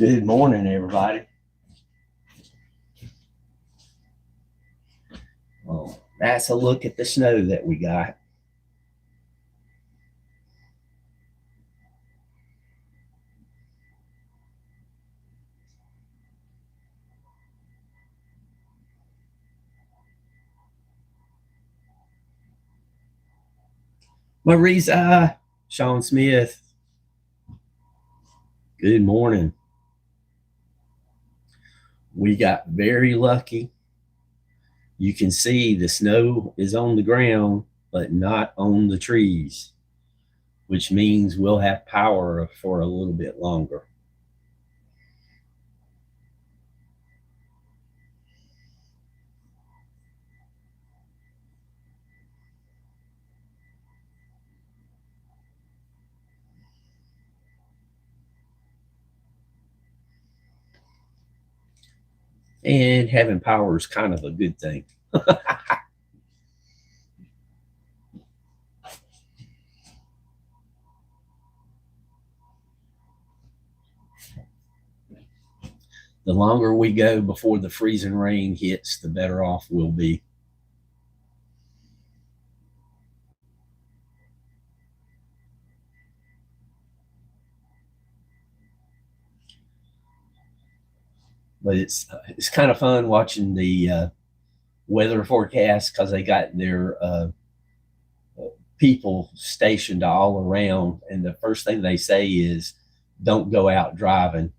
Good morning, everybody. Well, that's a look at the snow that we got. Marisa, Sean Smith, good morning. We got very lucky. You can see the snow is on the ground, but not on the trees, which means we'll have power for a little bit longer. And having power is kind of a good thing. The longer we go before the freezing rain hits, the better off we'll be. But it's kind of fun watching the weather forecast because they got their people stationed all around, and the first thing they say is, "Don't go out driving,"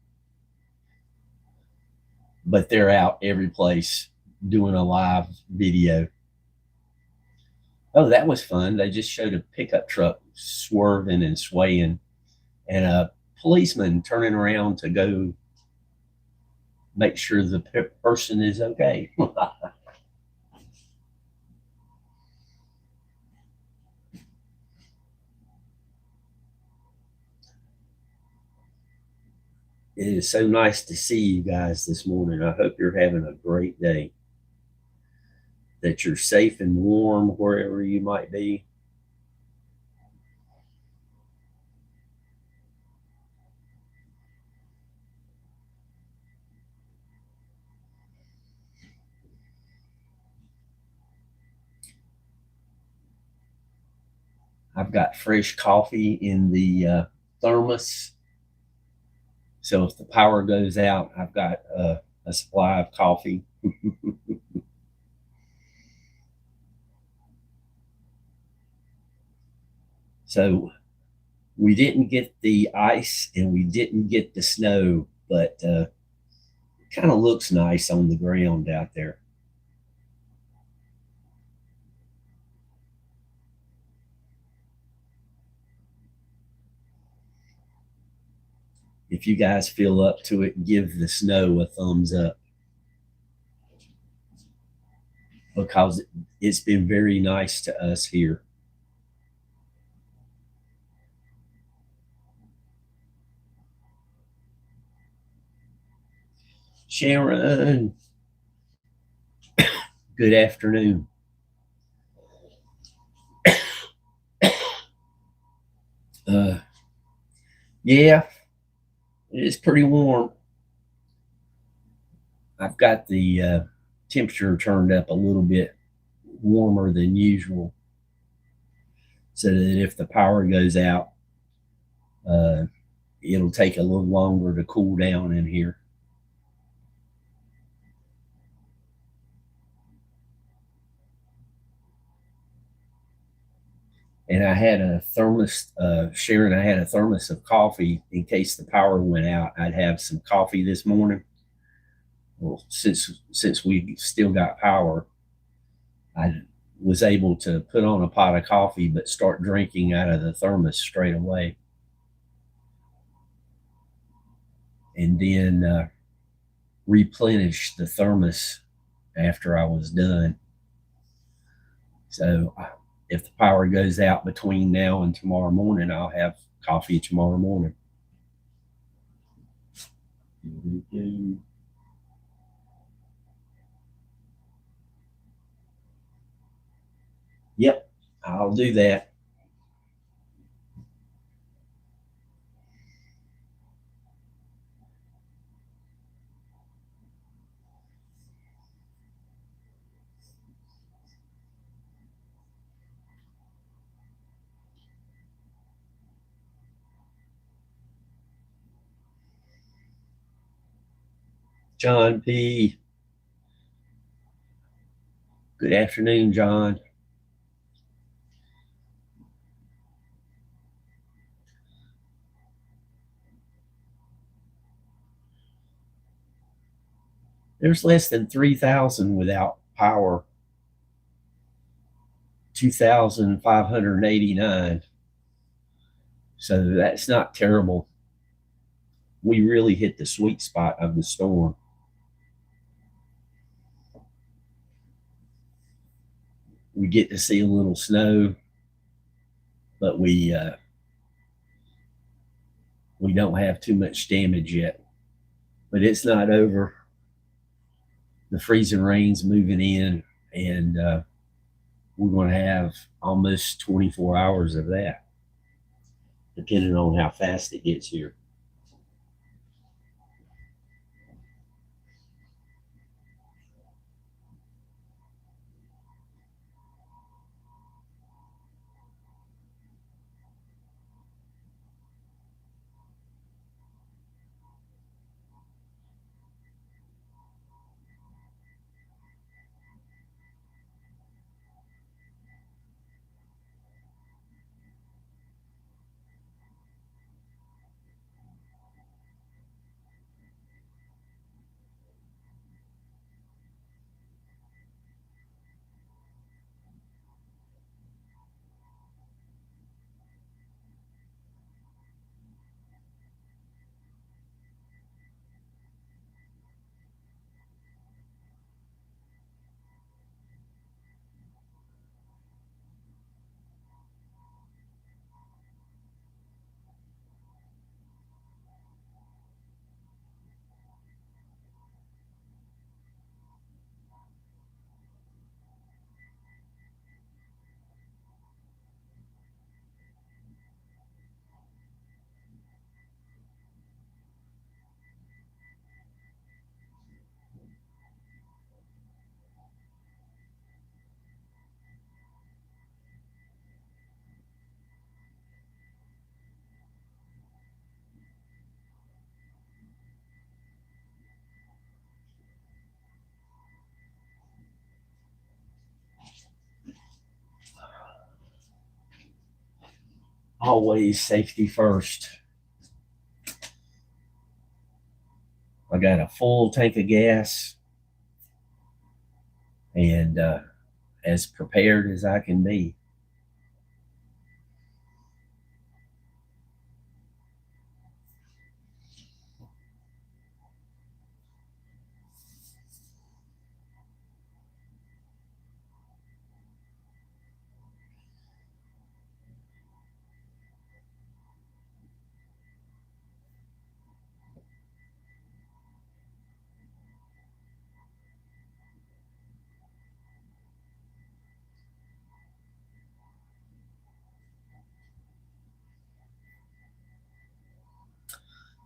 but they're out every place doing a live video. Oh, that was fun. They just showed a pickup truck swerving and swaying, and a policeman turning around to go make sure the person is okay. It is so nice to see you guys this morning. I hope you're having a great day, that you're safe and warm wherever you might be. I've got fresh coffee in the thermos. So if the power goes out, I've got a supply of coffee. So we didn't get the ice and we didn't get the snow, but it kind of looks nice on the ground out there. If you guys feel up to it, give the snow a thumbs up, because it's been very nice to us here. Sharon, good afternoon. Uh, yeah, it is pretty warm. I've got the temperature turned up a little bit warmer than usual, so that if the power goes out, uh, it'll take a little longer to cool down in here. And I had a thermos, Sharon, I had a thermos of coffee in case the power went out. I'd have some coffee this morning. Well, since we still got power, I was able to put on a pot of coffee, but start drinking out of the thermos straight away. And then replenish the thermos after I was done. So if the power goes out between now and tomorrow morning, I'll have coffee tomorrow morning. Yep, I'll do that. John P. Good afternoon, John. There's less than 3,000 without power, 2,589. So that's not terrible. We really hit the sweet spot of the storm. We get to see a little snow, but we don't have too much damage yet. But it's not over. The freezing rain's moving in, and we're going to have almost 24 hours of that, depending on how fast it gets here. Always safety first. I got a full tank of gas and as prepared as I can be.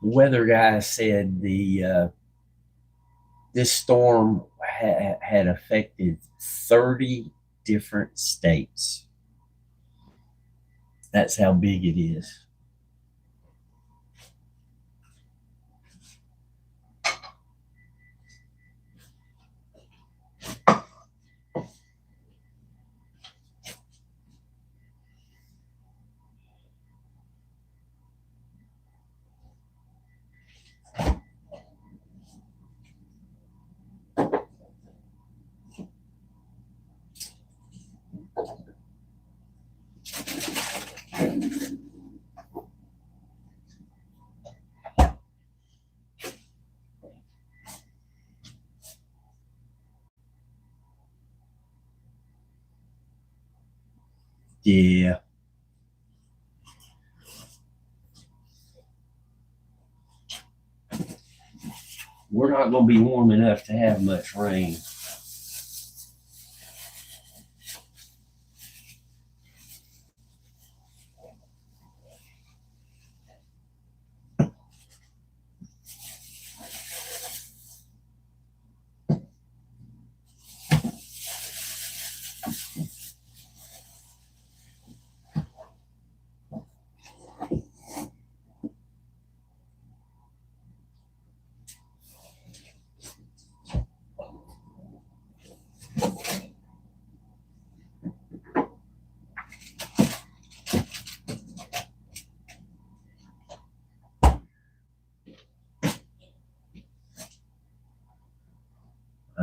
The weather guy said the this storm had affected 30 different states. That's how big it is. Yeah. We're not going to be warm enough to have much rain.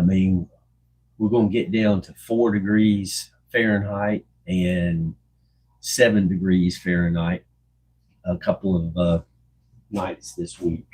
I mean, we're going to get down to 4 degrees Fahrenheit and 7 degrees Fahrenheit a couple of nights this week.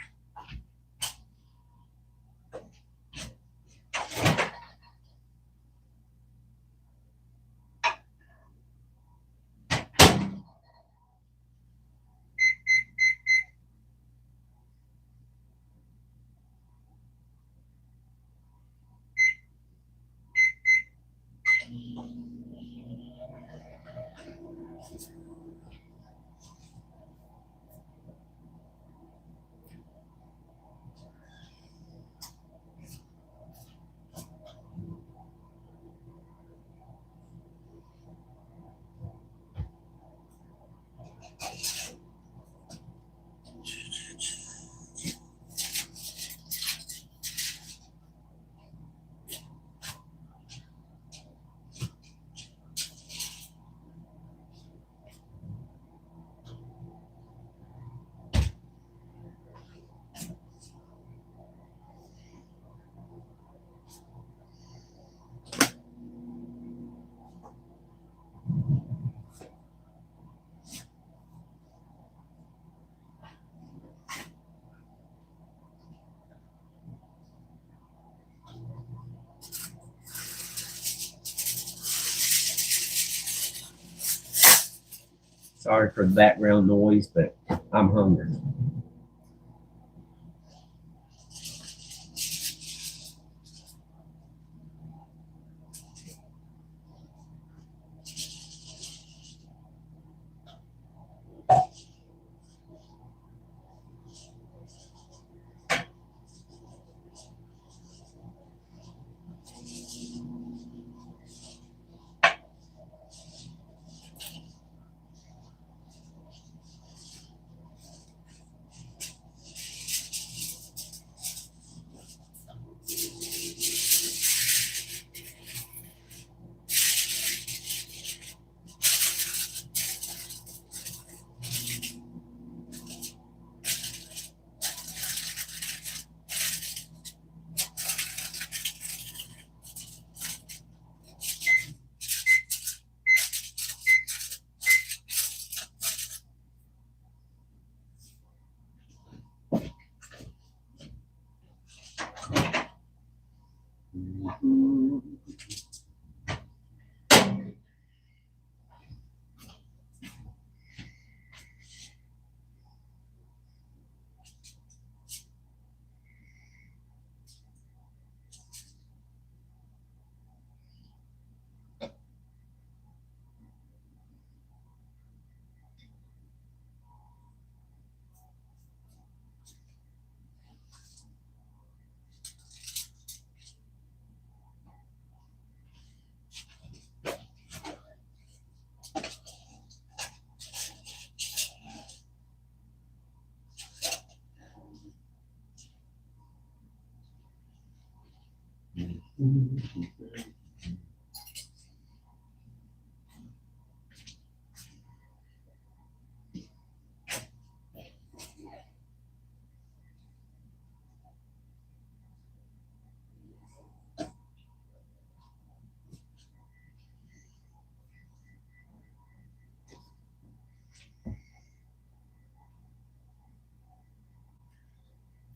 Sorry for the background noise, but I'm hungry.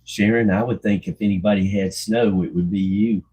Sharon, I would think if anybody had snow, it would be you.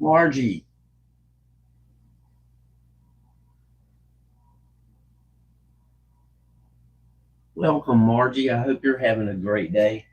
Margie, welcome, Margie. I hope you're having a great day.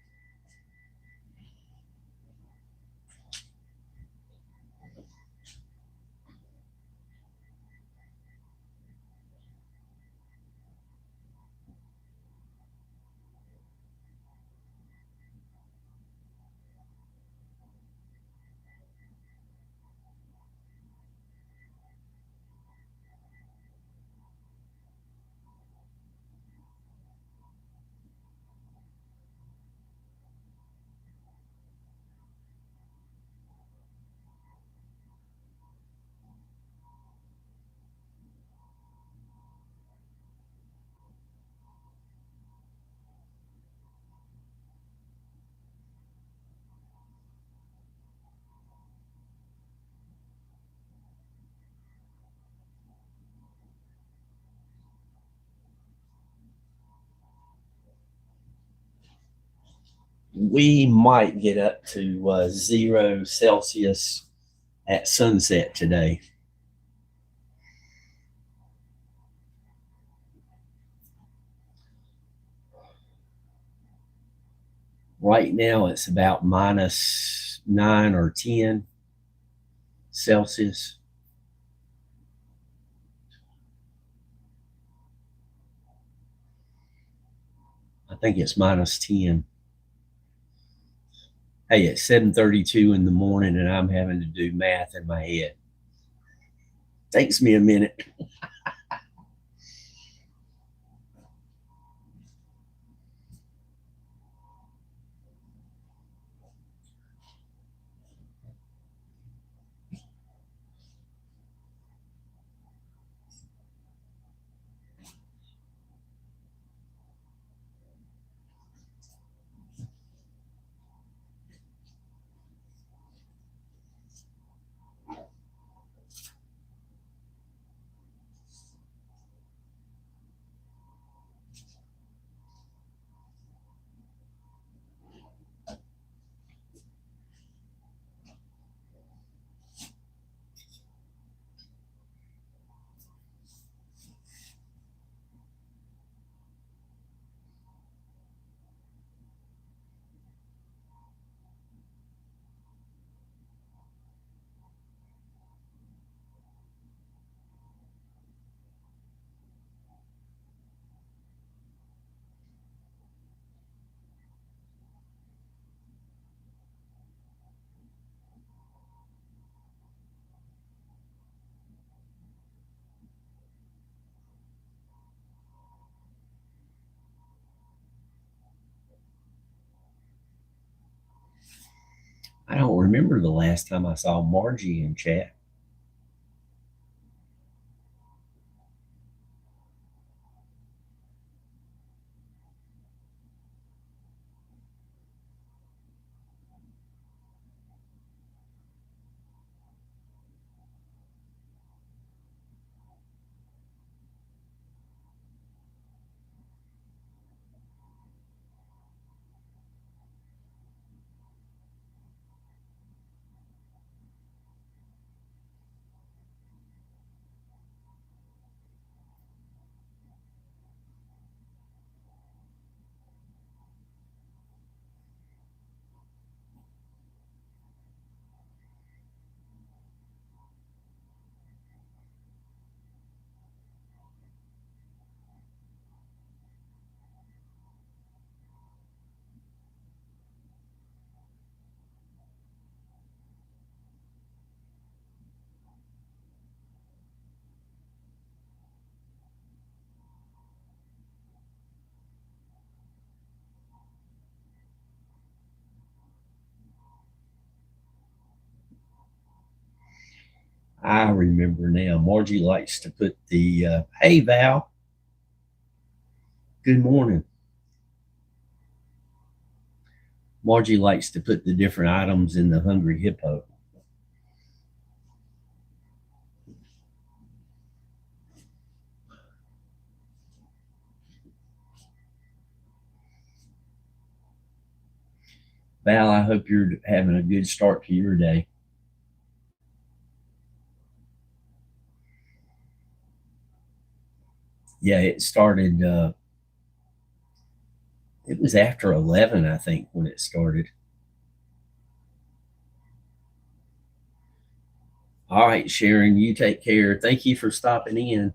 We might get up to 0 Celsius at sunset today. Right now, it's about -9 or 10 Celsius. I think it's -10. Hey, it's 7:32 in the morning, and I'm having to do math in my head. Takes me a minute. I don't remember the last time I saw Margie in chat. I remember now. Margie likes to put the hey Val, good morning. Margie likes to put the different items in the Hungry Hippo. Val, I hope you're having a good start to your day. Yeah, it started. It was after 11, I think, when it started. All right, Sharon, you take care. Thank you for stopping in.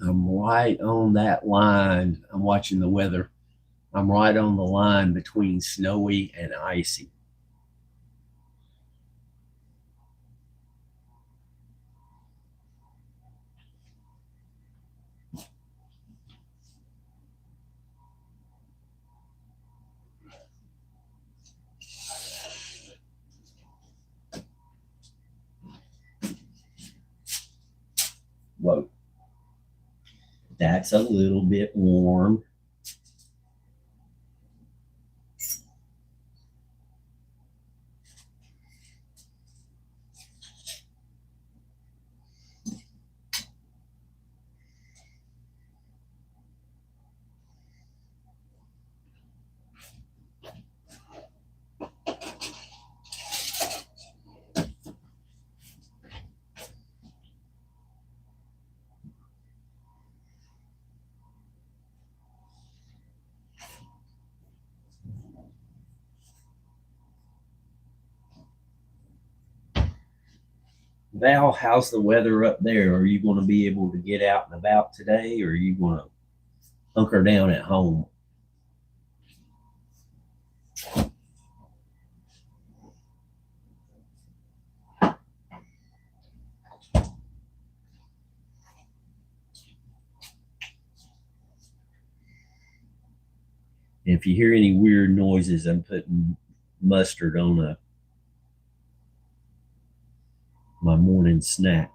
I'm right on that line. I'm watching the weather. I'm right on the line between snowy and icy. Whoa, that's a little bit warm. Val, how's the weather up there? Are you going to be able to get out and about today, or are you going to hunker down at home? If you hear any weird noises, I'm putting mustard on my morning snack.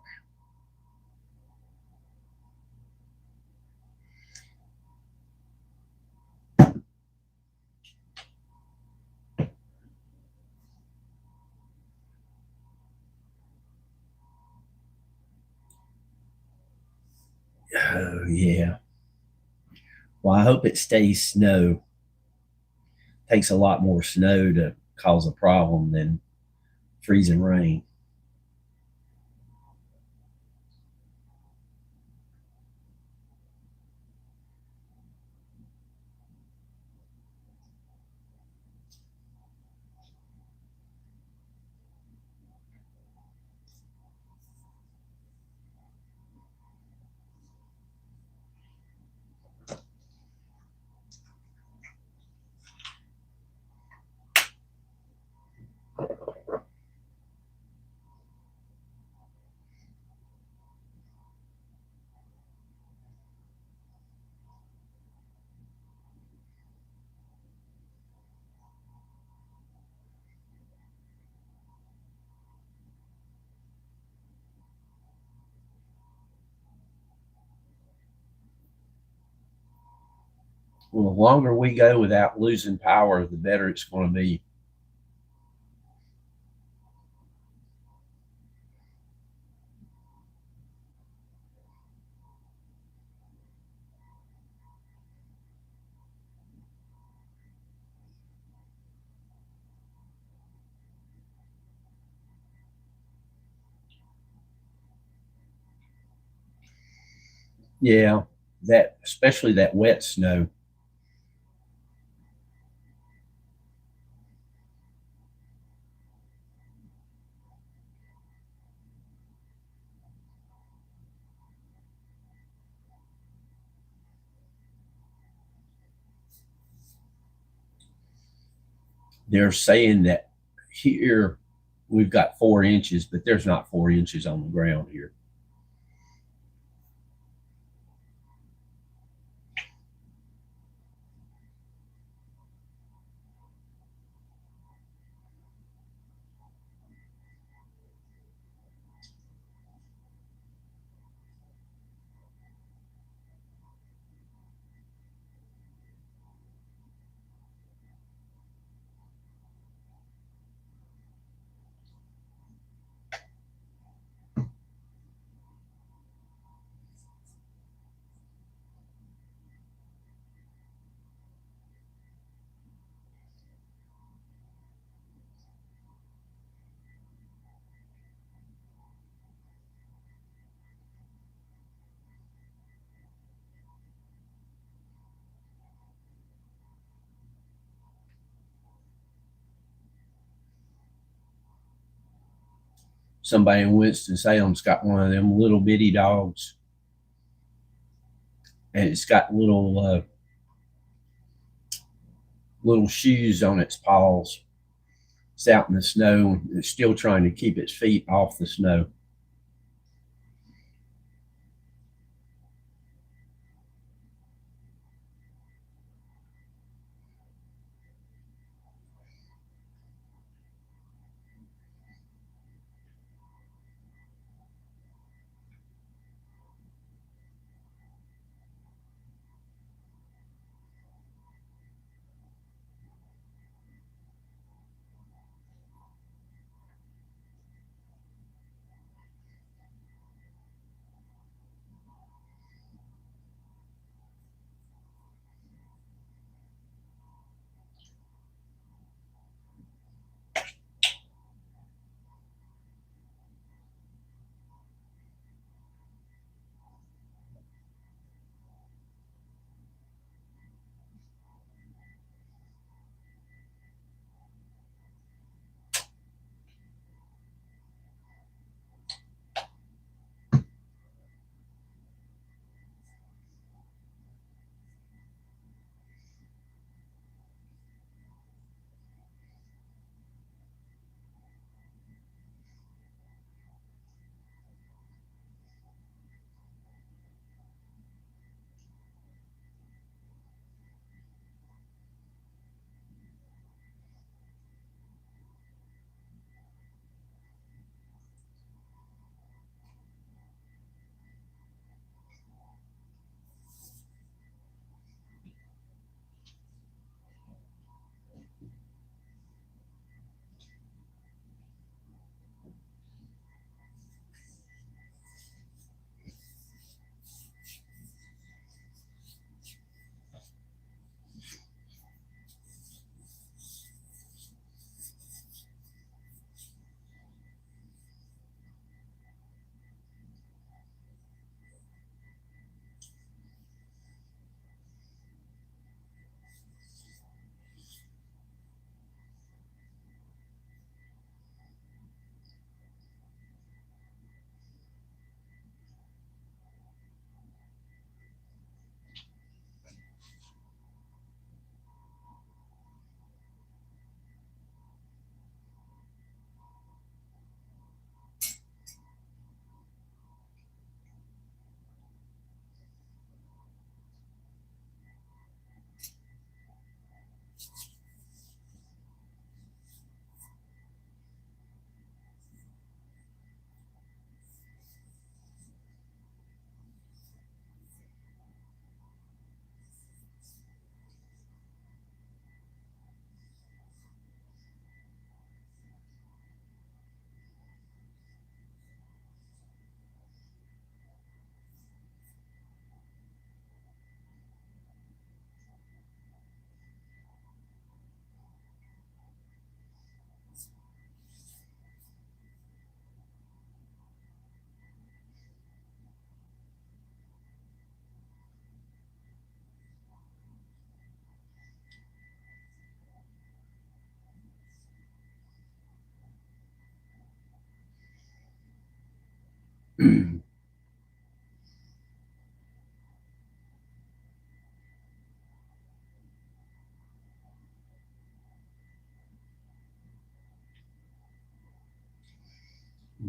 Oh, yeah. Well, I hope it stays snow. Takes a lot more snow to cause a problem than freezing rain. Well, the longer we go without losing power, the better it's going to be. Yeah, that especially that wet snow. They're saying that here we've got 4 inches, but there's not 4 inches on the ground here. somebody in Winston-Salem's got one of them little bitty dogs, and it's got little shoes on its paws. It's out in the snow. It's still trying to keep its feet off the snow.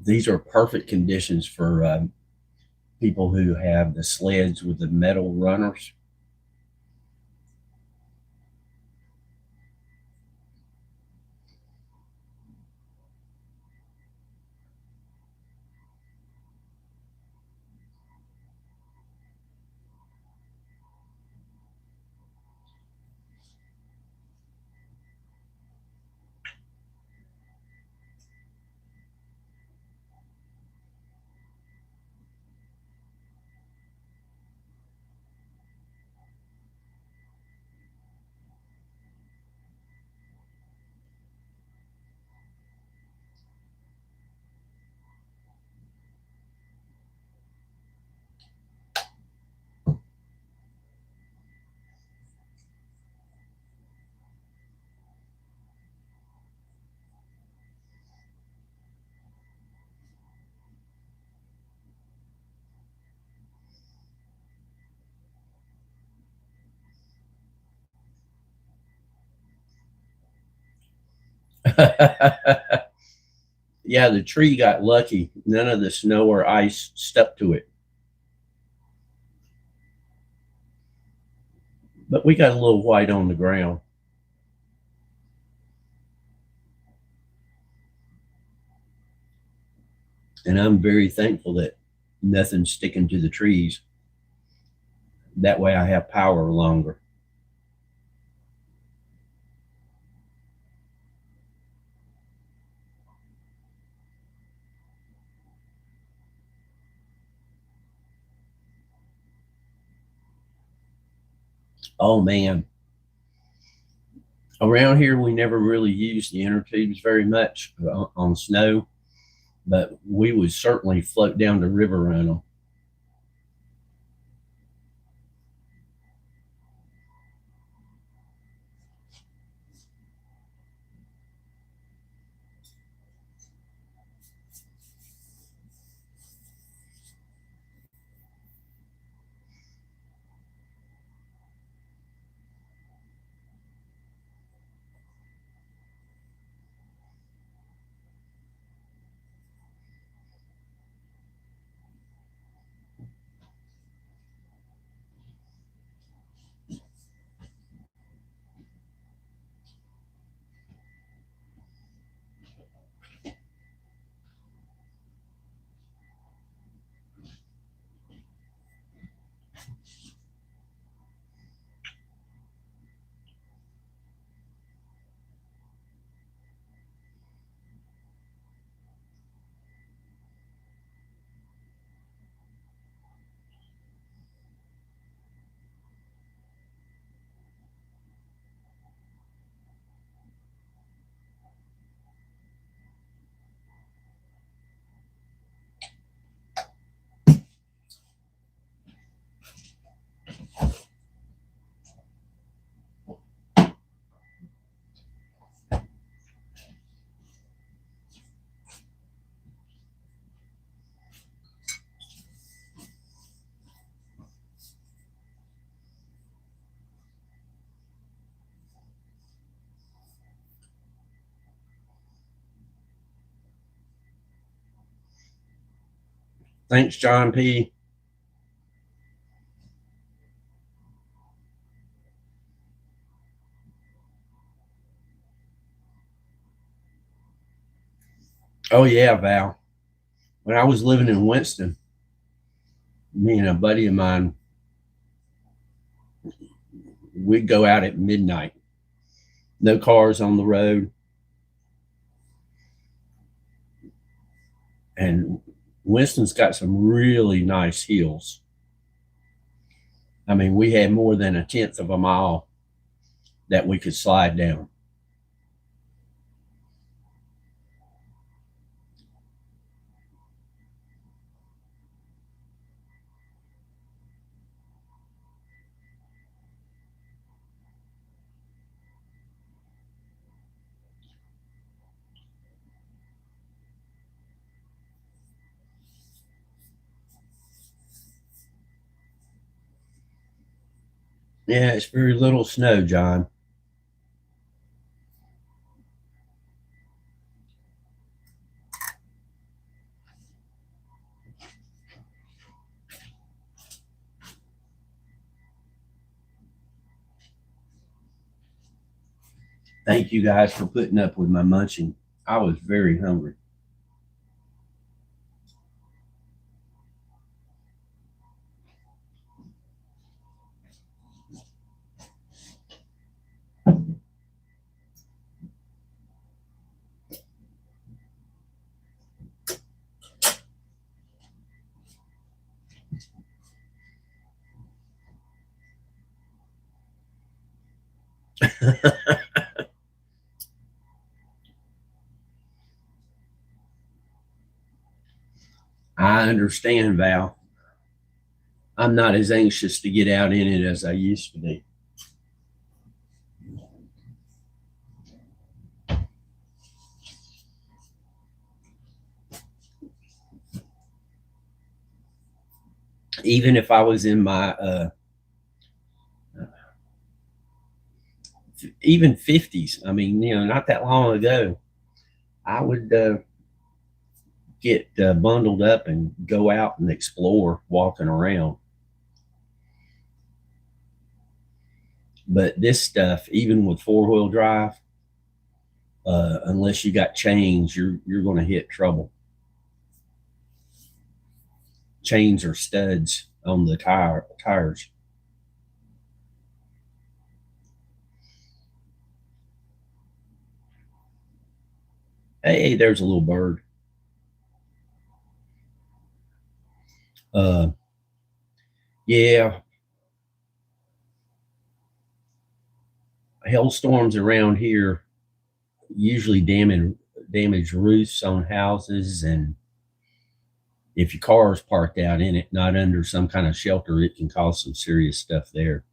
These are perfect conditions for people who have the sleds with the metal runners. Yeah, the tree got lucky. None of the snow or ice stuck to it. But we got a little white on the ground. And I'm very thankful that nothing's sticking to the trees. That way I have power longer. Oh man. Around here, we never really used the inner tubes very much on snow, but we would certainly float down the river on them. Thanks, John P. Oh, yeah, Val. When I was living in Winston, me and a buddy of mine, we'd go out at midnight. No cars on the road. And Winston's got some really nice hills. I mean, we had more than a tenth of a mile that we could slide down. Yeah, it's very little snow, John. Thank you guys for putting up with my munching. I was very hungry. I understand, Val. I'm not as anxious to get out in it as I used to be. Even if I was in my even 50s. I mean, not that long ago, I would get bundled up and go out and explore walking around. But this stuff, even with four-wheel drive, unless you got chains, you're going to hit trouble. Chains or studs on the tires. Hey, there's a little bird. Yeah, hailstorms around here usually damage roofs on houses, and if your car is parked out in it, not under some kind of shelter, it can cause some serious stuff there.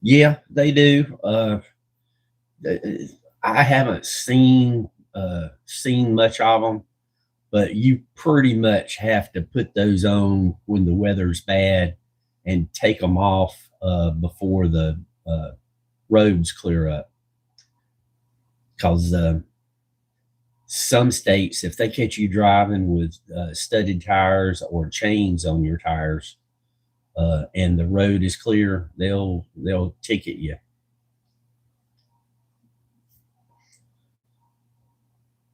Yeah, they do. I haven't seen much of them, but you pretty much have to put those on when the weather's bad and take them off before the roads clear up. Because some states, if they catch you driving with studded tires or chains on your tires, and the road is clear, they'll ticket you.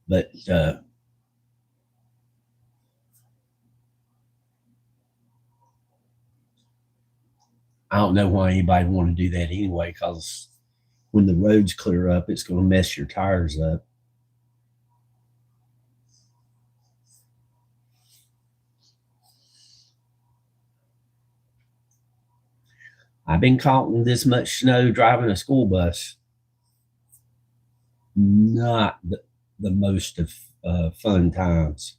But I don't know why anybody would want to do that anyway, because when the roads clear up, it's going to mess your tires up. I've been caught in this much snow driving a school bus. Not the most of fun times.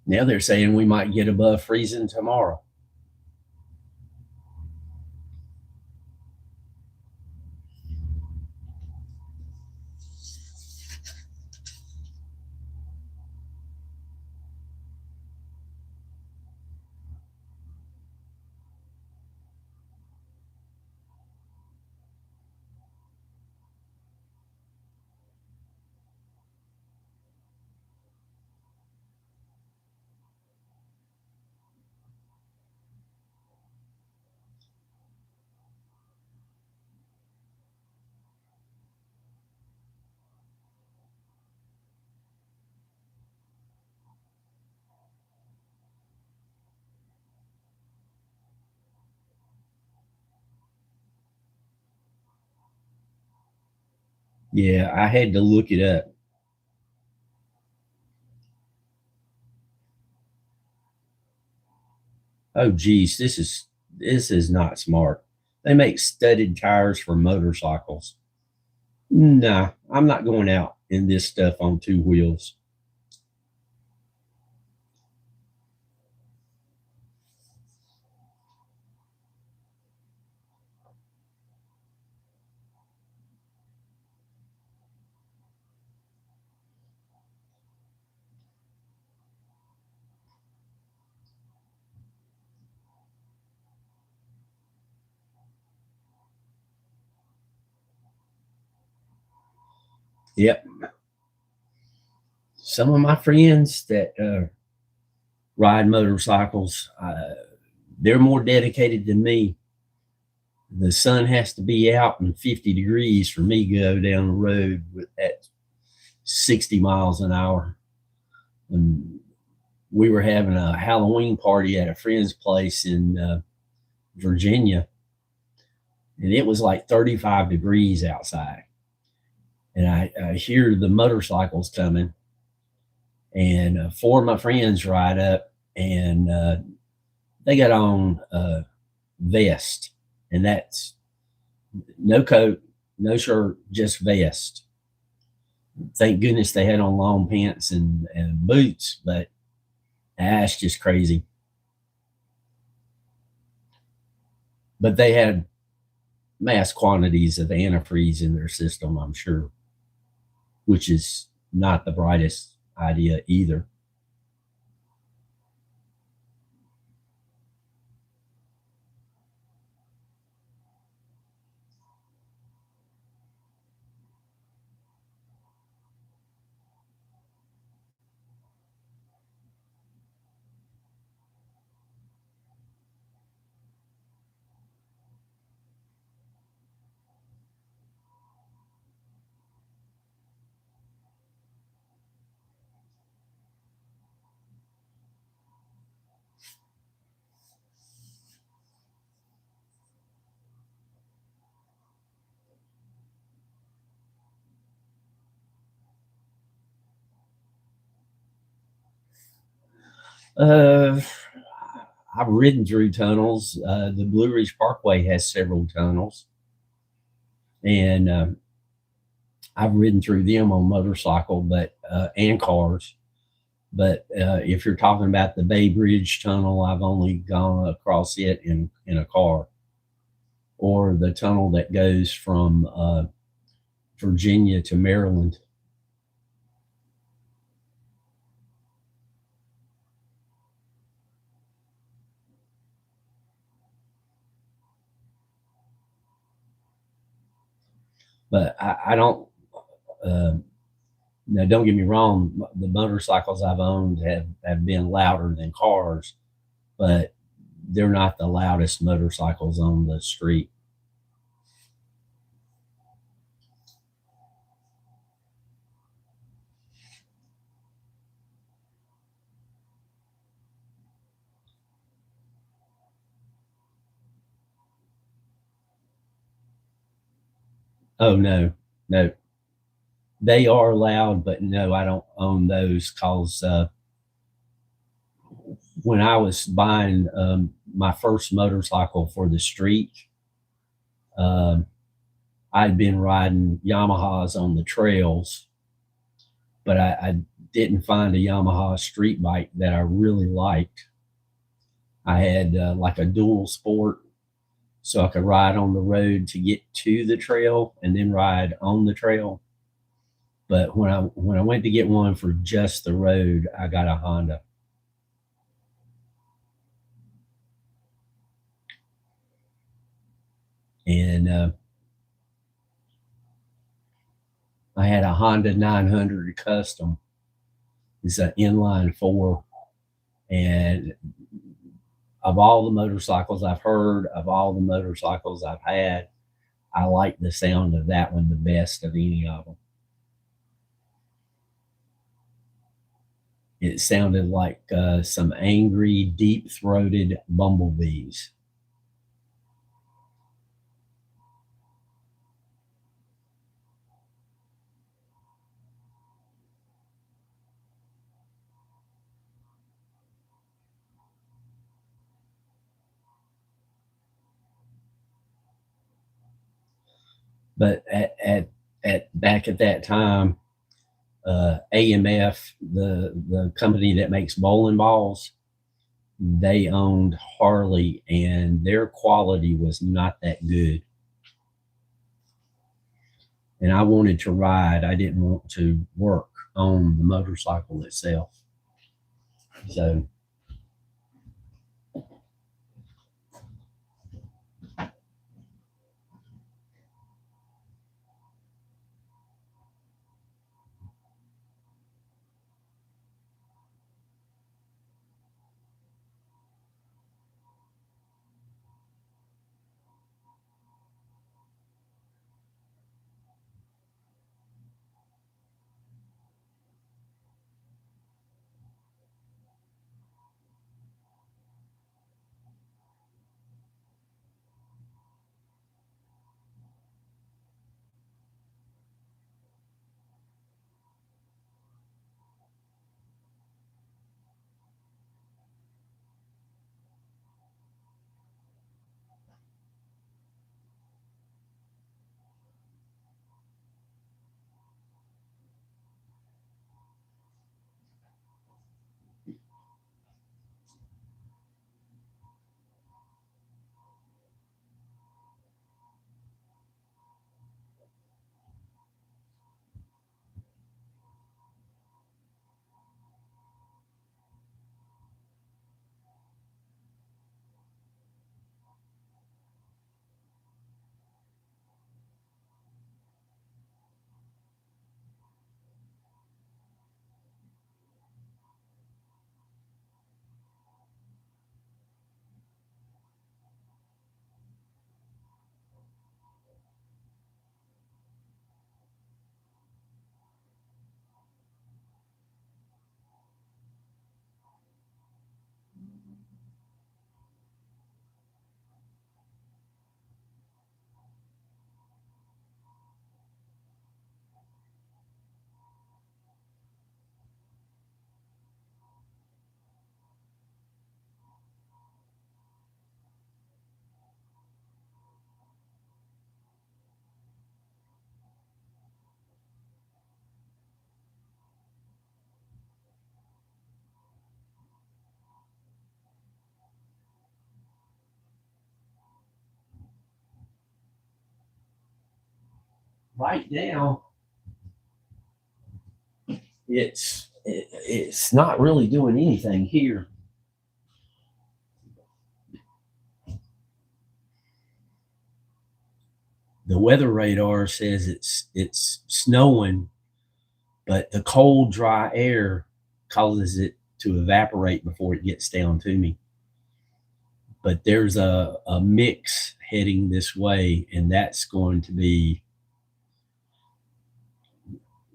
Now they're saying we might get above freezing tomorrow. Yeah, I had to look it up. Oh geez, this is not smart. They make studded tires for motorcycles. Nah, I'm not going out in this stuff on two wheels. Yep. Some of my friends that ride motorcycles, they're more dedicated than me. The sun has to be out in 50 degrees for me to go down the road at 60 miles an hour. And we were having a Halloween party at a friend's place in Virginia, and it was like 35 degrees outside. And I hear the motorcycles coming, and four of my friends ride up, and they got on vest, and that's no coat, no shirt, just vest. Thank goodness they had on long pants and boots, but that's just crazy. But they had mass quantities of antifreeze in their system, I'm sure, which is not the brightest idea either. Uh, I've ridden through tunnels. The Blue Ridge Parkway has several tunnels, and I've ridden through them on motorcycle, but and cars. But if you're talking about the Bay Bridge Tunnel, I've only gone across it in a car, or the tunnel that goes from Virginia to Maryland. But I don't. Uh, Now, don't get me wrong. The motorcycles I've owned have been louder than cars, but they're not the loudest motorcycles on the street. Oh no, no, they are loud, but no, I don't own those because when I was buying my first motorcycle for the street, um, I'd been riding Yamahas on the trails, but I didn't find a Yamaha street bike that I really liked. I had like a dual sport, so I could ride on the road to get to the trail and then ride on the trail. But when I went to get one for just the road, I got a Honda, and I had a Honda 900 Custom. It's an inline four, and of all the motorcycles I've heard, of all the motorcycles I've had, I like the sound of that one the best of any of them. It sounded like some angry, deep throated bumblebees. But at back at that time, AMF, the company that makes bowling balls, they owned Harley, and their quality was not that good. And I wanted to ride. I didn't want to work on the motorcycle itself. So, right now, it's not really doing anything here. The weather radar says it's snowing, but the cold, dry air causes it to evaporate before it gets down to me. But there's a mix heading this way, and that's going to be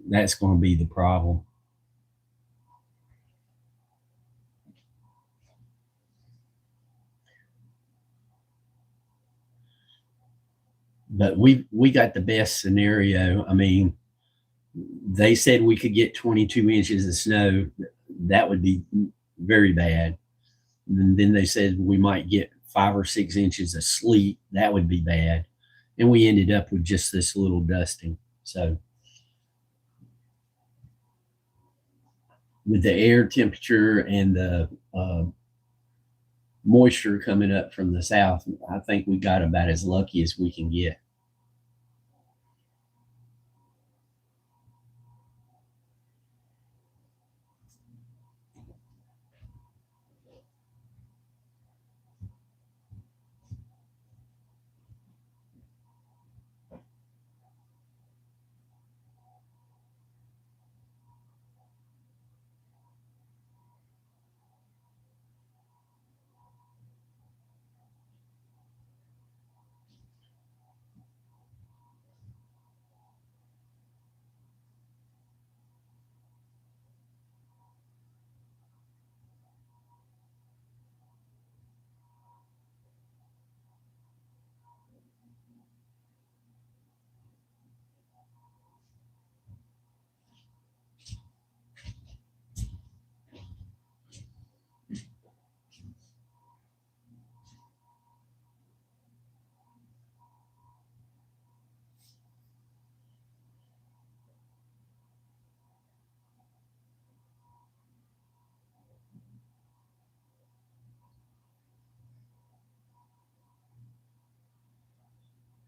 the problem. But we got the best scenario. I mean, they said we could get 22 inches of snow. That would be very bad. And then they said we might get 5 or 6 inches of sleet. That would be bad. And we ended up with just this little dusting. So with the air temperature and the moisture coming up from the south, I think we got about as lucky as we can get.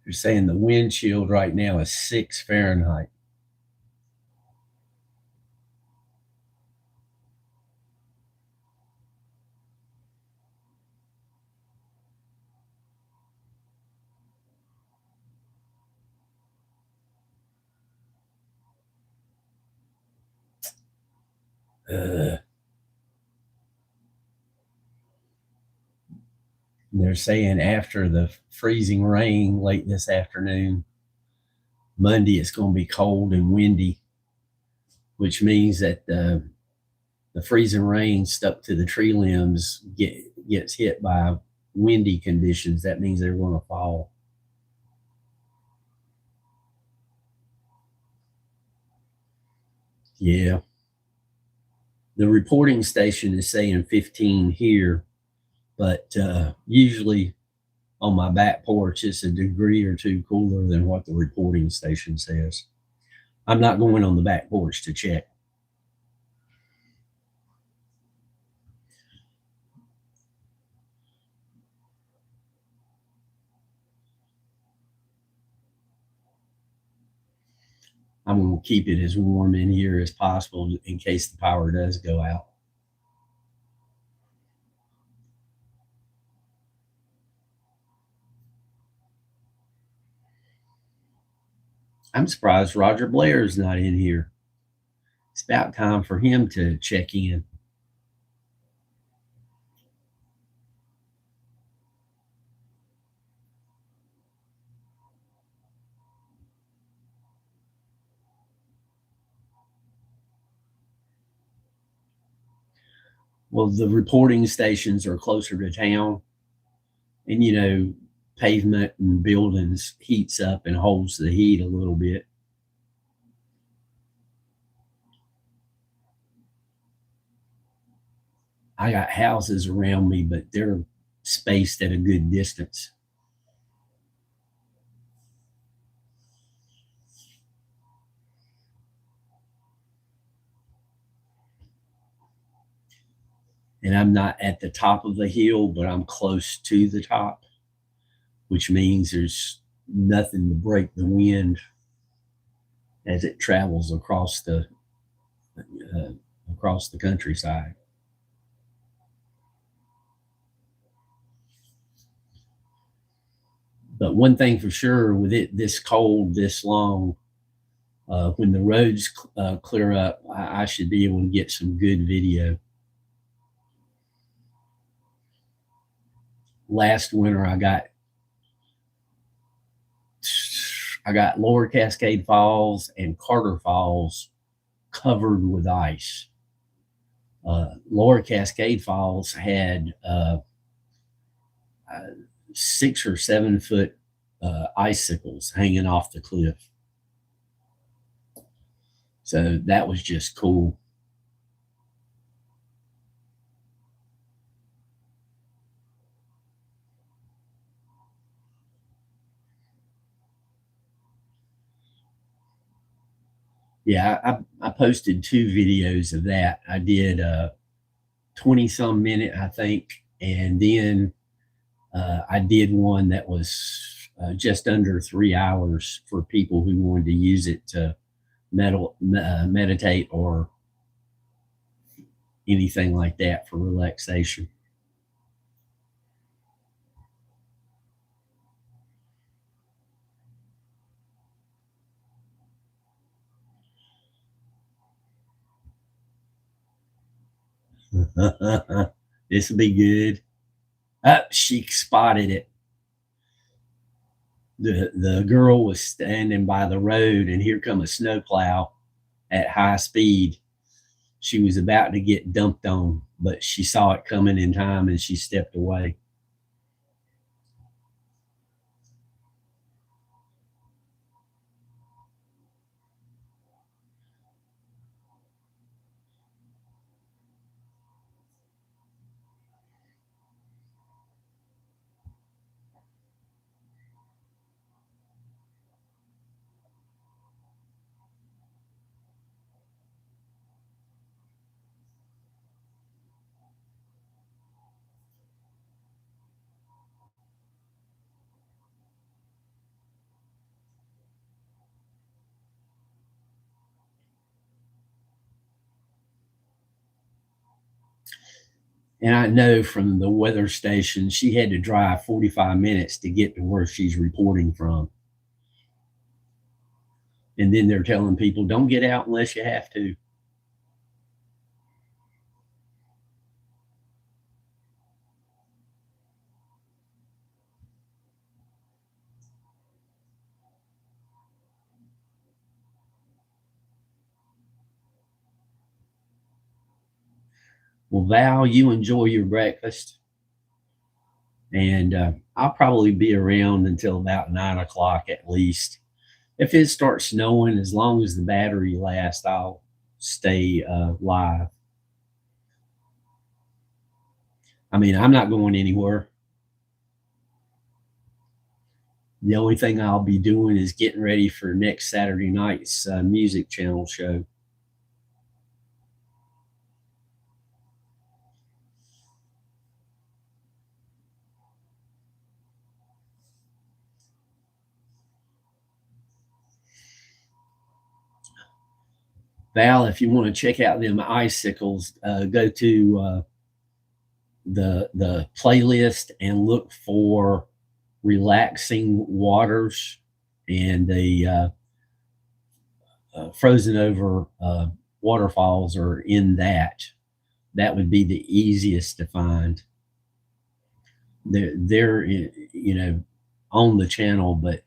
You're saying the wind chill right now is 6 Fahrenheit. Uh, they're saying after the freezing rain late this afternoon, Monday it's going to be cold and windy, which means that the freezing rain stuck to the tree limbs gets hit by windy conditions. That means they're going to fall. Yeah. The reporting station is saying 15 here, but usually on my back porch, it's a degree or two cooler than what the reporting station says. I'm not going on the back porch to check. I'm going to keep it as warm in here as possible in case the power does go out. I'm surprised Roger Blair's not in here. It's about time for him to check in. Well, the reporting stations are closer to town, and pavement and buildings heats up and holds the heat a little bit. I got houses around me, but they're spaced at a good distance. And I'm not at the top of the hill, but I'm close to the top, which means there's nothing to break the wind. as it travels across the countryside. But one thing for sure, with it this cold, this long, when the roads clear up, I should be able to get some good video. Last winter, I got Lower Cascade Falls and Carter Falls covered with ice. Lower Cascade Falls had 6 or 7 foot icicles hanging off the cliff. So that was just cool. Yeah, I posted 2 videos of that. I did 20 some minute, I think, and then I did one that was just under 3 hours for people who wanted to use it to meditate or anything like that for relaxation. This will be good. She spotted it. The girl was standing by the road, and here come a snowplow at high speed. She was about to get dumped on, but she saw it coming in time and she stepped away. And I know from the weather station, she had to drive 45 minutes to get to where she's reporting from. And then they're telling people, don't get out unless you have to. Well, Val, you enjoy your breakfast. And I'll probably be around until about 9 o'clock at least. If it starts snowing, as long as the battery lasts, I'll stay live. I mean, I'm not going anywhere. The only thing I'll be doing is getting ready for next Saturday night's music channel show. Val, if you want to check out them icicles, go to the playlist and look for relaxing waters, and the frozen over waterfalls are in that. That would be the easiest to find. They're on the channel, but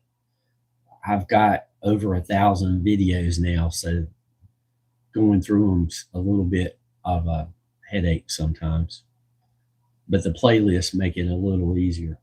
I've got over 1,000 videos now, so going through them's a little bit of a headache sometimes. But the playlists make it a little easier.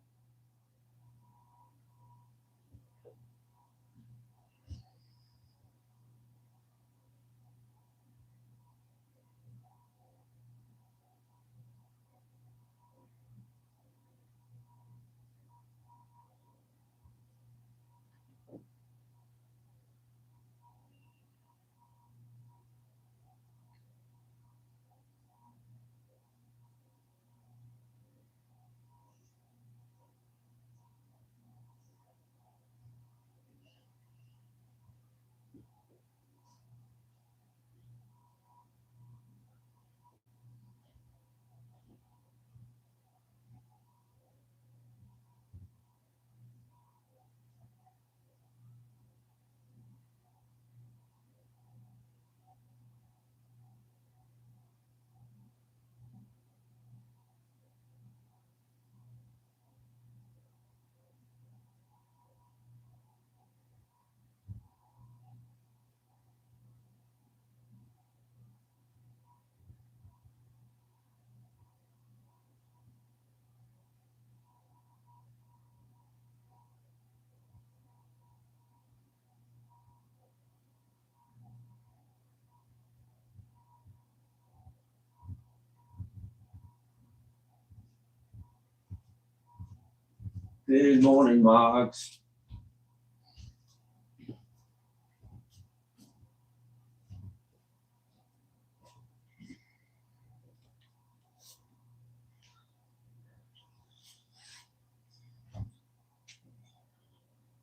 Good morning, Moggs.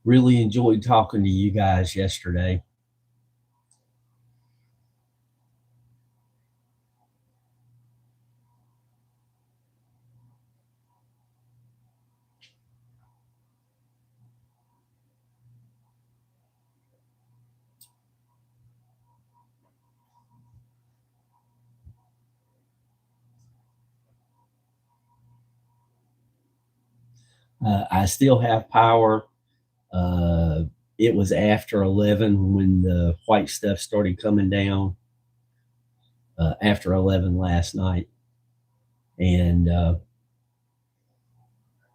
Really enjoyed talking to you guys yesterday. I still have power. Uh, it was after 11 when the white stuff started coming down, after 11 last night. And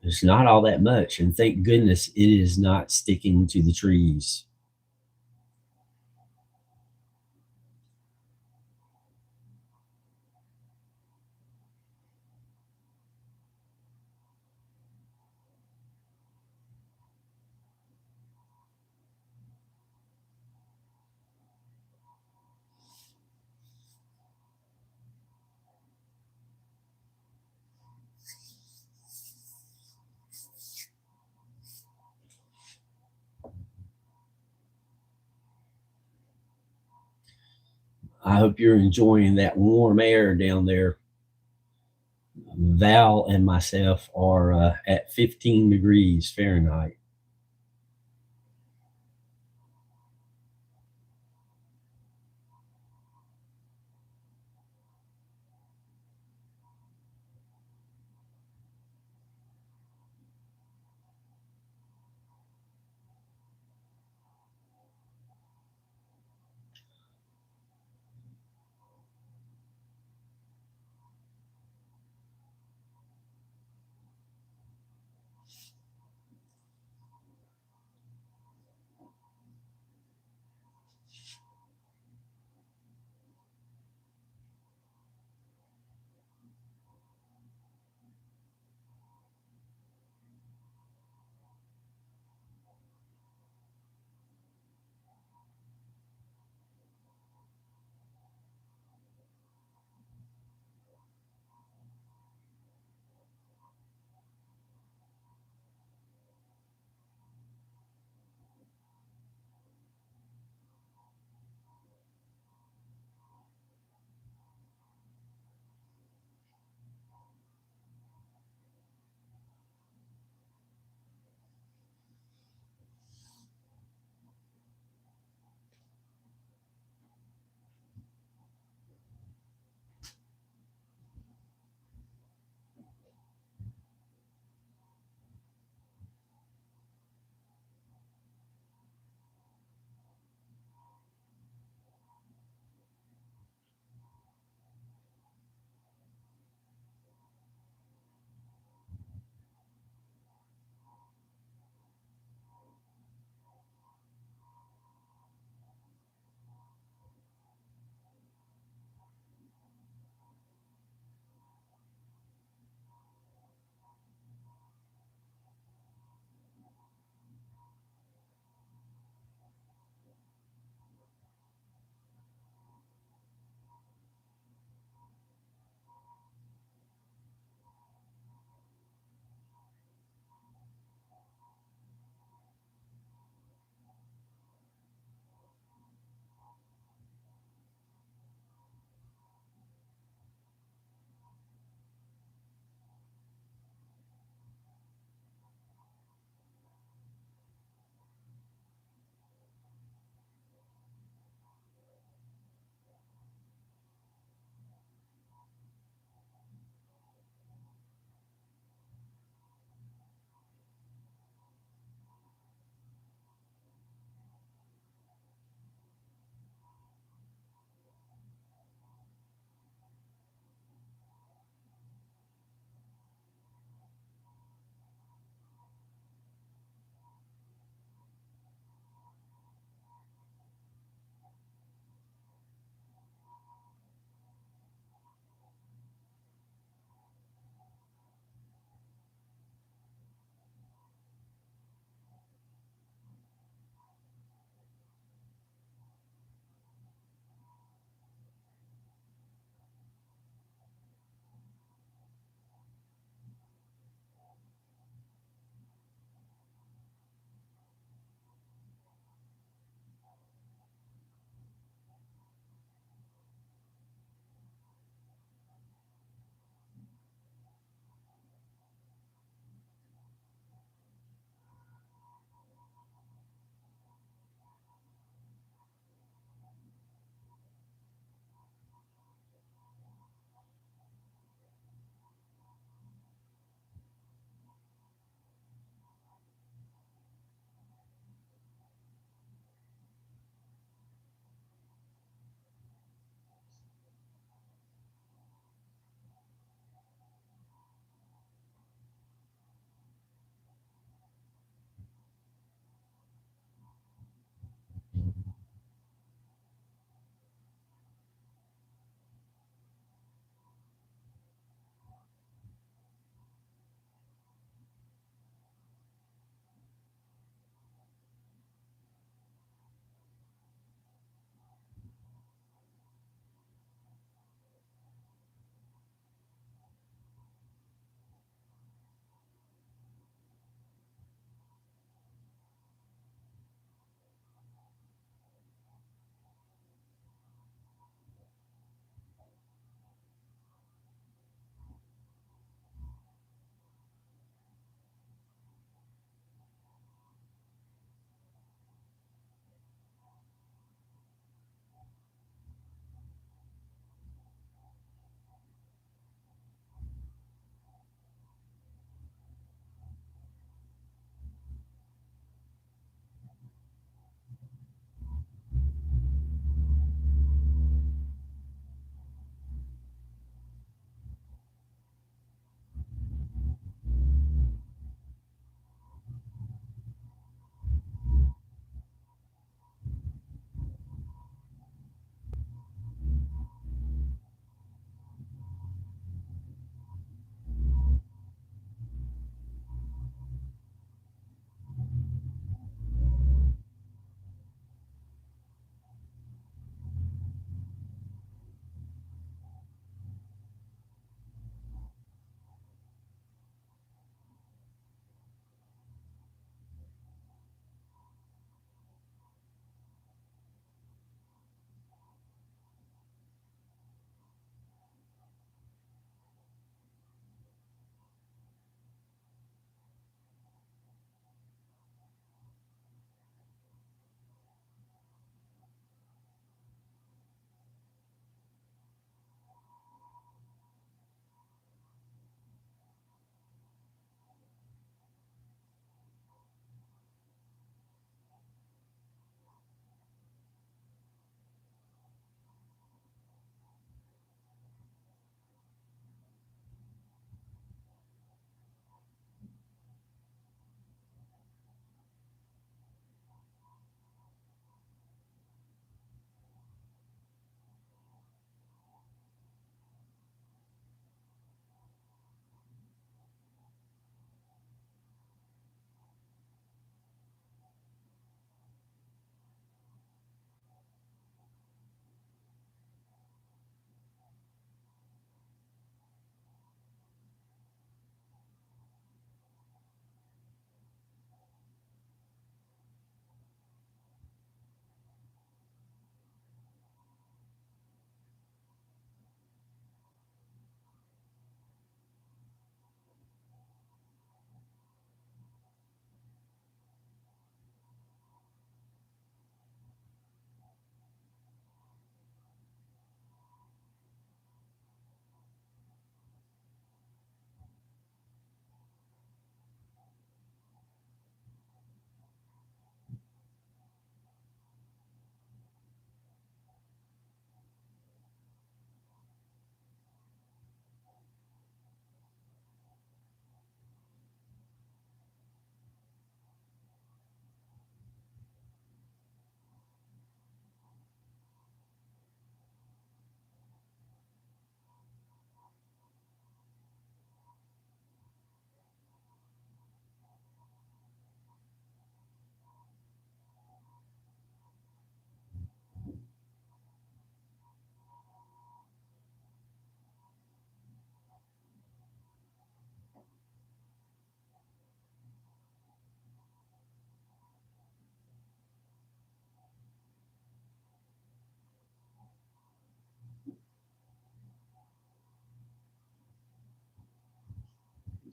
it's not all that much. And thank goodness it is not sticking to the trees. I hope you're enjoying that warm air down there. Val and myself are at 15 degrees Fahrenheit.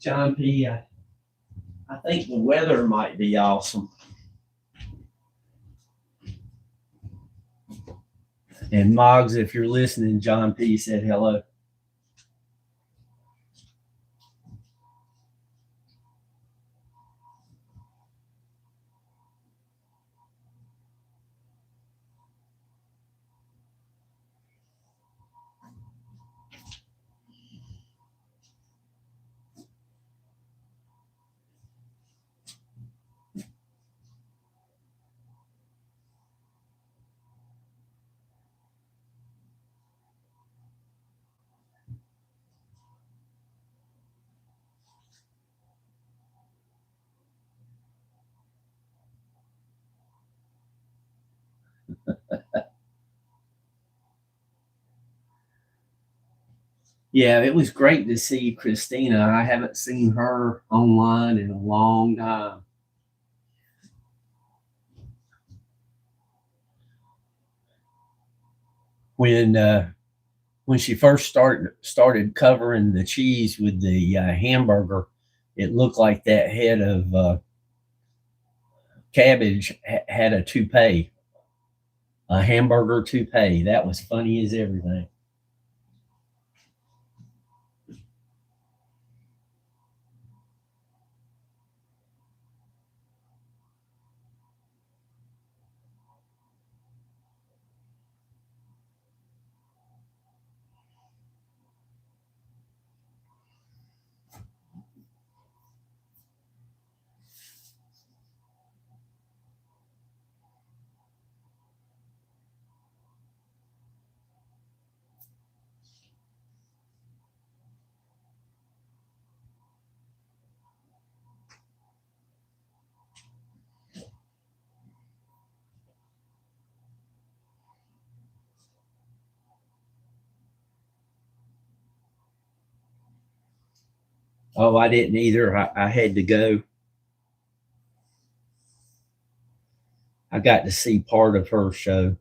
John P., I think the weather might be awesome. And Moggs, if you're listening, John P. said hello. Yeah, it was great to see Christina. I haven't seen her online in a long time. When when she first started covering the cheese with the hamburger, it looked like that head of cabbage had a toupee, a hamburger toupee. That was funny as everything. Oh, I didn't either. I had to go. I got to see part of her show.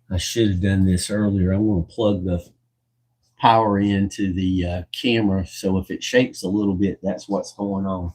I should have done this earlier. I'm going to plug the power into the camera, so if it shakes a little bit, that's what's going on.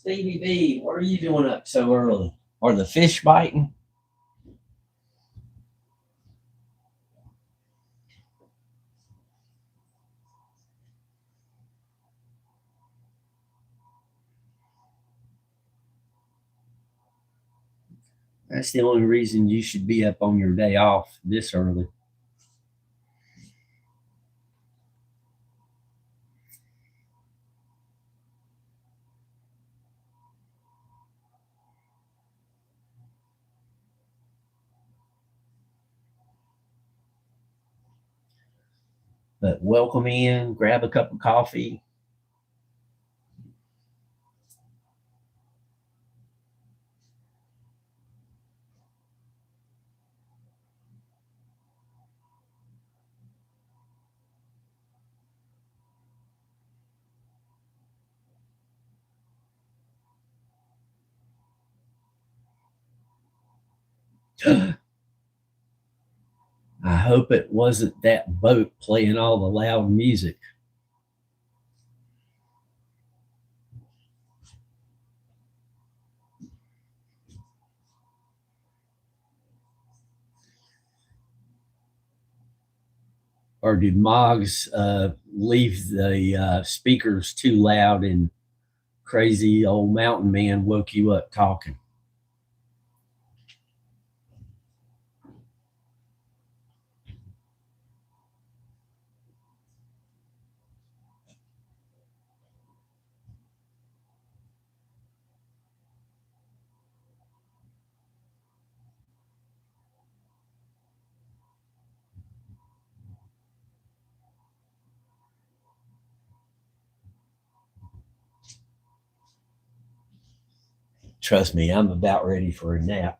Stevie B, what are you doing up so early? Are the fish biting? That's the only reason you should be up on your day off this early. But welcome in, grab a cup of coffee. I hope it wasn't that boat playing all the loud music. Or did Moggs leave the speakers too loud and crazy old mountain man woke you up talking? Trust me, I'm about ready for a nap.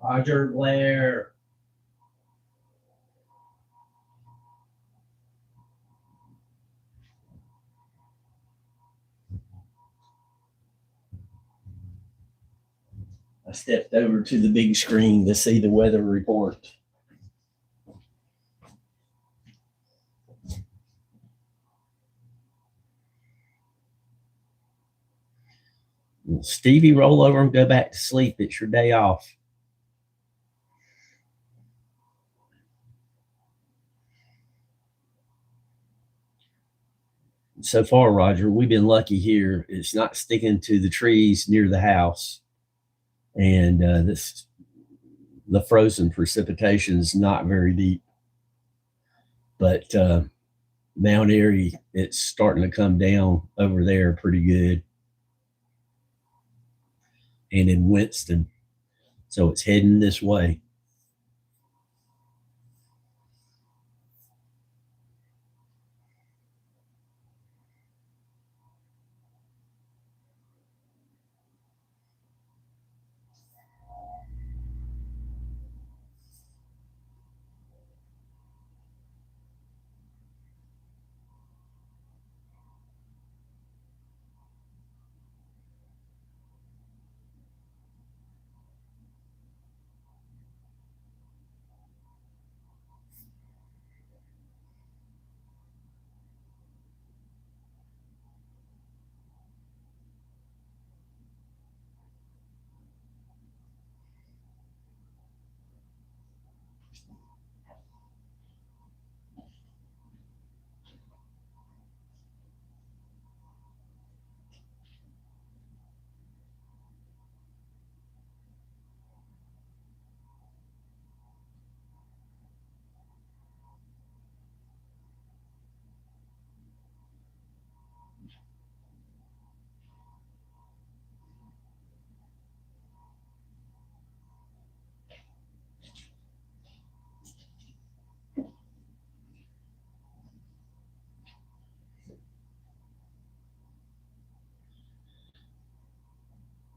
Roger Blair. I stepped over to the big screen to see the weather report. Stevie, roll over and go back to sleep. It's your day off. So far, Roger, we've been lucky here. It's not sticking to the trees near the house, and the frozen precipitation is not very deep. But Mount Airy, it's starting to come down over there pretty good, and in Winston, so it's heading this way.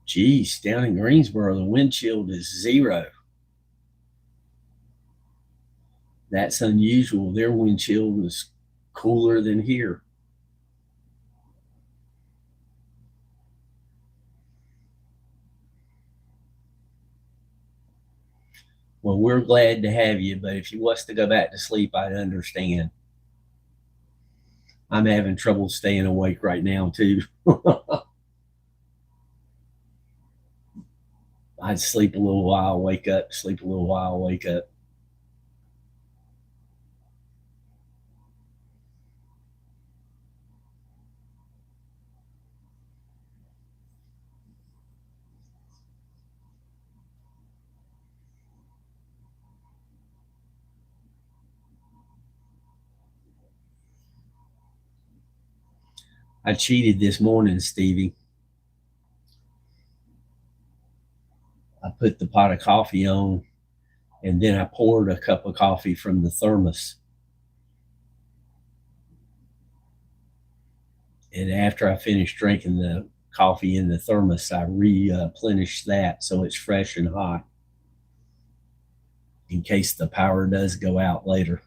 Geez, down in Greensboro, the wind chill is 0. That's unusual. Their wind chill is cooler than here. Well, we're glad to have you, but if you was to go back to sleep, I'd understand. I'm having trouble staying awake right now too. I'd sleep a little while, wake up, sleep a little while, wake up. I cheated this morning, Stevie. I put the pot of coffee on, and then I poured a cup of coffee from the thermos. And after I finished drinking the coffee in the thermos, I replenished that so it's fresh and hot in case the power does go out later.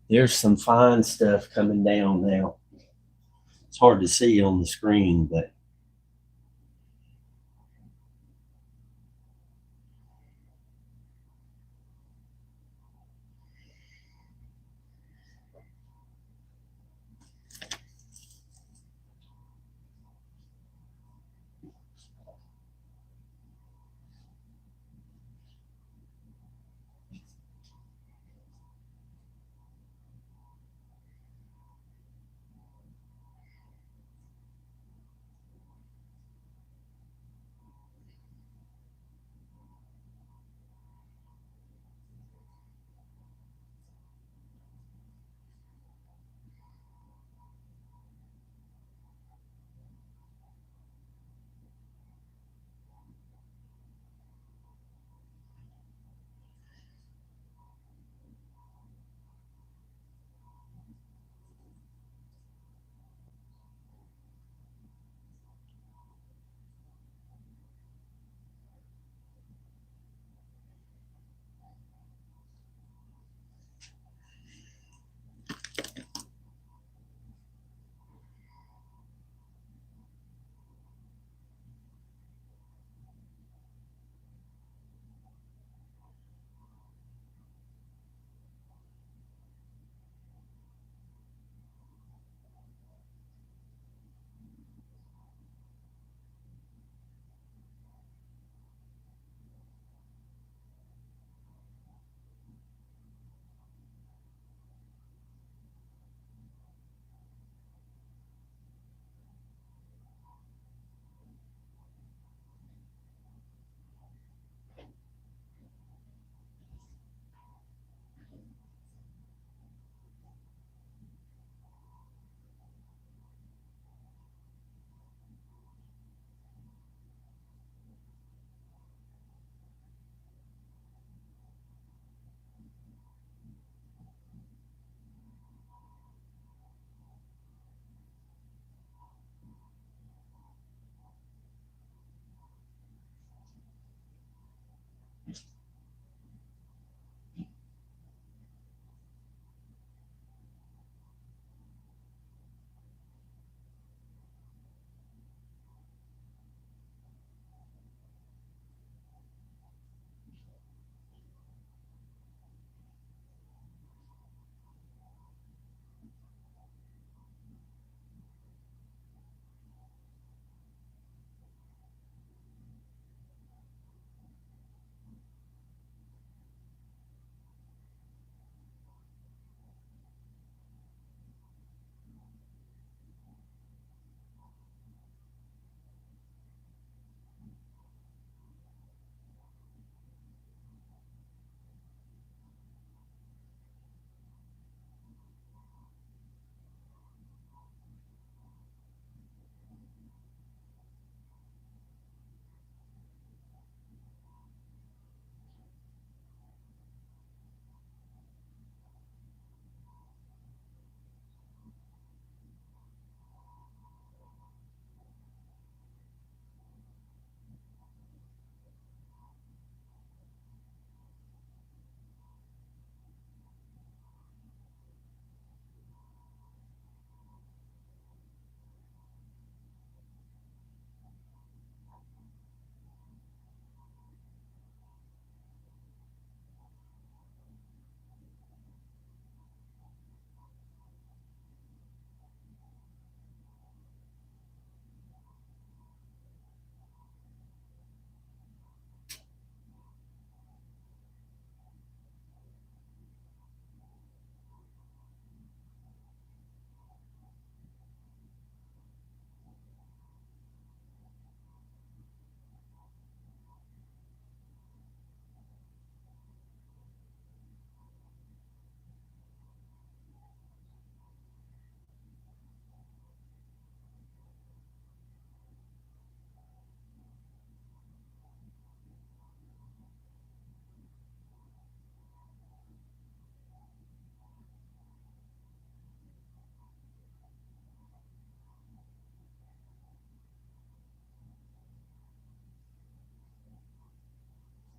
There's some fine stuff coming down now. It's hard to see on the screen, but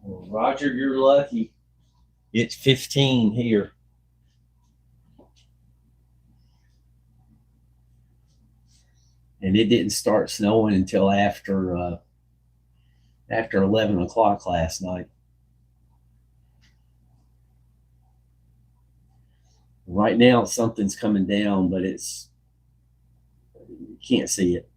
well, Roger, you're lucky. It's 15 here. and it didn't start snowing until after 11 o'clock last night. Right now, something's coming down, but you can't see it.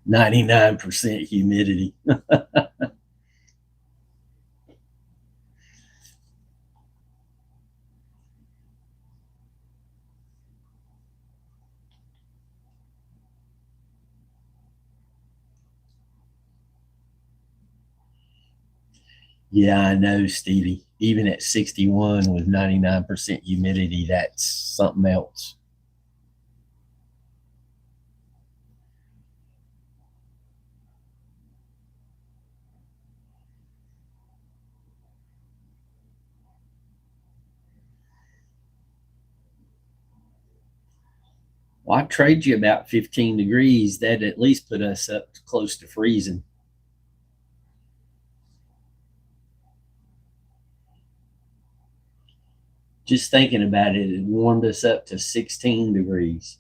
%99 humidity. Yeah, I know, Stevie. Even at 61 with 99% humidity, that's something else. Well, I'd trade you about 15 degrees. That'd at least put us up close to freezing. Just thinking about it, it warmed us up to 16 degrees.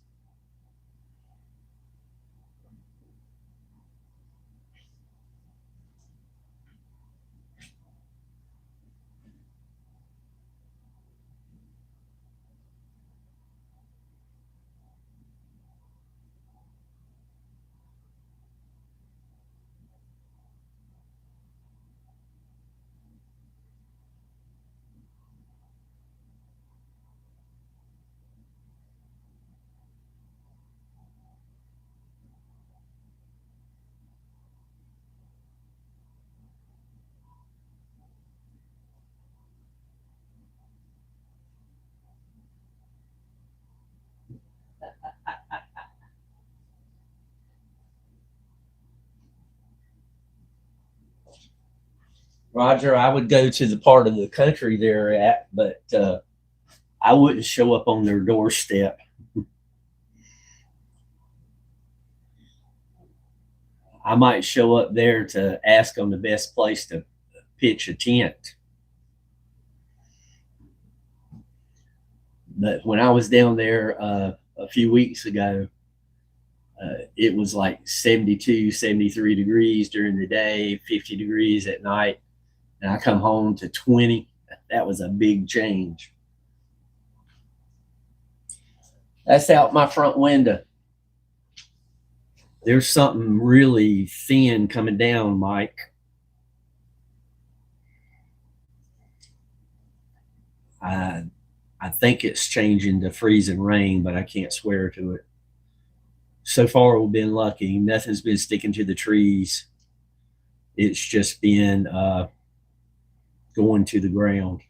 Roger, I would go to the part of the country they're at, but I wouldn't show up on their doorstep. I might show up there to ask them the best place to pitch a tent. But when I was down there a few weeks ago, it was like 72, 73 degrees during the day, 50 degrees at night. And I come home to 20. That was a big change. That's out my front window. There's something really thin coming down, Mike. I I think it's changing to freezing rain, but I can't swear to it. So far, we've been lucky. Nothing's been sticking to the trees. It's just been going to the ground.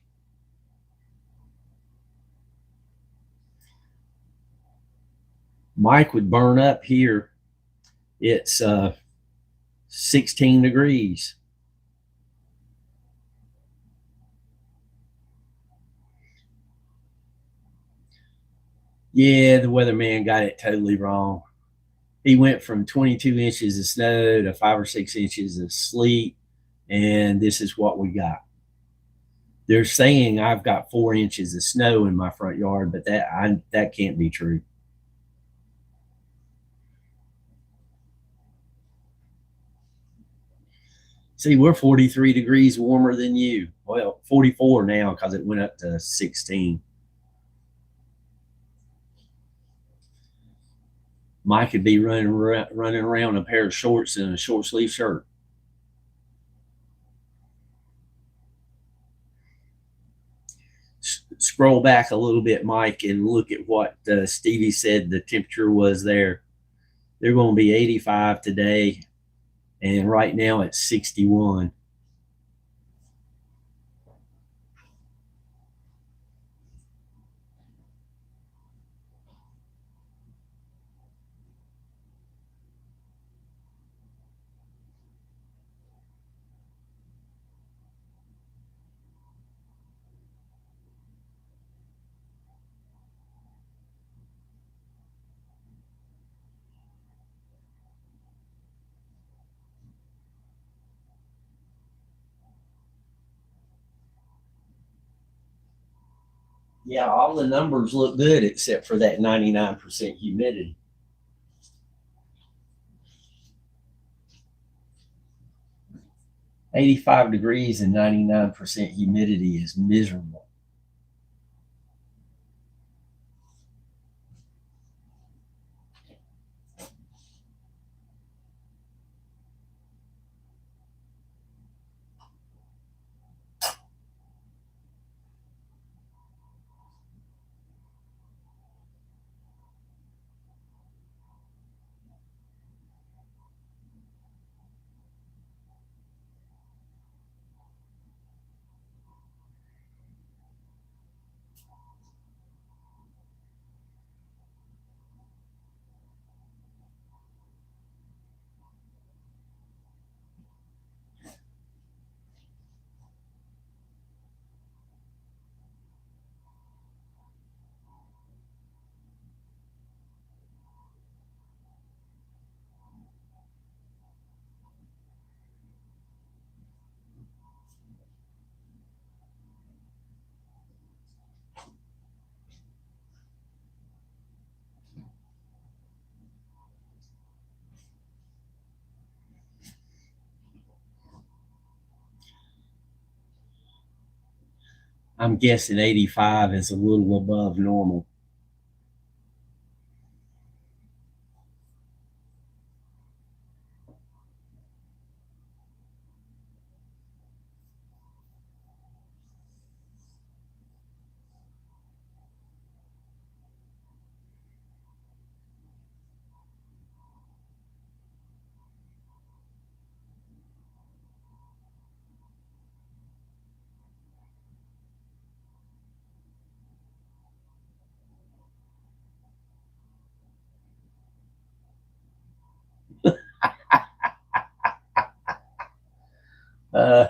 Mike would burn up here. It's 16 degrees. Yeah, the weatherman got it totally wrong. He went from 22 inches of snow to 5 or 6 inches of sleet, and this is what we got. They're saying I've got 4 inches of snow in my front yard, but that can't be true. See, we're 43 degrees warmer than you. Well, 44 now because it went up to 16. Mike could be running around in a pair of shorts and a short sleeve shirt. scroll back a little bit, Mike, and look at what Stevie said the temperature was there. They're going to be 85 today, and right now it's 61. Yeah, all the numbers look good except for that 99% humidity. 85 degrees and 99% humidity is miserable. I'm guessing 85 is a little above normal. Uh,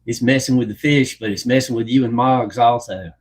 it's messing with the fish, but it's messing with you and Moggs also.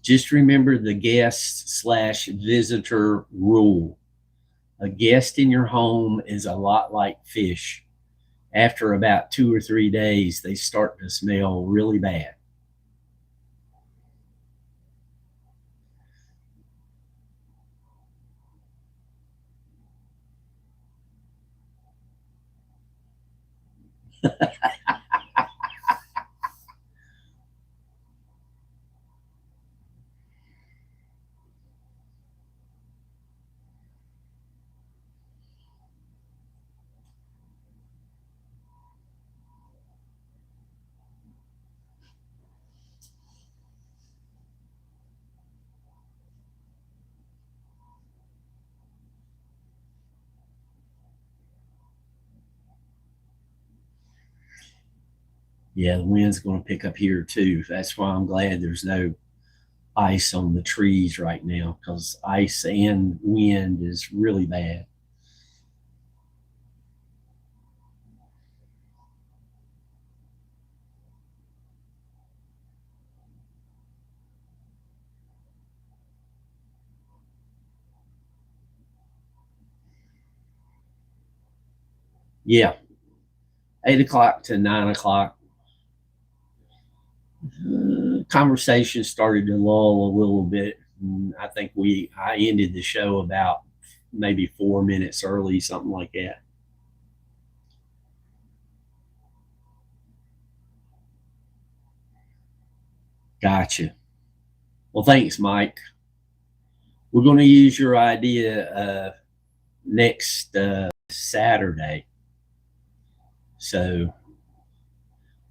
Just remember the guest/visitor rule. A guest in your home is a lot like fish. After about 2 or 3 days, they start to smell really bad. Yeah, the wind's going to pick up here too. That's why I'm glad there's no ice on the trees right now, because ice and wind is really bad. Yeah, 8 o'clock to 9 o'clock. Conversation started to lull a little bit. I think I ended the show about maybe 4 minutes early, something like that. Gotcha. Well, thanks, Mike. We're going to use your idea next Saturday. So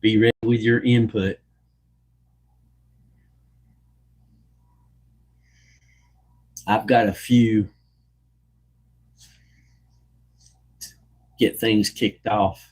be ready with your input. I've got a few, get things kicked off.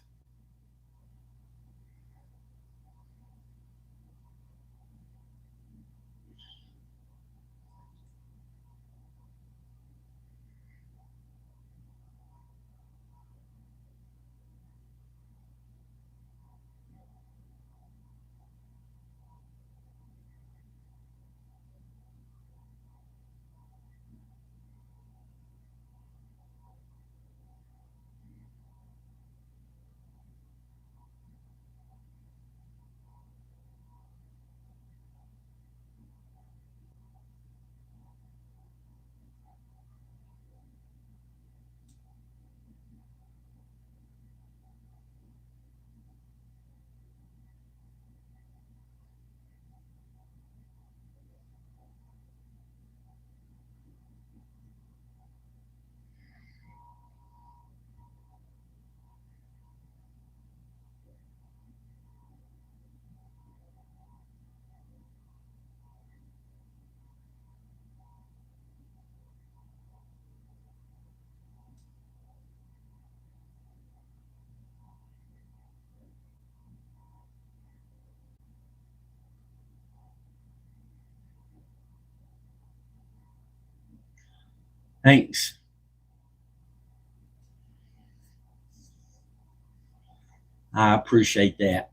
Thanks. I appreciate that.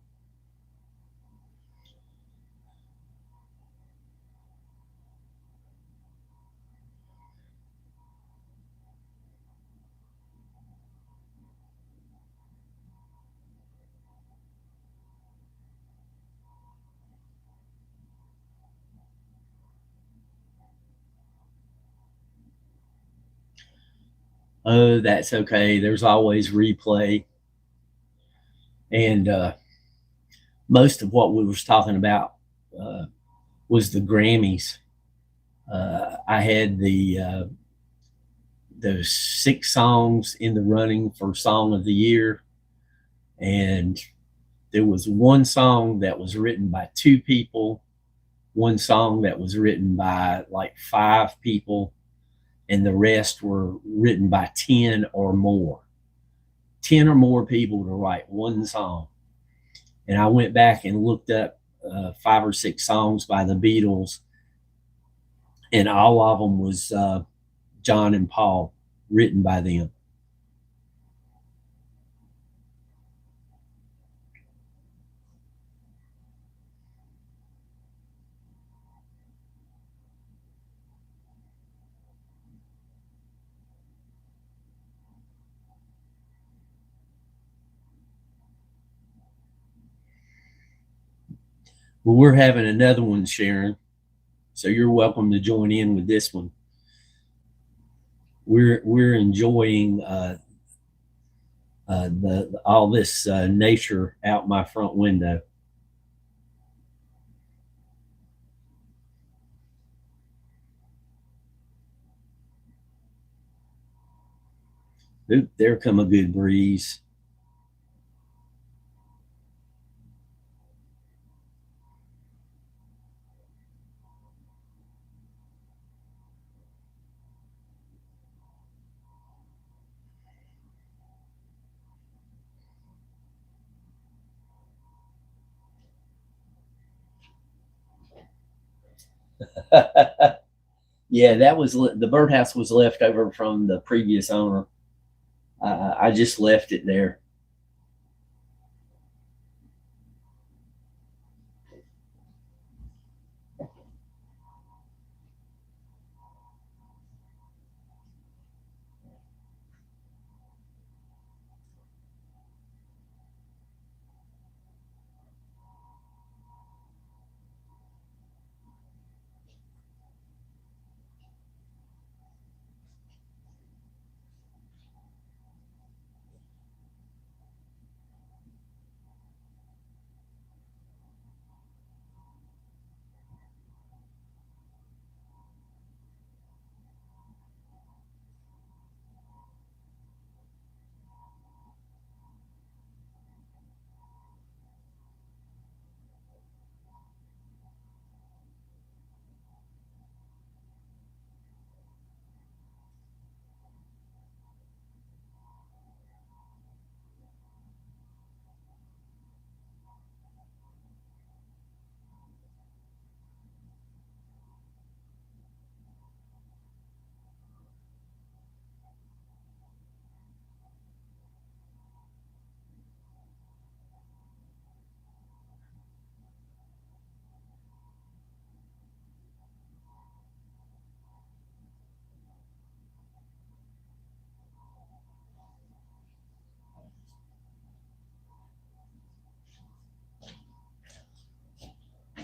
Oh, that's okay. There's always replay. And most of what we was talking about uh, was the Grammys. I had those 6 songs in the running for Song of the Year, and there was one song that was written by 2 people, one song that was written by like 5 people, and the rest were written by 10 or more people to write one song. And I went back and looked up 5 or 6 songs by the Beatles, and all of them was John and Paul, written by them. Well, we're having another one, Sharon. So you're welcome to join in with this one. We're enjoying the all this nature out my front window. Oop, there come a good breeze. Yeah, that was the birdhouse was left over from the previous owner. I just left it there.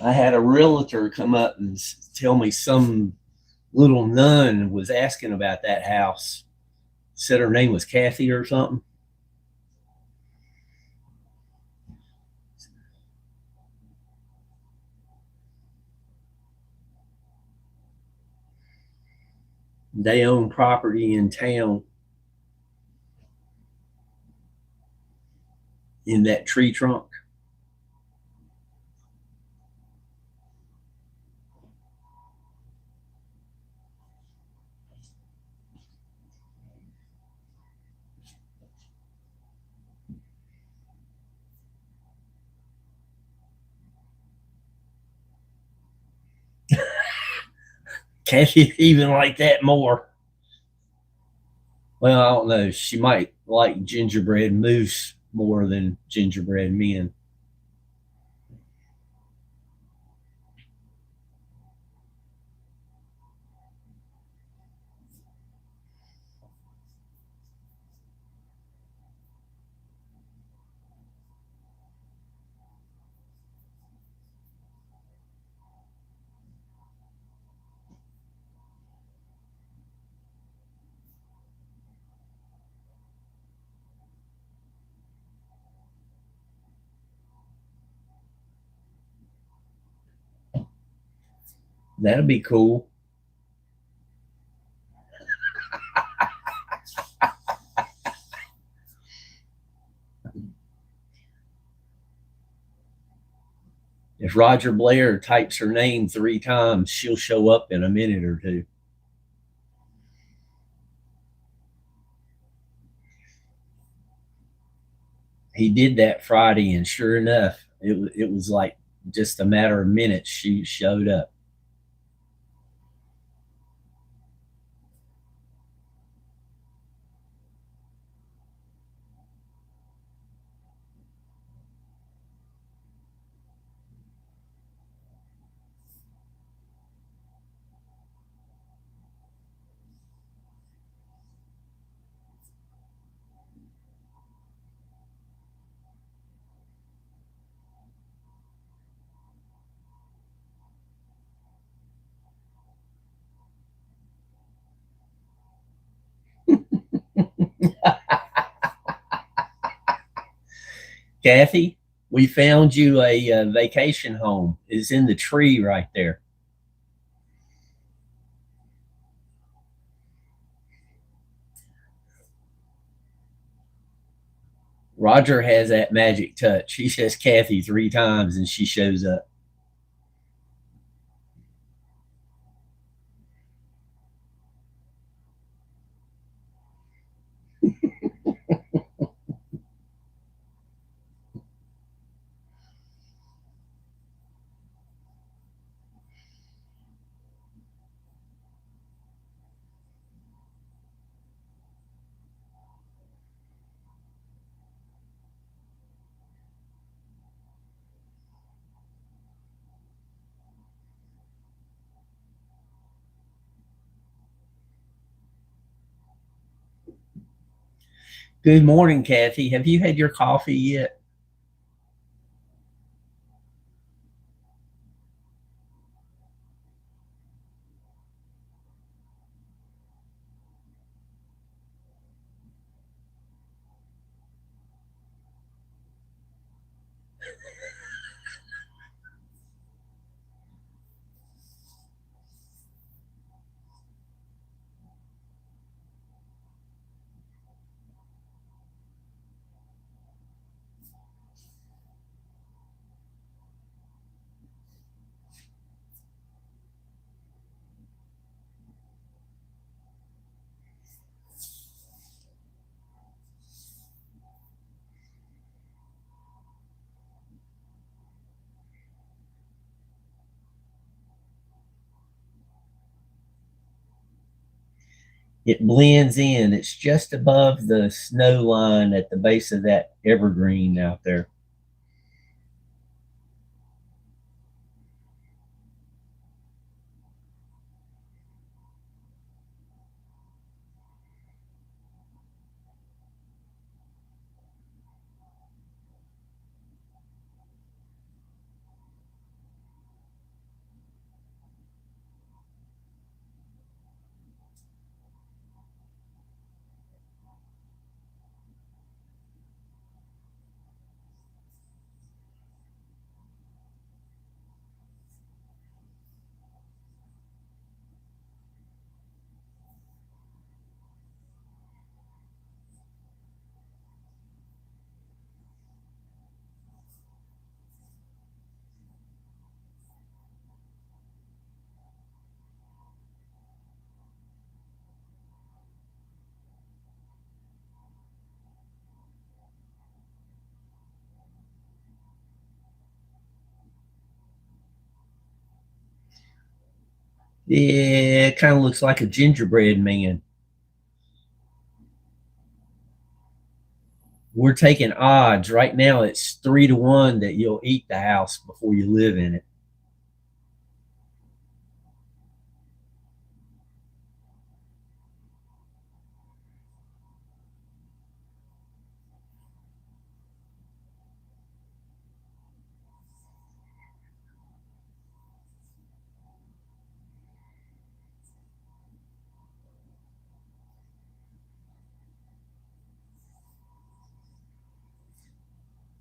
I had a realtor come up and tell me some little nun was asking about that house. Said her name was Kathy or something. They own property in town in that tree trunk. Kathy even like that more. Well, I don't know. She might like gingerbread moose more than gingerbread men. That'd be cool. If Roger Blair types her name 3 times, she'll show up in a minute or two. He did that Friday, and sure enough, it was like just a matter of minutes. She showed up. Kathy, we found you a vacation home. It's in the tree right there. Roger has that magic touch. He says Kathy 3 times and she shows up. Good morning, Kathy. Have you had your coffee yet? It blends in. It's just above the snow line at the base of that evergreen out there. Yeah, it kind of looks like a gingerbread man. We're taking odds. Right now, it's 3-1 that you'll eat the house before you live in it.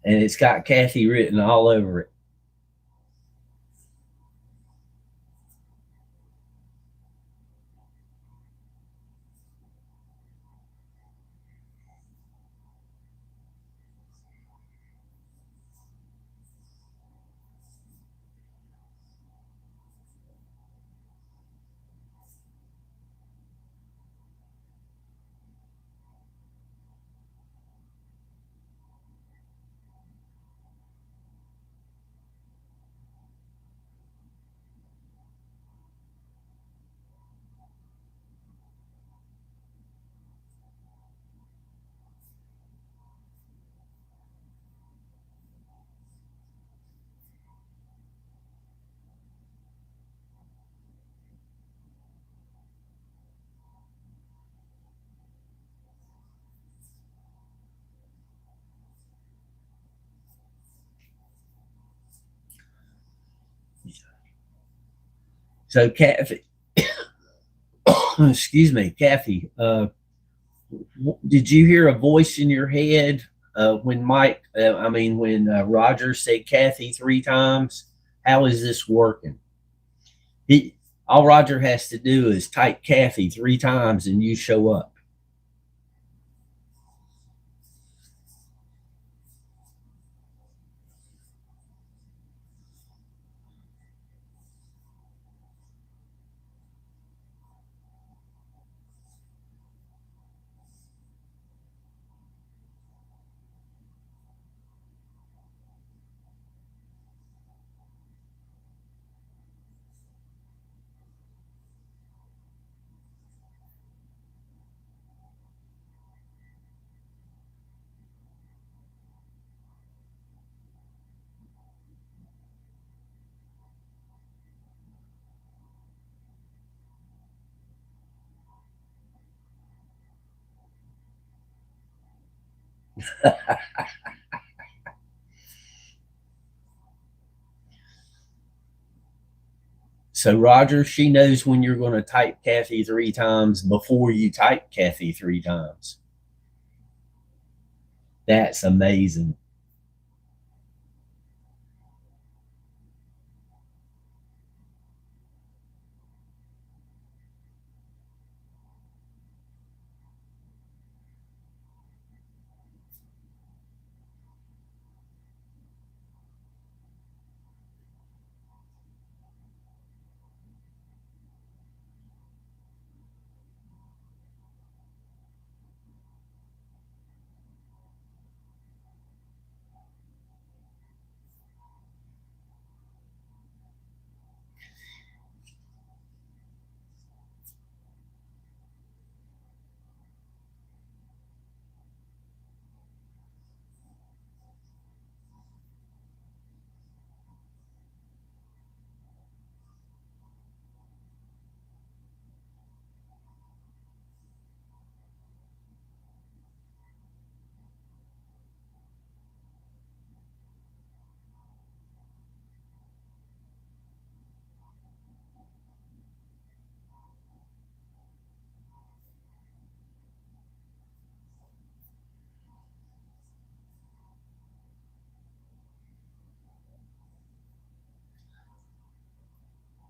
And it's got Kathy written all over it. So, Kathy, excuse me, Kathy, did you hear a voice in your head when when Roger said Kathy 3 times? How is this working? He, all Roger has to do is type Kathy 3 times and you show up. So, Roger, she knows when you're going to type Kathy 3 times before you type Kathy 3 times. That's amazing.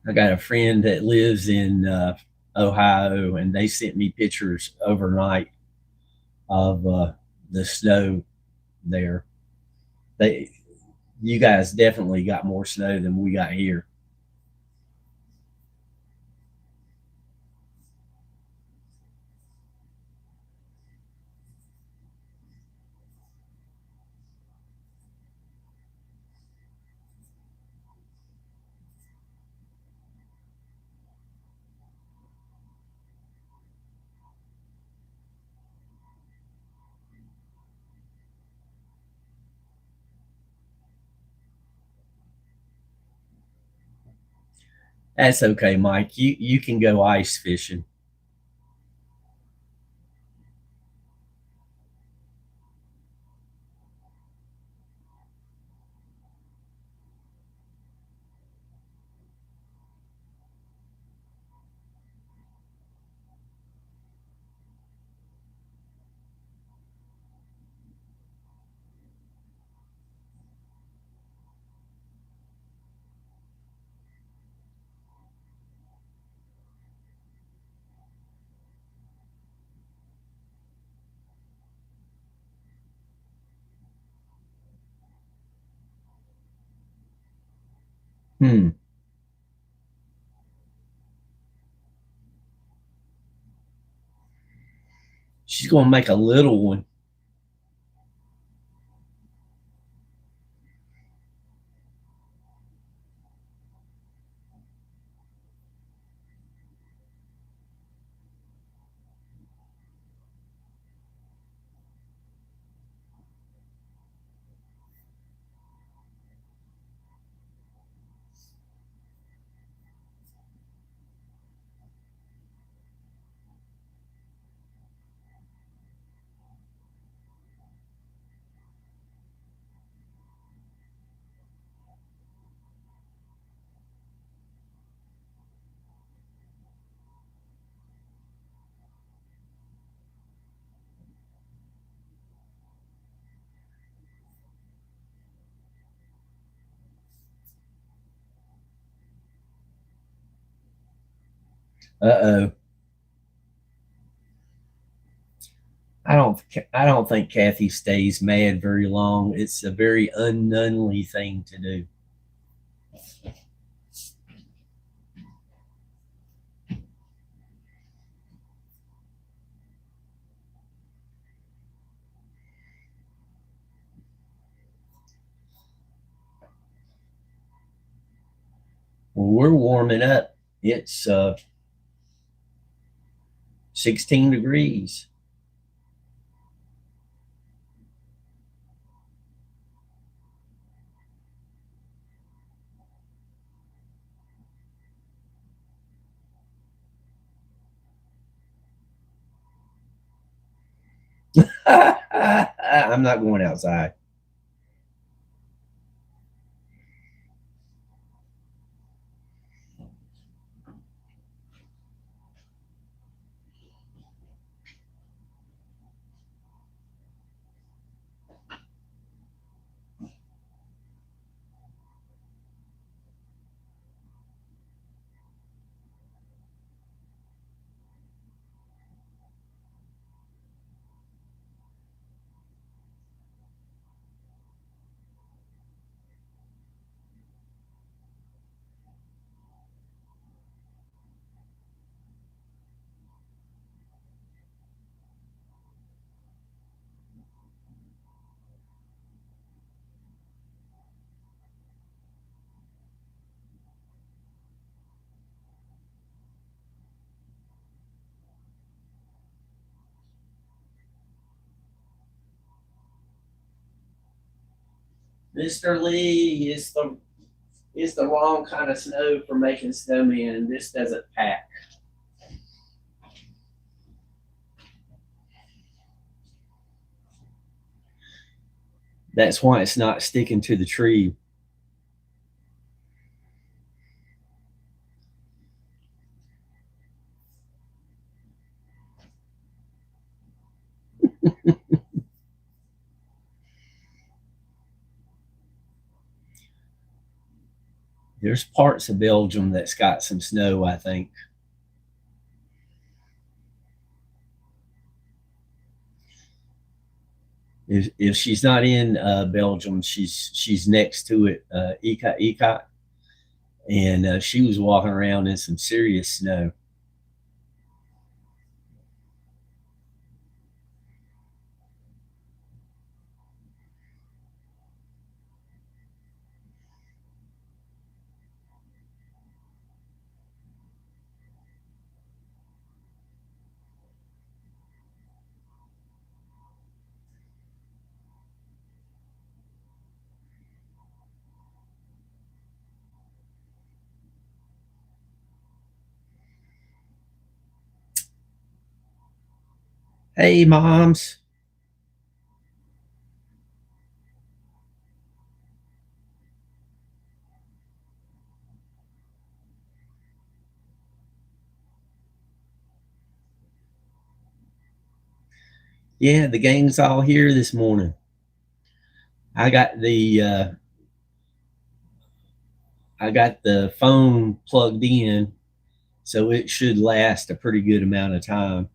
I got a friend that lives in Ohio, and they sent me pictures overnight of the snow there. They, you guys definitely got more snow than we got here. That's okay, Mike. You can go ice fishing. Hmm. She's gonna make a little one. Uh-oh. I don't think Kathy stays mad very long. It's a very unnunly thing to do. Well, we're warming up. It's 16 degrees. I'm not going outside. Mr. Lee, it's the wrong kind of snow for making snowmen, and this doesn't pack. That's why it's not sticking to the tree. There's parts of Belgium that's got some snow, I think. If she's not in Belgium, she's next to it, Ika, and she was walking around in some serious snow. Hey, moms. Yeah, the gang's all here this morning. I got the uh, I got the phone plugged in, so it should last a pretty good amount of time.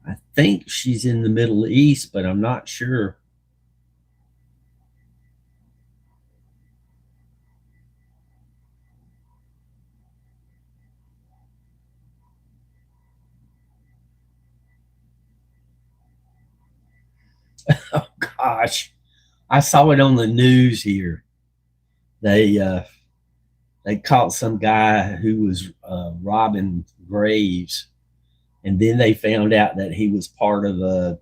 I think she's in the Middle East, but I'm not sure. Oh gosh, I saw it on the news here. They uh, they caught some guy who was robbing graves, and then they found out that he was part of a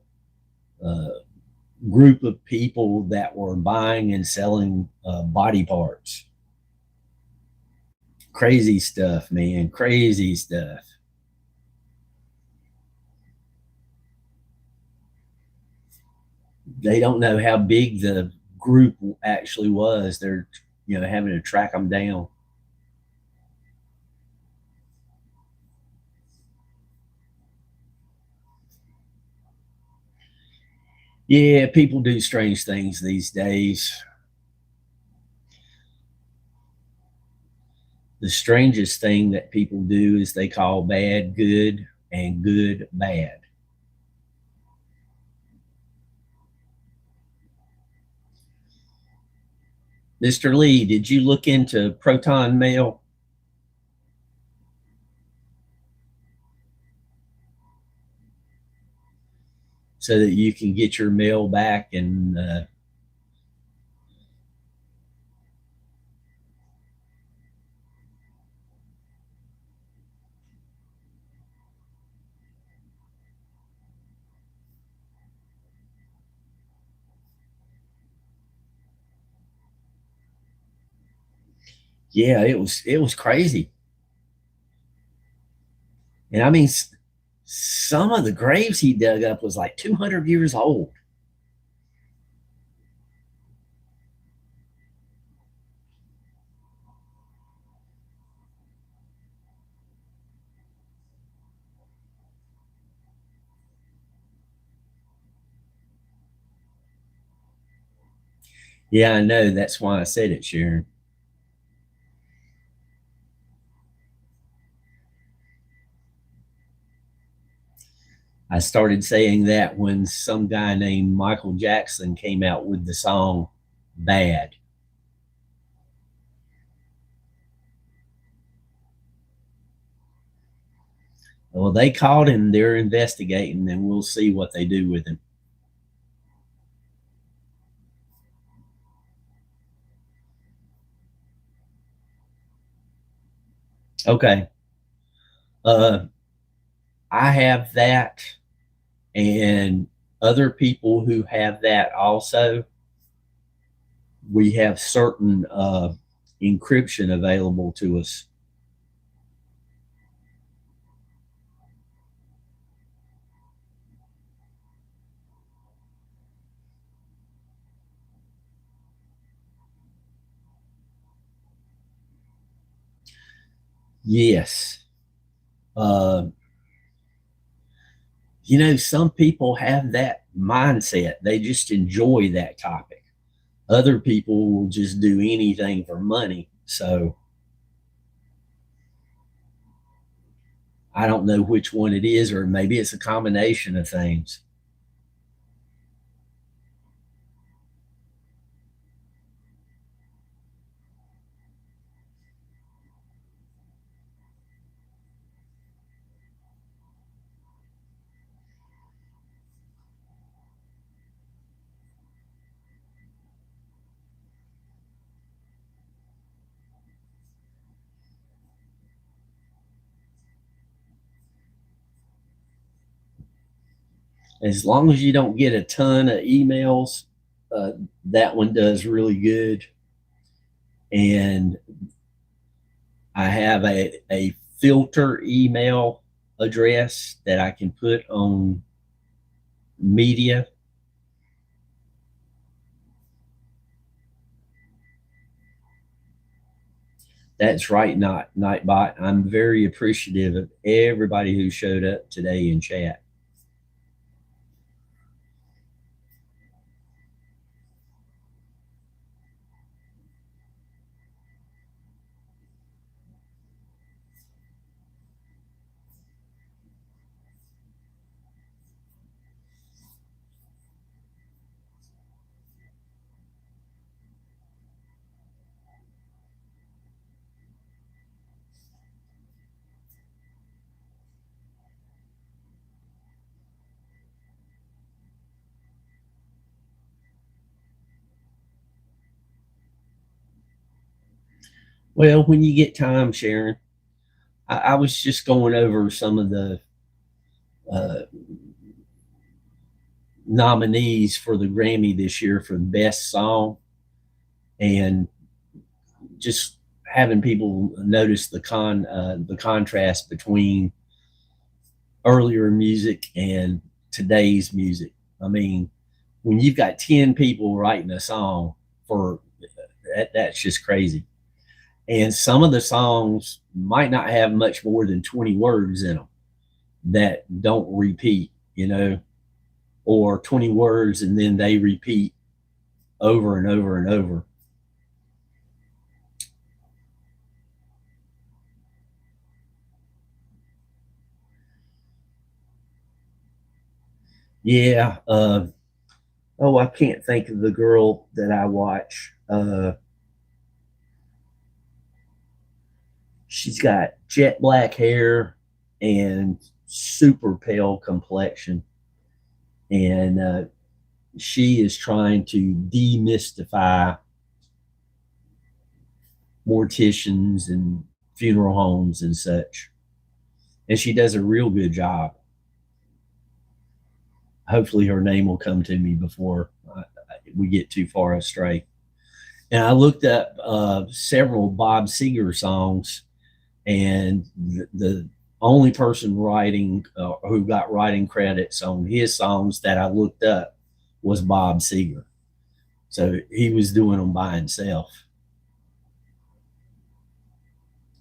group of people that were buying and selling body parts. Crazy stuff, man. Crazy stuff. They don't know how big the group actually was. They're having to track them down. Yeah, people do strange things these days. The strangest thing that people do is they call bad good and good bad. Mr. Lee, did you look into Proton Mail? So that you can get your mail back and yeah, it was crazy. And I mean, some of the graves he dug up was like 200 years old. Yeah, I know. That's why I said it, Sharon. I started saying that when some guy named Michael Jackson came out with the song Bad. Well, they caught him. They're investigating, and we'll see what they do with him. Okay. Uh, I have that, and other people who have that also. We have certain encryption available to us. Yes. Uh, some people have that mindset. They just enjoy that topic. Other people will just do anything for money. So I don't know which one it is, or maybe it's a combination of things. As long as you don't get a ton of emails, uh, that one does really good. And I have a filter email address that I can put on media. That's right, not Nightbot. I'm very appreciative of everybody who showed up today in chat. Well, when you get time, Sharon, I was just going over some of the uh, nominees for the Grammy this year for the best song, and just having people notice the contrast between earlier music and today's music. I mean, when you've got 10 people writing a song for that's just crazy. And some of the songs might not have much more than 20 words in them that don't repeat, or 20 words and then they repeat over and over and over. Yeah. Oh, I can't think of the girl that I watch. She's got jet black hair and super pale complexion, and she is trying to demystify morticians and funeral homes and such. And she does a real good job. Hopefully, her name will come to me before we get too far astray. And I looked up several Bob Seger songs, and the only person writing who got writing credits on his songs that I looked up was Bob Seger. So he was doing them by himself.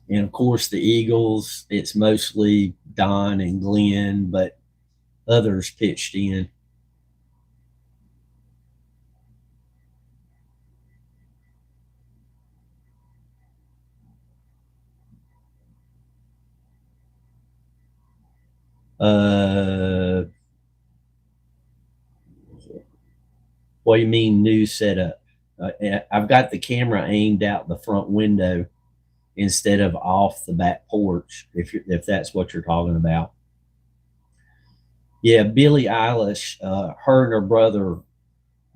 And of course, the Eagles, it's mostly Don and Glenn, but others pitched in. Uh, what do you mean new setup? I've got the camera aimed out the front window instead of off the back porch, if that's what you're talking about. Yeah, Billie Eilish, her and her brother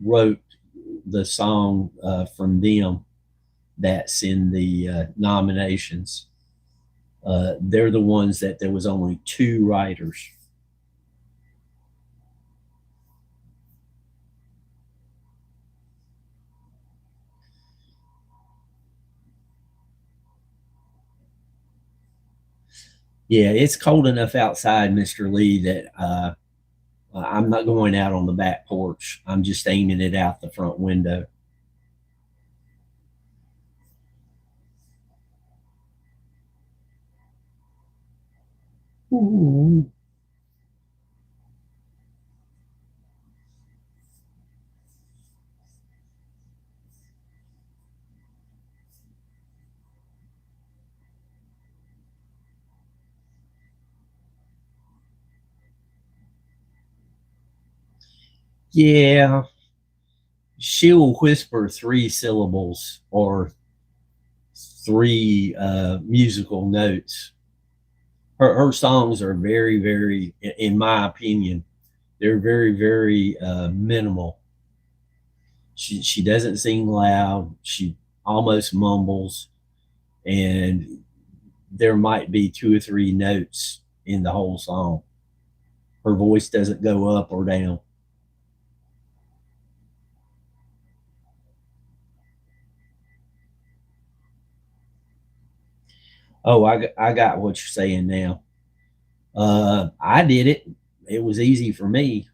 wrote the song from them that's in the nominations. They're the ones that there was only two writers. Yeah, it's cold enough outside, Mr. Lee, that I'm not going out on the back porch. I'm just aiming it out the front window. Ooh. Yeah, she'll whisper three syllables or three musical notes. Her songs are very, very, in my opinion, they're very, very minimal. She doesn't sing loud. She almost mumbles, and there might be two or three notes in the whole song. Her voice doesn't go up or down. Oh, I got what you're saying now. I did it. It was easy for me.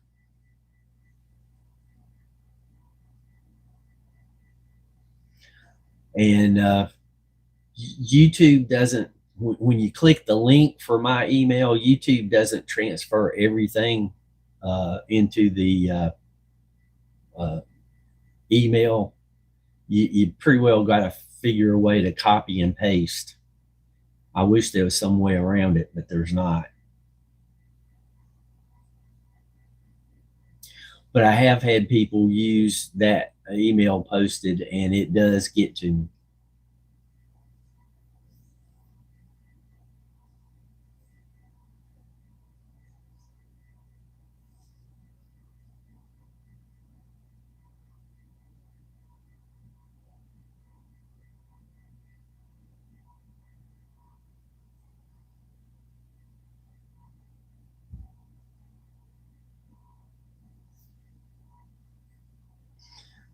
And YouTube doesn't, when you click the link for my email, YouTube doesn't transfer everything into the uh, email. You pretty well got to figure a way to copy and paste. I wish there was some way around it, but there's not. But I have had people use that email posted, and it does get to me.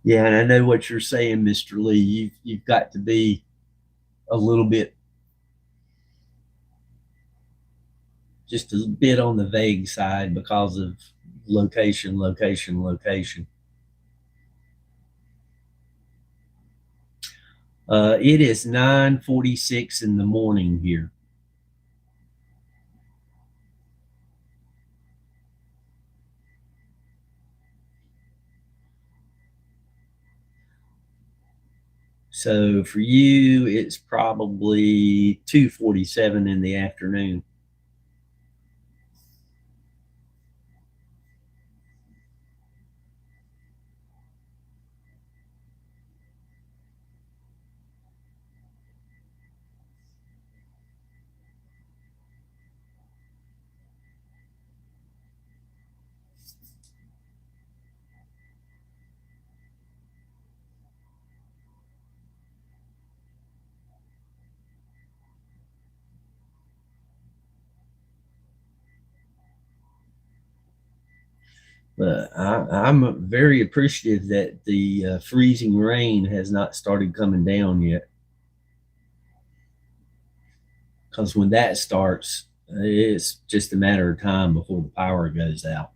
Yeah, and I know what you're saying, Mr. Lee. You've got to be a little bit, just a bit on the vague side because of location, location, location. It is 9:46 in the morning here. So for you, it's probably 2:47 in the afternoon. But I'm very appreciative that the freezing rain has not started coming down yet. Because when that starts, it's just a matter of time before the power goes out.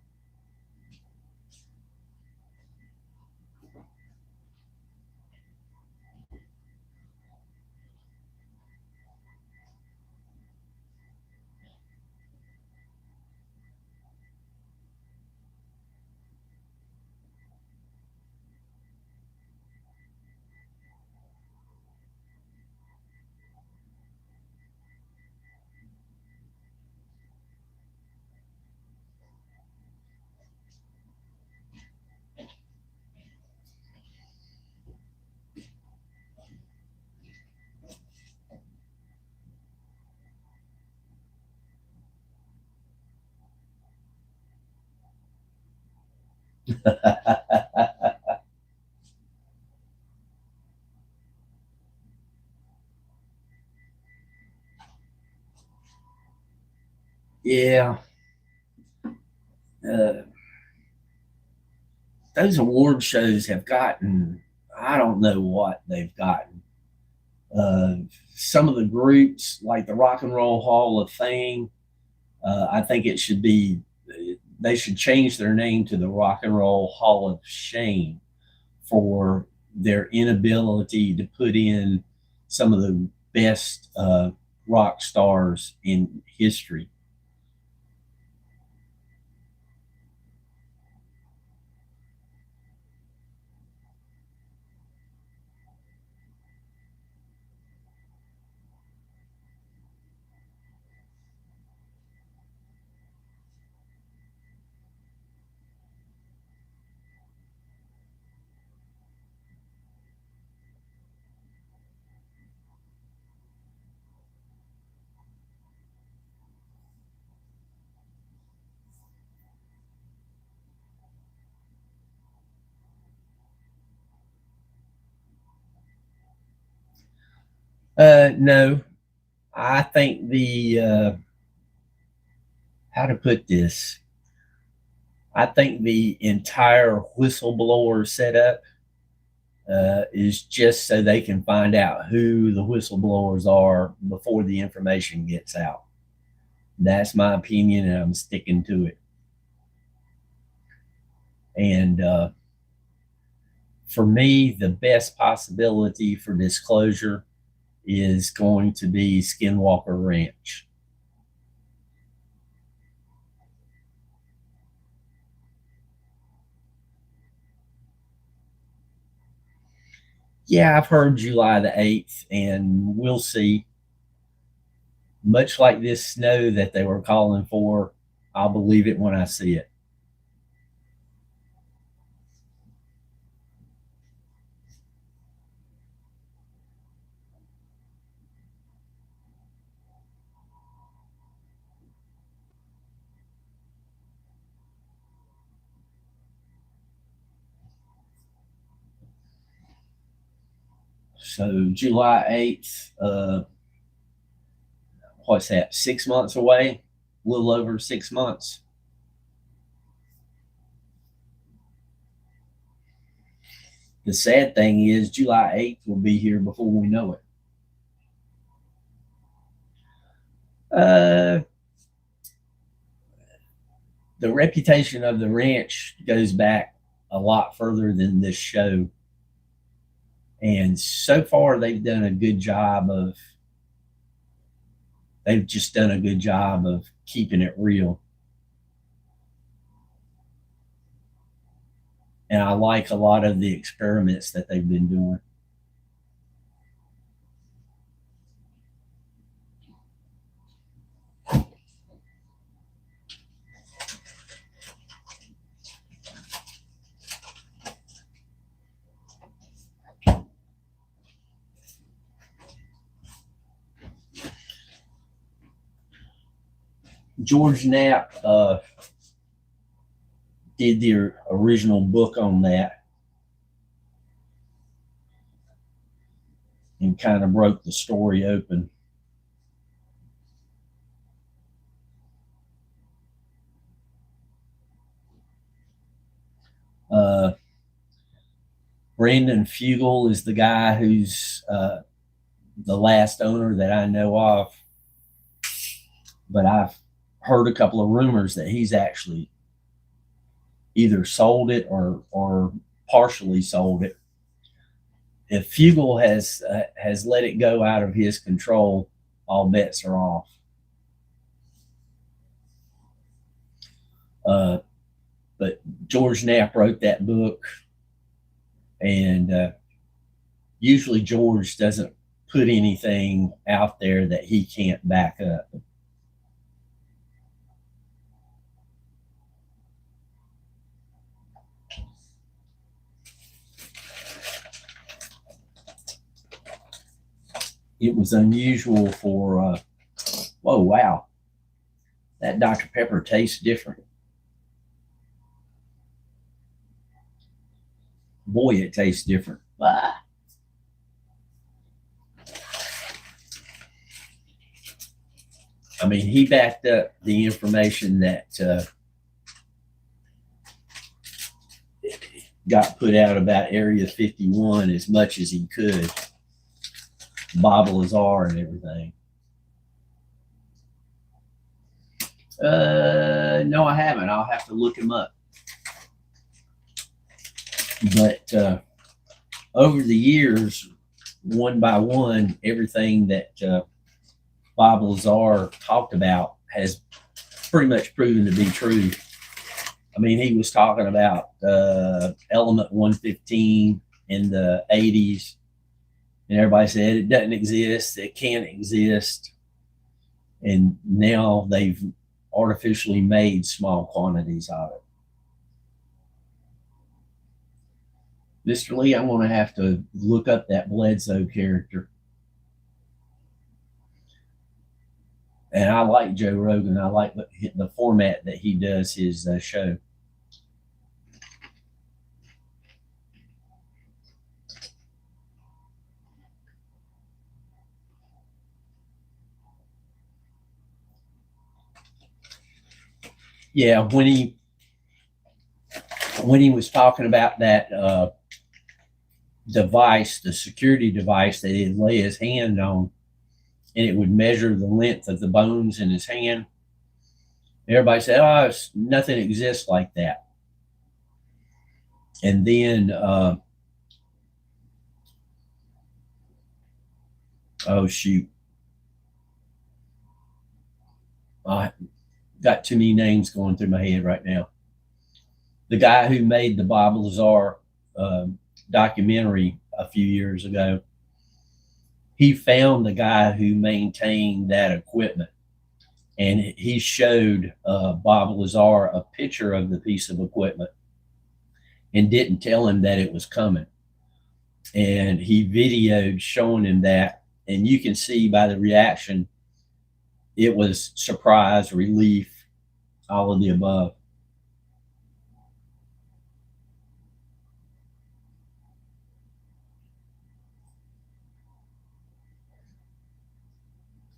Yeah, uh, those award shows have gotten, I don't know what they've gotten. Uh, some of the groups, like the Rock and Roll Hall of Fame, I think it should be, they should change their name to the Rock and Roll Hall of Shame for their inability to put in some of the best rock stars in history. No, I think how to put this, I think the entire whistleblower setup is just so they can find out who the whistleblowers are before the information gets out. That's my opinion, and I'm sticking to it. And for me, the best possibility for disclosure is going to be Skinwalker Ranch. Yeah, I've heard July the 8th, and we'll see. Much like this snow that they were calling for, I'll believe it when I see it. So, July 8th, what's that, 6 months away? A little over 6 months. The sad thing is, July 8th will be here before we know it. Uh, the reputation of the ranch goes back a lot further than this show. And so far, they've just done a good job of keeping it real. And I like a lot of the experiments that they've been doing. George Knapp did the original book on that and kind of broke the story open. Brandon Fugel is the guy who's the last owner that I know of, but I've heard a couple of rumors that he's actually either sold it or partially sold it. If Fugel has let it go out of his control, all bets are off. But George Knapp wrote that book, and usually George doesn't put anything out there that he can't back up. It was unusual for, oh, wow, that Dr. Pepper tastes different. Boy, it tastes different. Ah. I mean, he backed up the information that got put out about Area 51 as much as he could. Bob Lazar and everything. No, I haven't. I'll have to look him up. But over the years, one by one, everything that Bob Lazar talked about has pretty much proven to be true. I mean, he was talking about Element 115 in the 80s, and everybody said it doesn't exist, it can't exist. And now they've artificially made small quantities of it. Mr. Lee, I'm going to have to look up that Bledsoe character. And I like Joe Rogan. I like the format that he does his show. Yeah, when he was talking about that device, the security device that he'd lay his hand on, and it would measure the length of the bones in his hand. Everybody said, "Oh, nothing exists like that." And then, oh shoot, I got too many names going through my head right now. The guy who made the Bob Lazar documentary a few years ago, he found the guy who maintained that equipment, and he showed Bob Lazar a picture of the piece of equipment and didn't tell him that it was coming. And he videoed showing him that, and you can see by the reaction, it was surprise, relief, all of the above.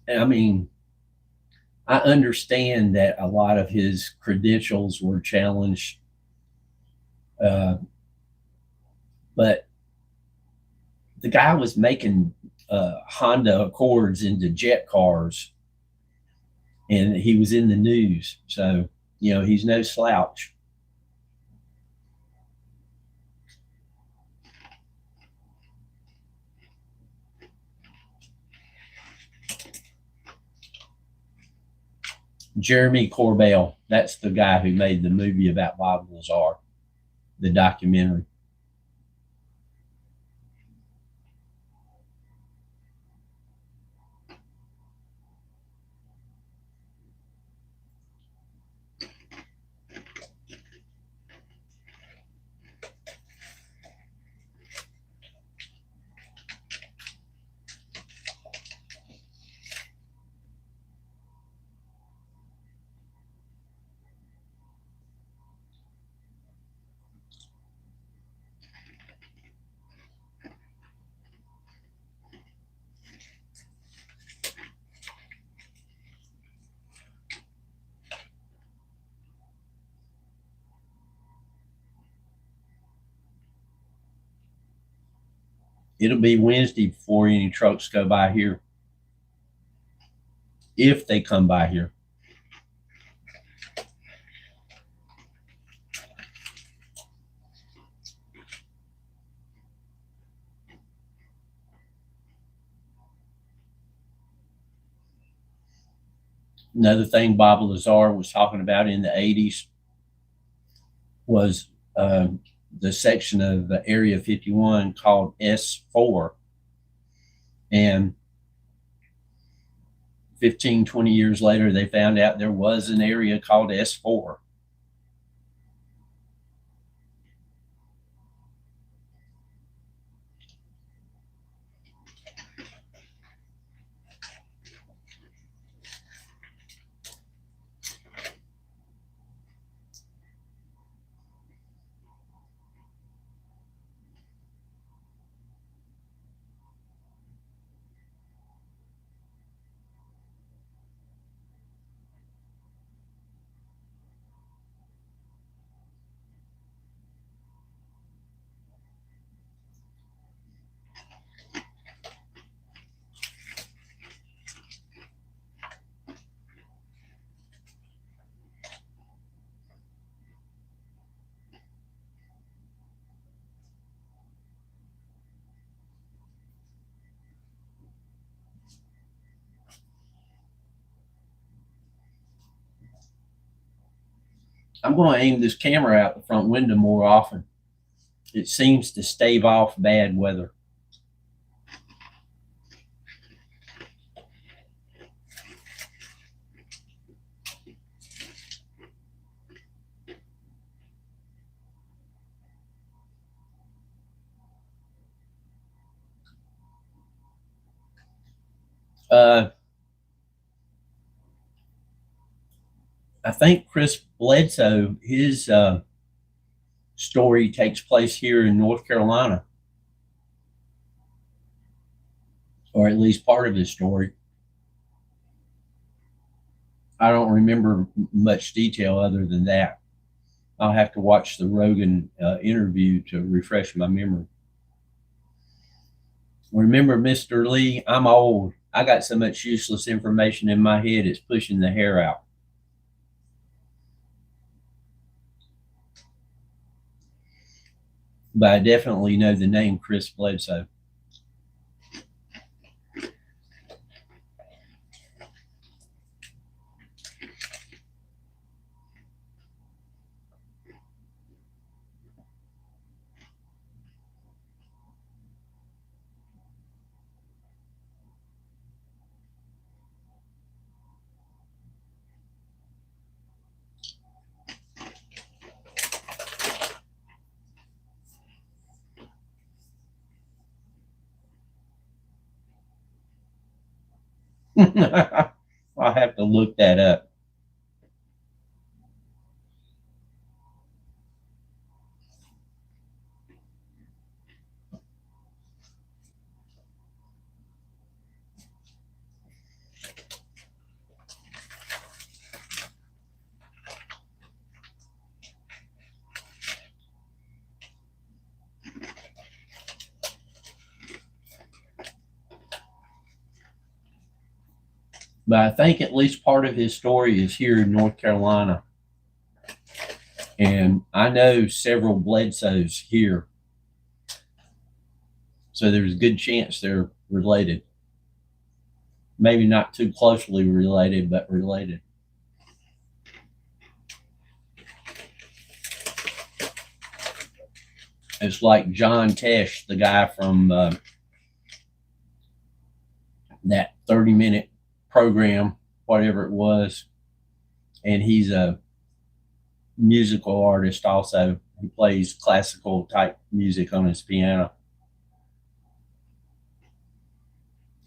And I mean, I understand that a lot of his credentials were challenged, but the guy was making Honda Accords into jet cars, and he was in the news. So, he's no slouch. Jeremy Corbell, that's the guy who made the movie about Bob Lazar, the documentary. It'll be Wednesday before any trucks go by here, if they come by here. Another thing Bob Lazar was talking about in the 80s was the section of Area 51 called S4. And 15, 20 years later, they found out there was an area called S4. I'm going to aim this camera out the front window more often. It seems to stave off bad weather. I think Chris Bledsoe, his story takes place here in North Carolina, or at least part of his story. I don't remember much detail other than that. I'll have to watch the Rogan interview to refresh my memory. Remember, Mr. Lee, I'm old. I got so much useless information in my head, it's pushing the hair out. But I definitely know the name Chris Bledsoe. I'll have to look that up. But I think at least part of his story is here in North Carolina. And I know several Bledsoes here. So there's a good chance they're related. Maybe not too closely related, but related. It's like John Tesh, the guy from that 30-minute program, whatever it was. And he's a musical artist also. He plays classical type music on his piano.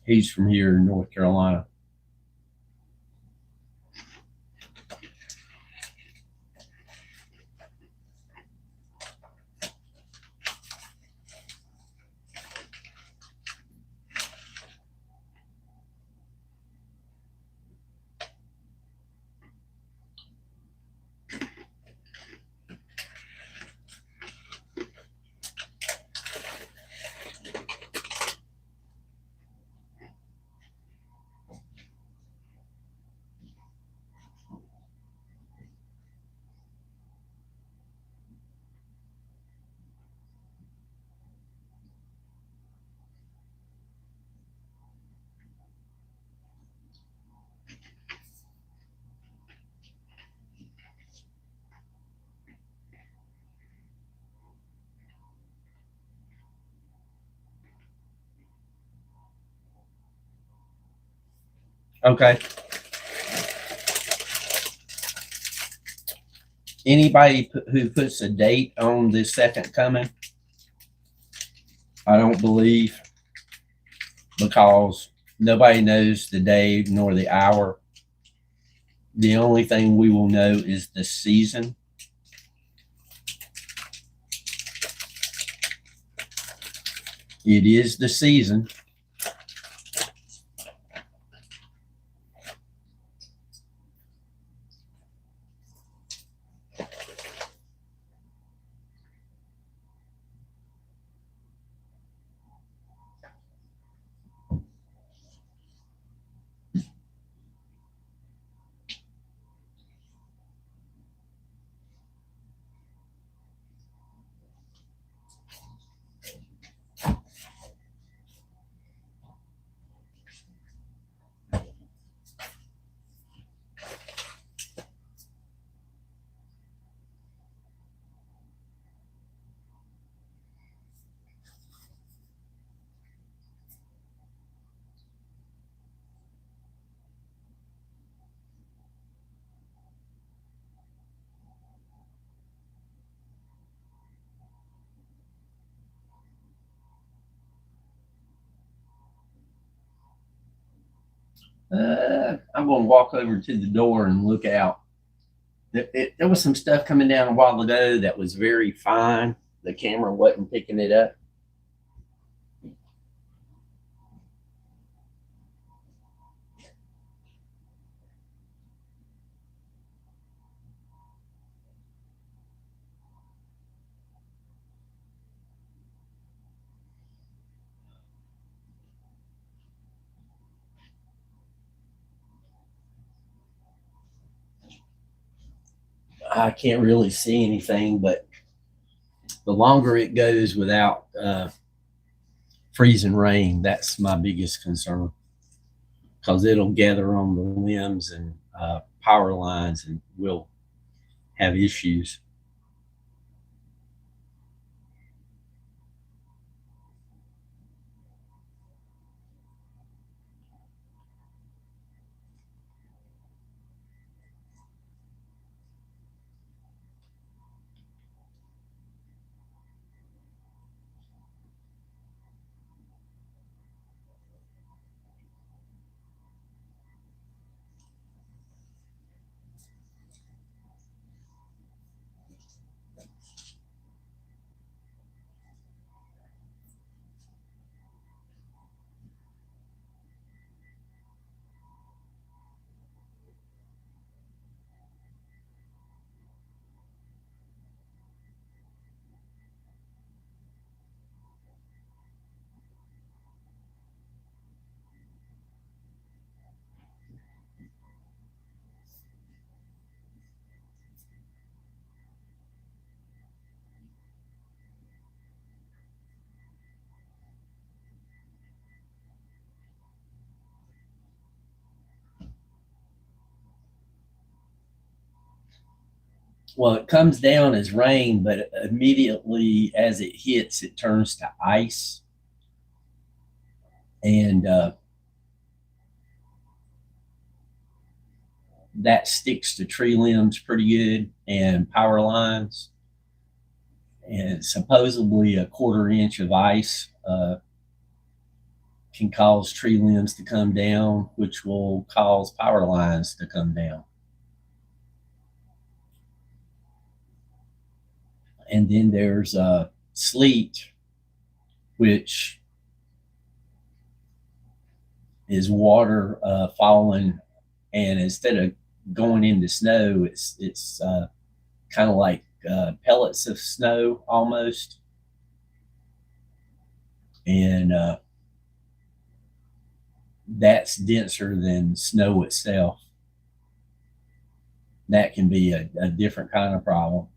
He's from here in North Carolina. Okay. Anybody who puts a date on this second coming, I don't believe, because nobody knows the day nor the hour. The only thing we will know is the season. It is the season. I'm going to walk over to the door and look out. There was some stuff coming down a while ago that was very fine. The camera wasn't picking it up. I can't really see anything, but the longer it goes without freezing rain, that's my biggest concern, because it'll gather on the limbs and power lines, and we'll have issues. Well, it comes down as rain, but immediately as it hits, it turns to ice. And that sticks to tree limbs pretty good and power lines. And supposedly a quarter inch of ice can cause tree limbs to come down, which will cause power lines to come down. And then there's sleet, which is water falling, and instead of going into snow, it's kind of like pellets of snow almost, and that's denser than snow itself. That can be a different kind of problem.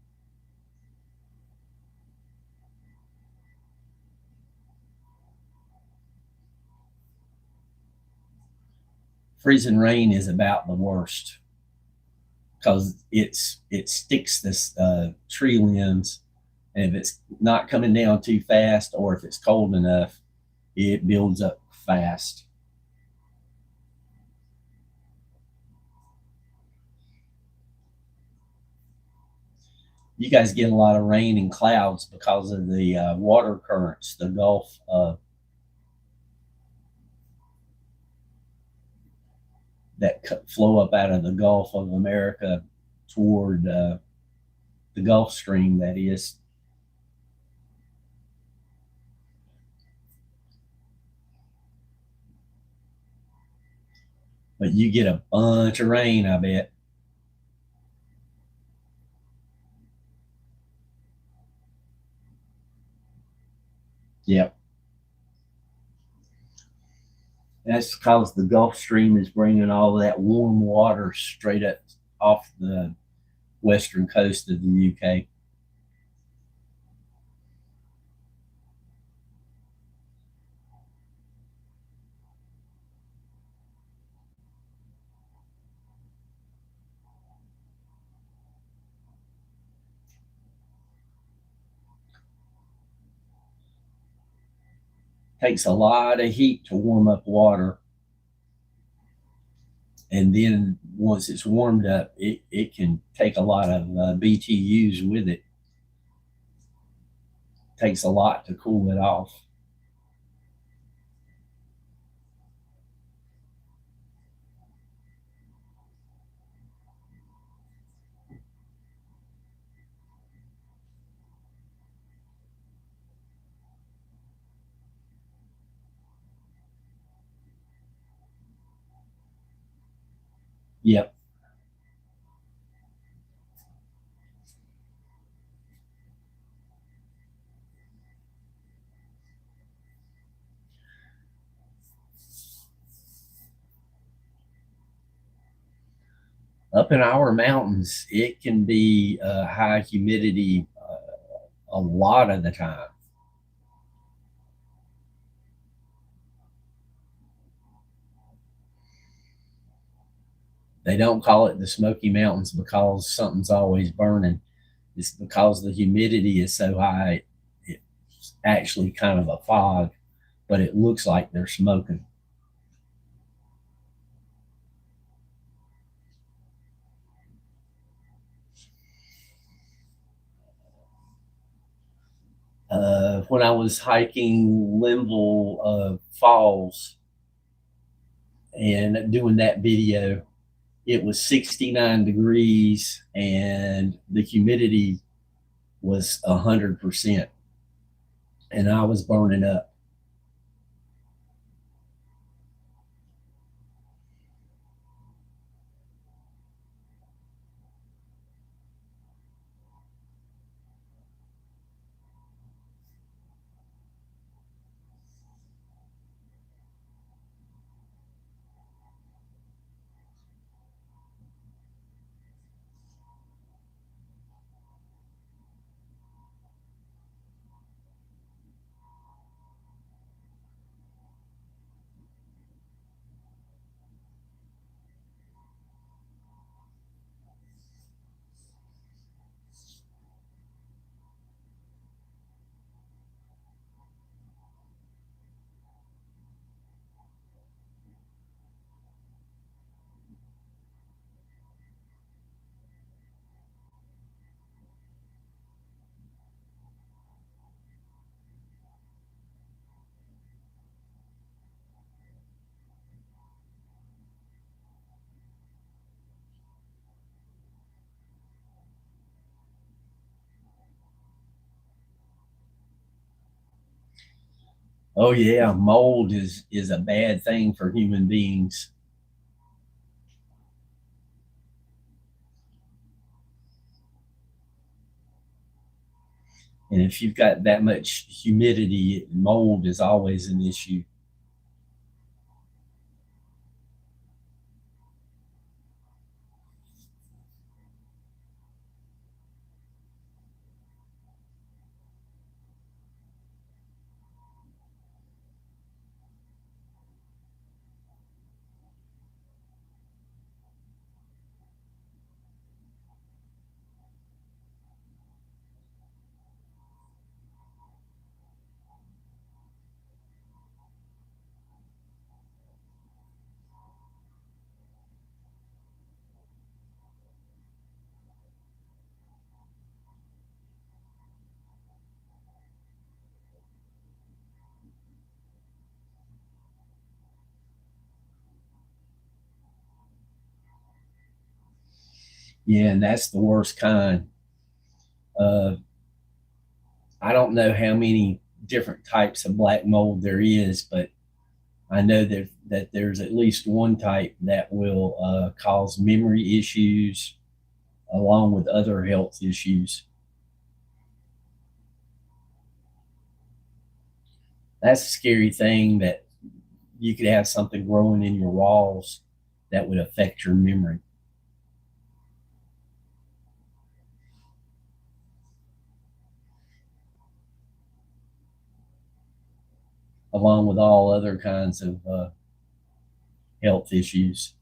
Freezing rain is about the worst, because it sticks this tree limbs, and if it's not coming down too fast, or if it's cold enough, it builds up fast. you guys get a lot of rain and clouds because of the water currents, the Gulf that flow up out of the Gulf of America toward the Gulf Stream, that is. But you get a bunch of rain, I bet. Yep. That's because the Gulf Stream is bringing all that warm water straight up off the western coast of the UK. Takes a lot of heat to warm up water, and then once it's warmed up, it can take a lot of BTUs with it. Takes a lot to cool it off. Yep. Up in our mountains, it can be high humidity a lot of the time. They don't call it the Smoky Mountains because something's always burning. It's because the humidity is so high, it's actually kind of a fog, but it looks like they're smoking. When I was hiking Linville Falls and doing that video, it was 69 degrees and the humidity was 100%, and I was burning up. Oh yeah, mold is a bad thing for human beings. And if you've got that much humidity, mold is always an issue. Yeah, and that's the worst kind. Uh, I don't know how many different types of black mold there is, but I know that there's at least one type that will cause memory issues along with other health issues. That's a scary thing that you could have something growing in your walls that would affect your memory, along with all other kinds of health issues.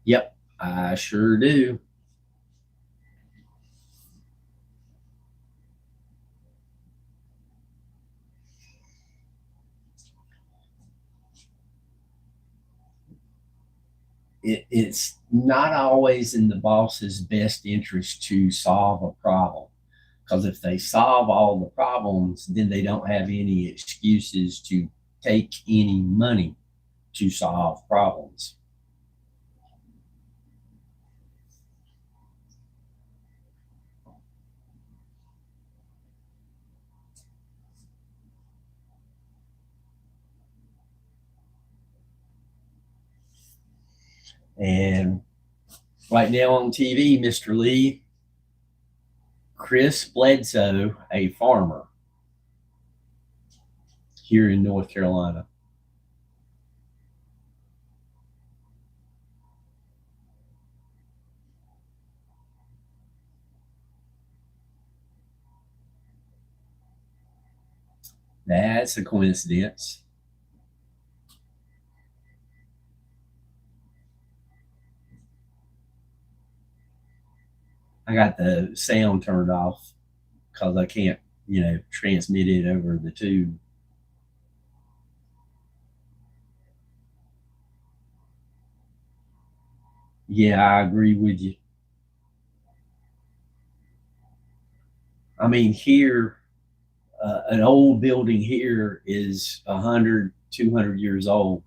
Yep, I sure do. It's not always in the boss's best interest to solve a problem, because if they solve all the problems, then they don't have any excuses to take any money to solve problems. And right now on TV, Mr. Lee, Chris Bledsoe, a farmer here in North Carolina. That's a coincidence. I got the sound turned off because I can't, transmit it over the tube. Yeah, I agree with you. I mean, here, an old building here is 100, 200 years old.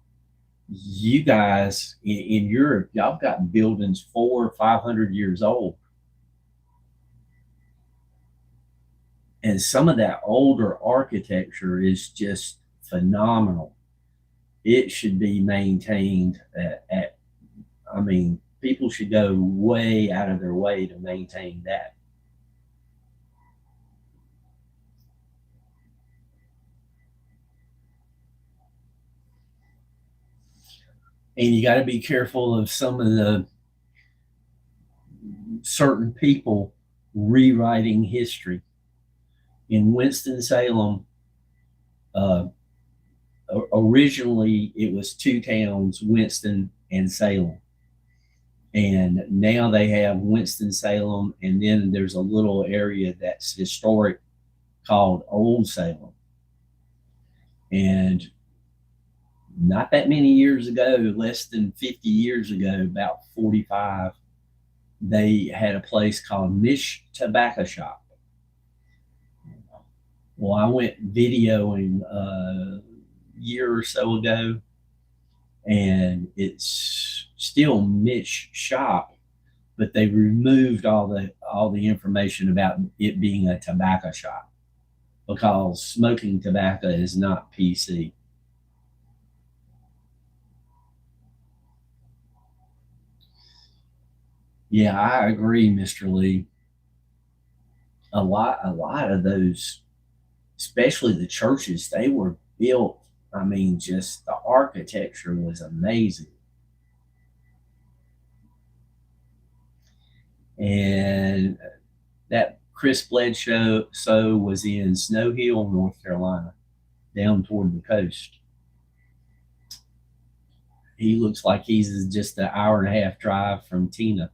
You guys in Europe, y'all got buildings 400 or 500 years old. And some of that older architecture is just phenomenal. It should be maintained I mean, people should go way out of their way to maintain that. And you got to be careful of some of the certain people rewriting history. In Winston-Salem, uh, originally it was two towns, Winston and Salem. And now they have Winston-Salem, and then there's a little area that's historic called Old Salem. And not that many years ago, less than 50 years ago, about 45, they had a place called Mish Tobacco Shop. Well, I went videoing a year or so ago, and it's still Mish Shop, but they removed all the information about it being a tobacco shop because smoking tobacco is not PC. Yeah, I agree, Mr. Lee. A lot of those, especially the churches, they were built. I mean, just the architecture was amazing. And that Chris Bledsoe was in Snow Hill, North Carolina, down toward the coast. He looks like he's just an hour and a half drive from Tina.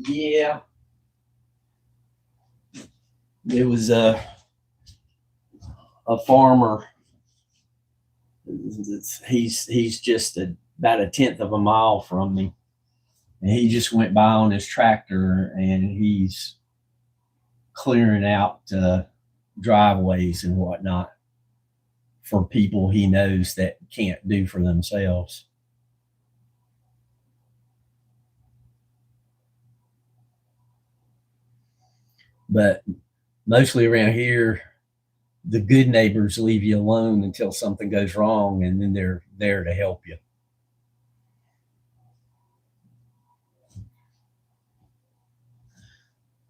Yeah, it was a farmer. He's just about a tenth of a mile from me, and he just went by on his tractor, and he's clearing out driveways and whatnot for people he knows that can't do for themselves. But mostly around here, the good neighbors leave you alone until something goes wrong, and then they're there to help you.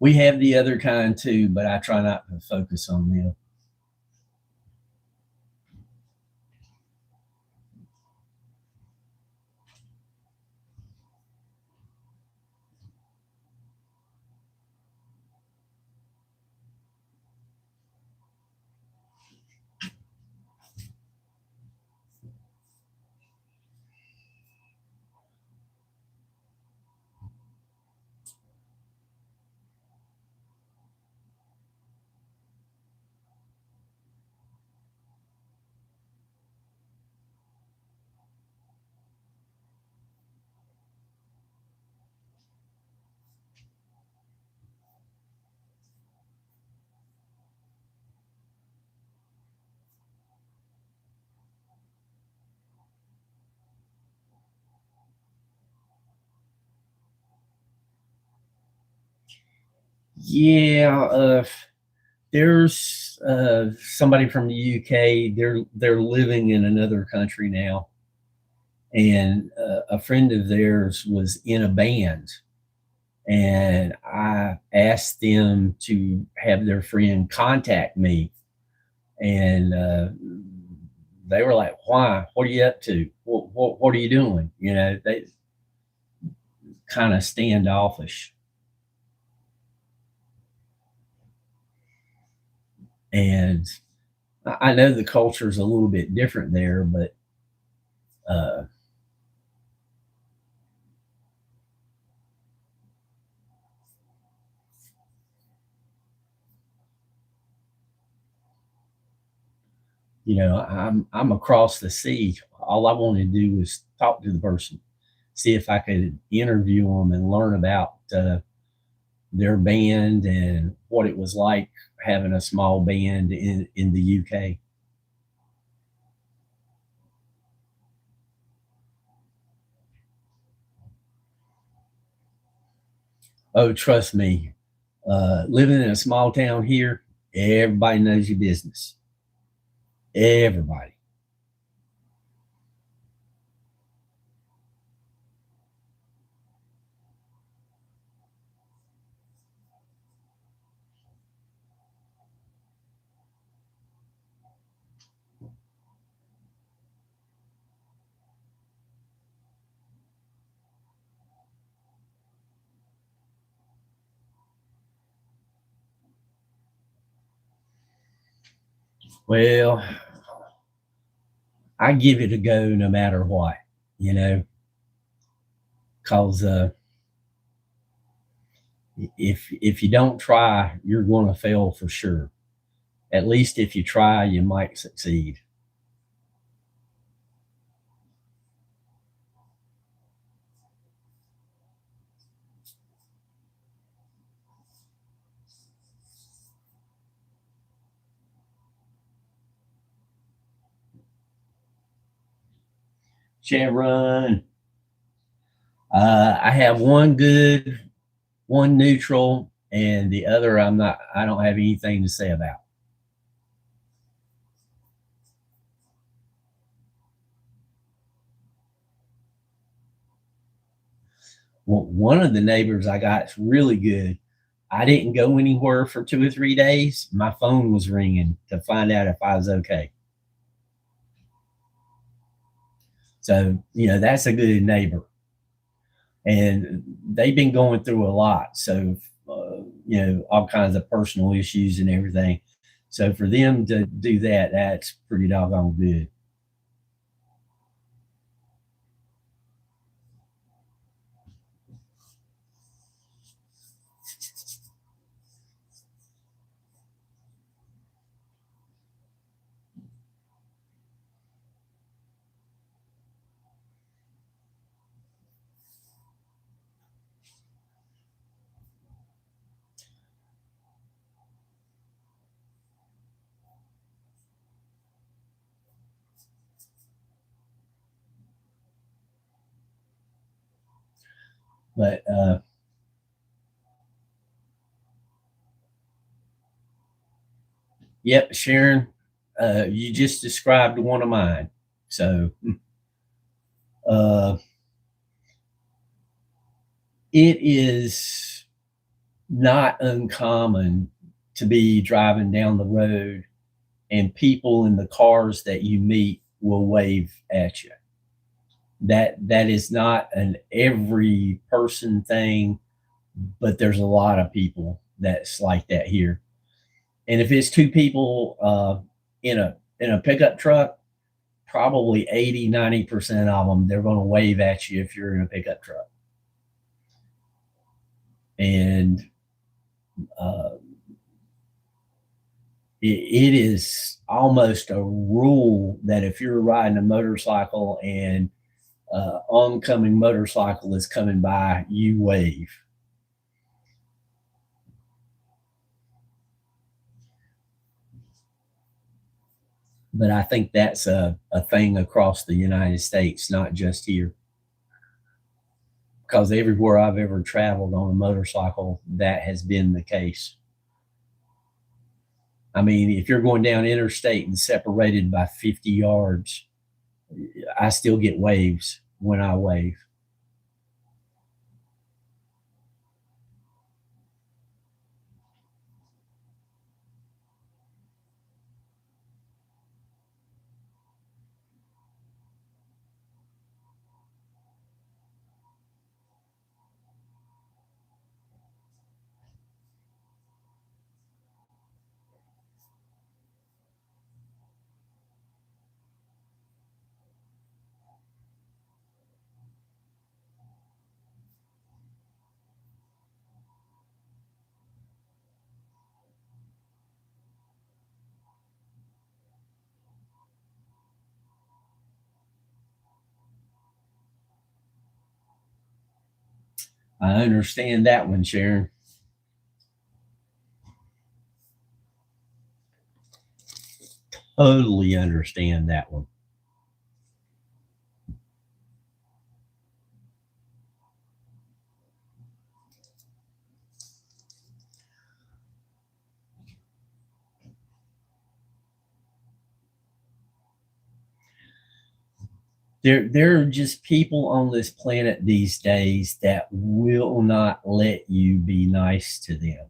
We have the other kind too, but I try not to focus on them. Yeah, there's somebody from the UK. They're living in another country now, and a friend of theirs was in a band, and I asked them to have their friend contact me, and they were like, "Why? What are you up to? What are you doing?" You know, they kind of standoffish, and I know the culture is a little bit different there, but uh, I'm across the sea. All I wanted to do was talk to the person, see if I could interview them and learn about their band and what it was like having a small band in the UK. Oh, trust me, living in a small town here, everybody knows your business. Everybody. Well, I give it a go no matter what, you know, because if you don't try, you're going to fail for sure. At least if you try, you might succeed. Chevron. I have one good, one neutral, and the other I'm not. I don't have anything to say about. Well, one of the neighbors I got is really good. I didn't go anywhere for 2 or 3 days. My phone was ringing to find out if I was okay. So that's a good neighbor, and they've been going through a lot. So all kinds of personal issues and everything. So for them to do that, that's pretty doggone good. But yep, Sharon, you just described one of mine. So uh, it is not uncommon to be driving down the road and people in the cars that you meet will wave at you. That is not an every person thing, but there's a lot of people that's like that here. And if it's two people in a pickup truck, probably 80-90% of them, they're going to wave at you if you're in a pickup truck. And uh, it is almost a rule that if you're riding a motorcycle and oncoming motorcycle is coming by, you wave. But I think that's a thing across the United States, not just here. Because everywhere I've ever traveled on a motorcycle, that has been the case. I mean, if you're going down interstate and separated by 50 yards, I still get waves when I wave. I understand that one, Sharon. Totally understand that one. There are just people on this planet these days that will not let you be nice to them.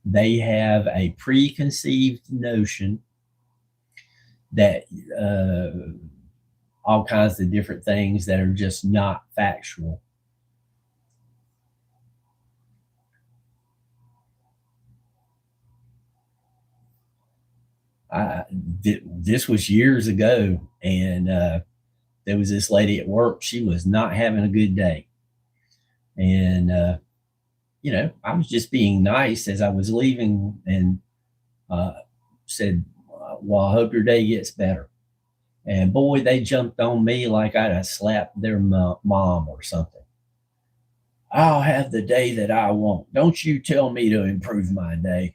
They have a preconceived notion that all kinds of different things that are just not factual. This was years ago, and there was this lady at work. She was not having a good day, and I was just being nice as I was leaving, and uh, said, "Well, I hope your day gets better." And boy, they jumped on me like I'd have slapped their mom or something. I'll have the day that I want. Don't you tell me to improve my day.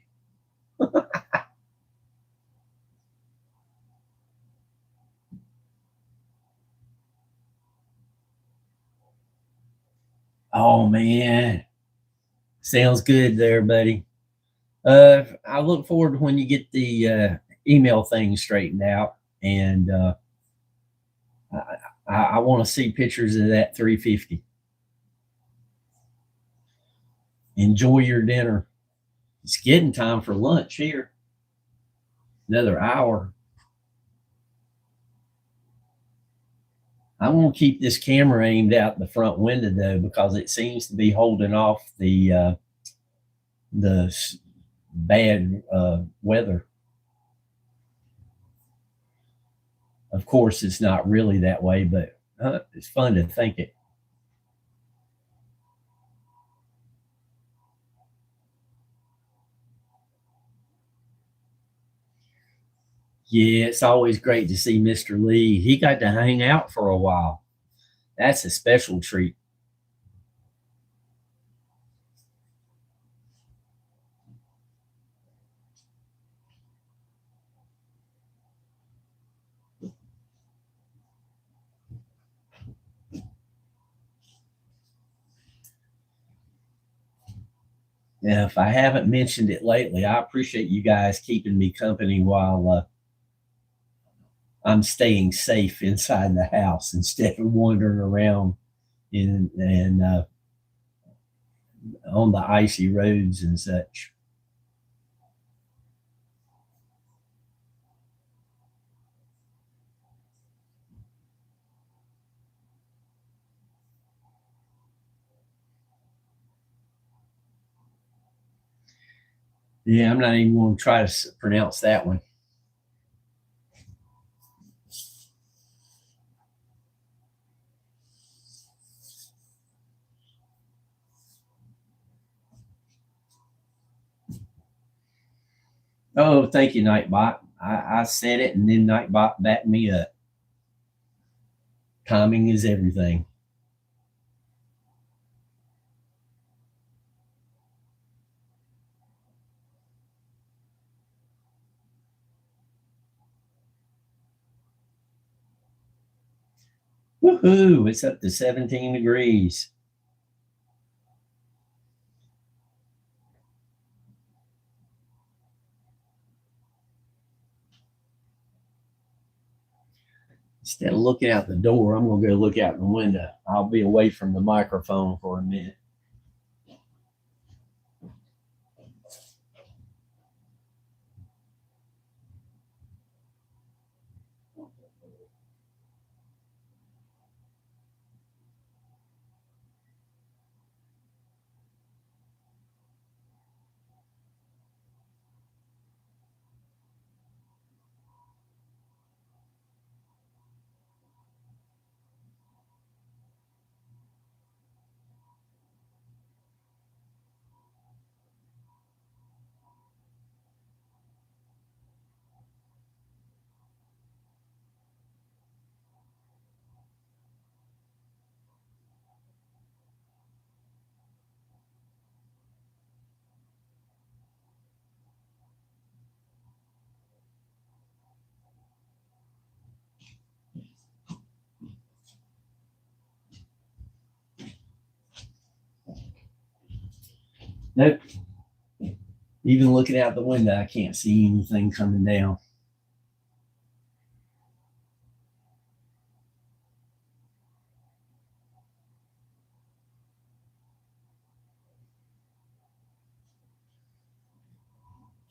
Oh man, sounds good there, buddy. I look forward to when you get the email thing straightened out, and I want to see pictures of that 350. Enjoy your dinner. It's getting time for lunch here. Another hour. I want to keep this camera aimed out the front window though, because it seems to be holding off the bad weather. Of course, it's not really that way, but it's fun to think it. Yeah, it's always great to see Mr. Lee. He got to hang out for a while. That's a special treat. Now, if I haven't mentioned it lately, I appreciate you guys keeping me company while I'm staying safe inside the house instead of wandering around and on the icy roads and such. Yeah, I'm not even going to try to pronounce that one. Oh, thank you, Nightbot. I said it, and then Nightbot backed me up. Timing is everything. Woohoo! It's up to 17 degrees. Instead of looking out the door, I'm going to go look out the window. I'll be away from the microphone for a minute. Nope. Even looking out the window, I can't see anything coming down.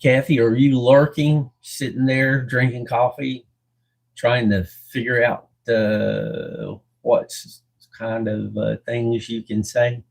Kathy, are you lurking, sitting there drinking coffee, trying to figure out what kind of things you can say?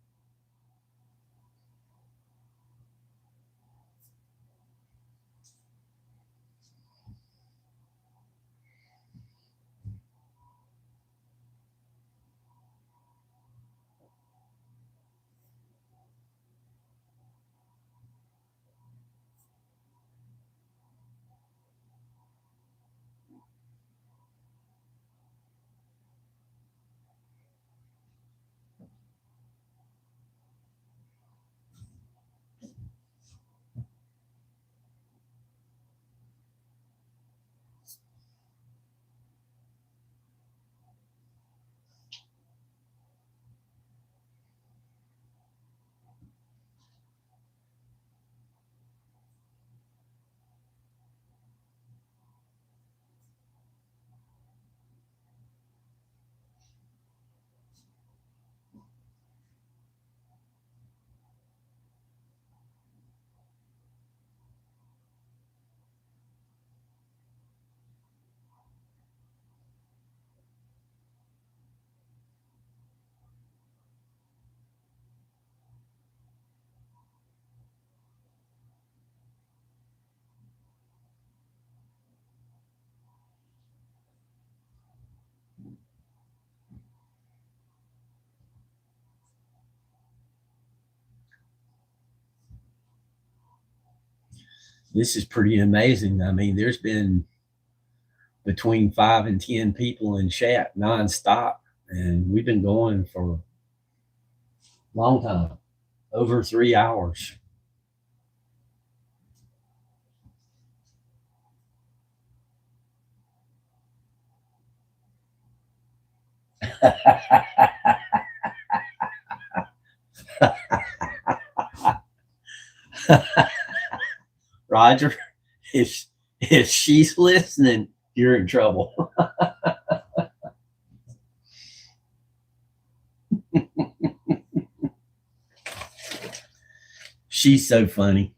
This is pretty amazing. I mean, there's been between 5 and 10 people in chat nonstop, and we've been going for a long time, over 3 hours. Roger, if she's listening, you're in trouble. She's so funny.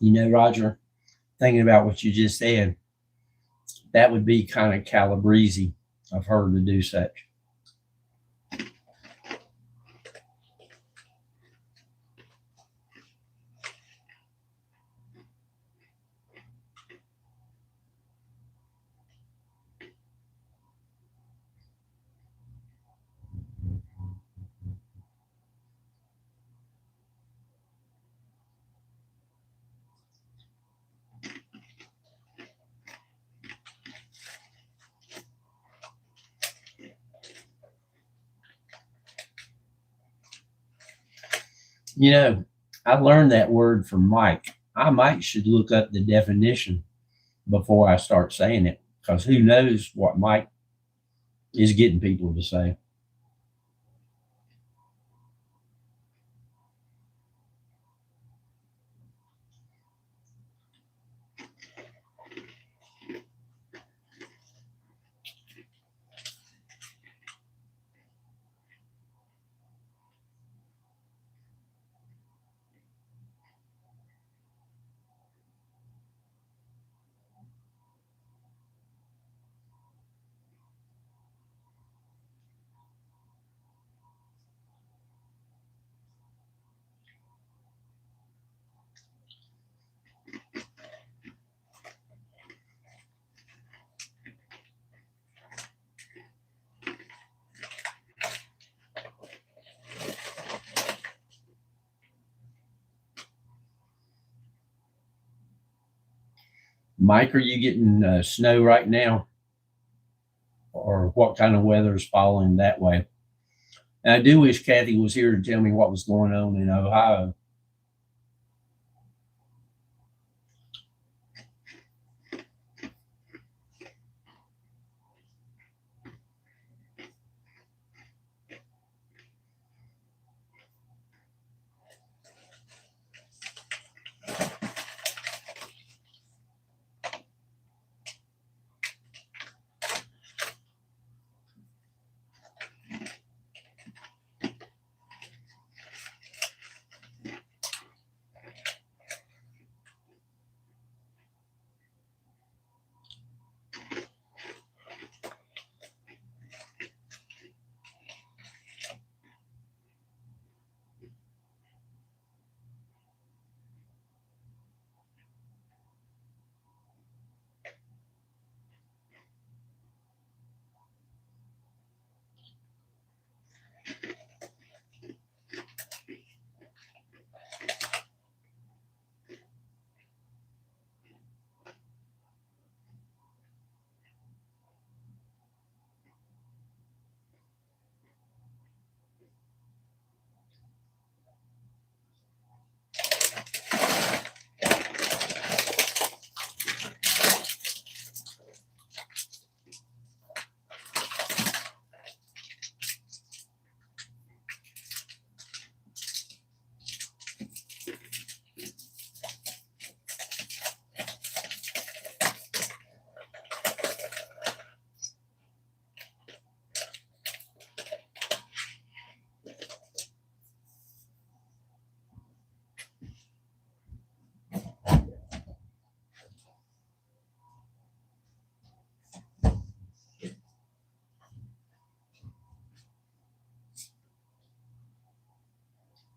You know, Roger, thinking about what you just said, that would be kind of Calabrese of her to do such. You know, I learned that word from Mike. I might should look up the definition before I start saying it, because who knows what Mike is getting people to say. Mike, are you getting snow right now? Or what kind of weather is falling that way? And I do wish Kathy was here to tell me what was going on in Ohio.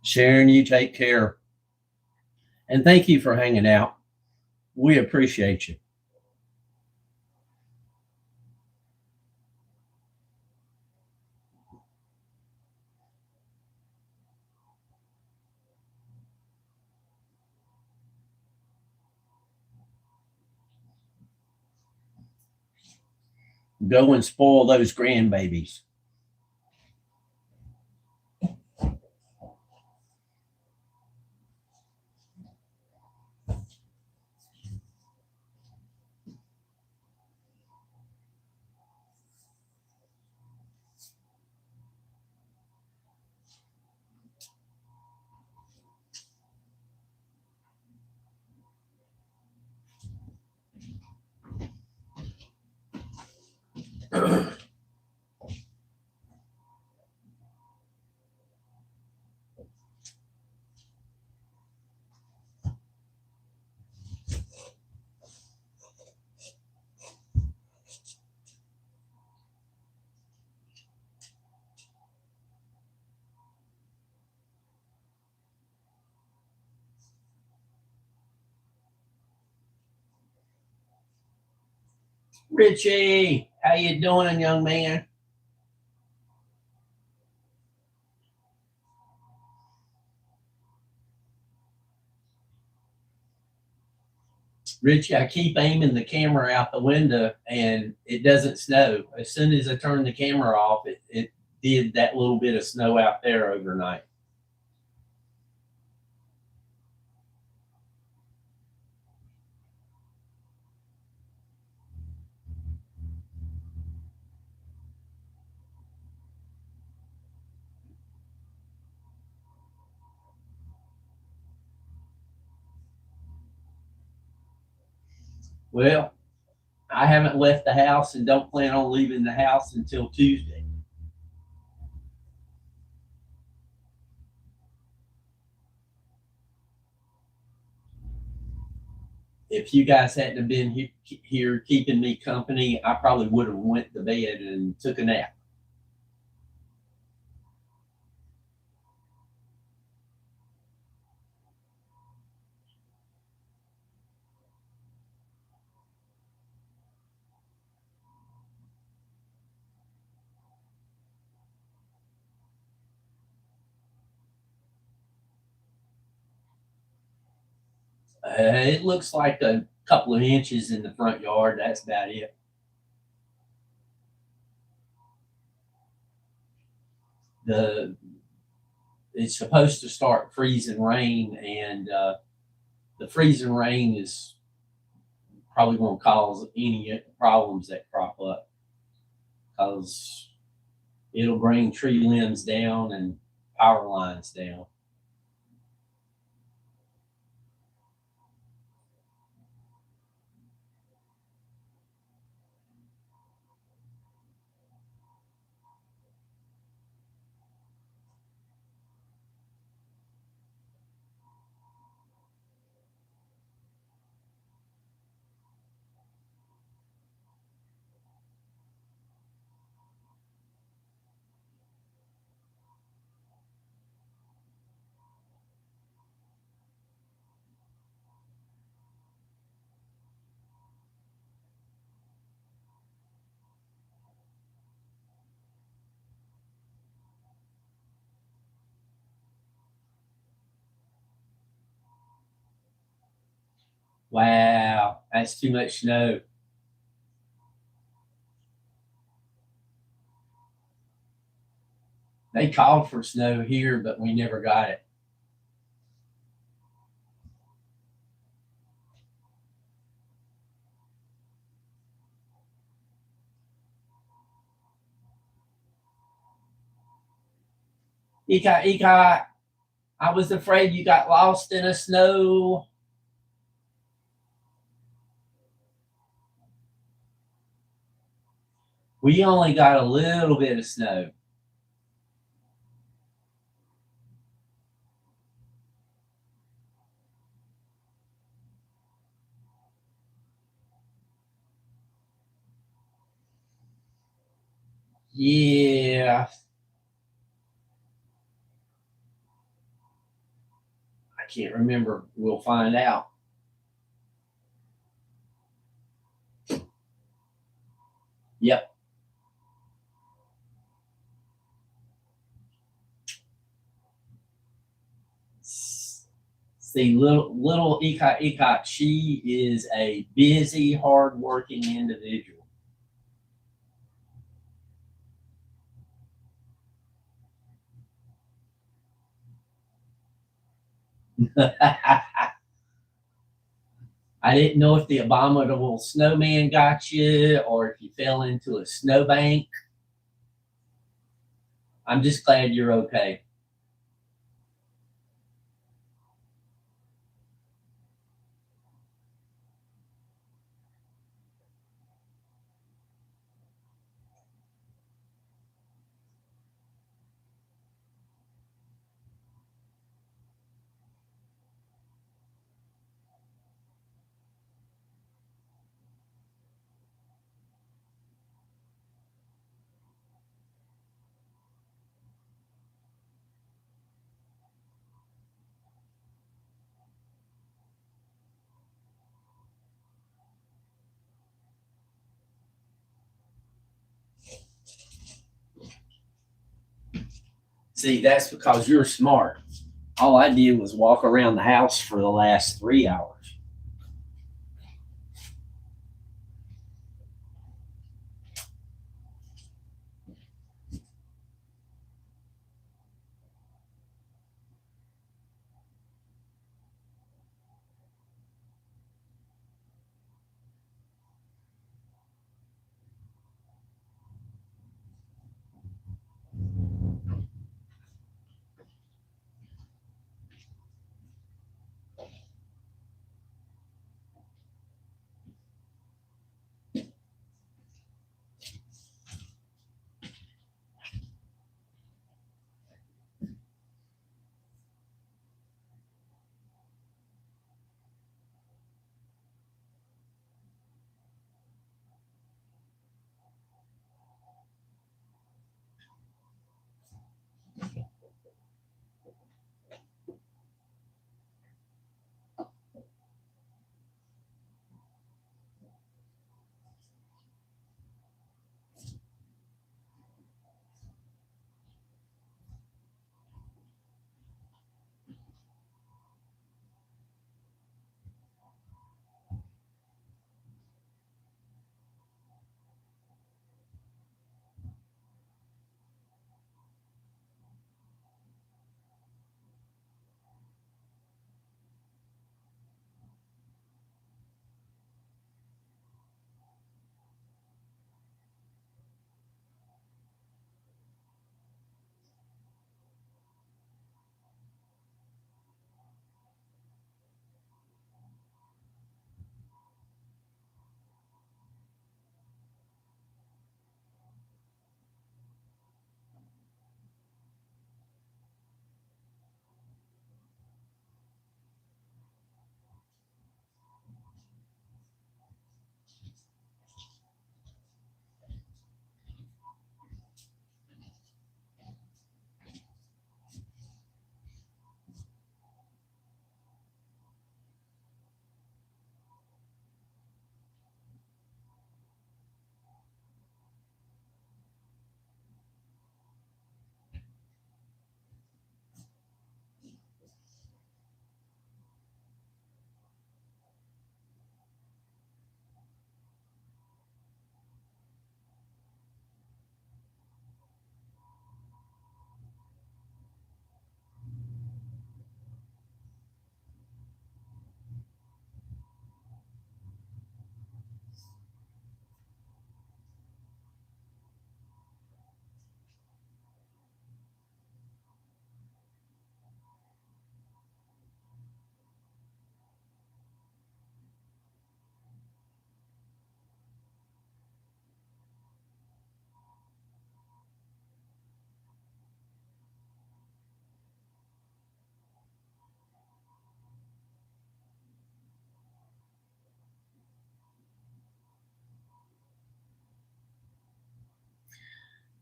Sharon, you take care. And thank you for hanging out. We appreciate you. Go and spoil those grandbabies. Richie, how you doing, young man? Richie, I keep aiming the camera out the window and it doesn't snow. As soon as I turn the camera off, it did that little bit of snow out there overnight. Well, I haven't left the house and don't plan on leaving the house until Tuesday. If you guys hadn't have been here keeping me company, I probably would have went to bed and took a nap. It looks like a couple of inches in the front yard. That's about it. The It's supposed to start freezing rain, and the freezing rain is probably going to cause any problems that crop up because it'll bring tree limbs down and power lines down. Wow, that's too much snow. They called for snow here, but we never got it. Eka, I was afraid you got lost in the snow. We only got a little bit of snow. Yeah, I can't remember. We'll find out. Yep. See, little Eka, she is a busy, hardworking individual. I didn't know if the abominable snowman got you or if you fell into a snowbank. I'm just glad you're okay. See, that's because you're smart. All I did was walk around the house for the last 3 hours.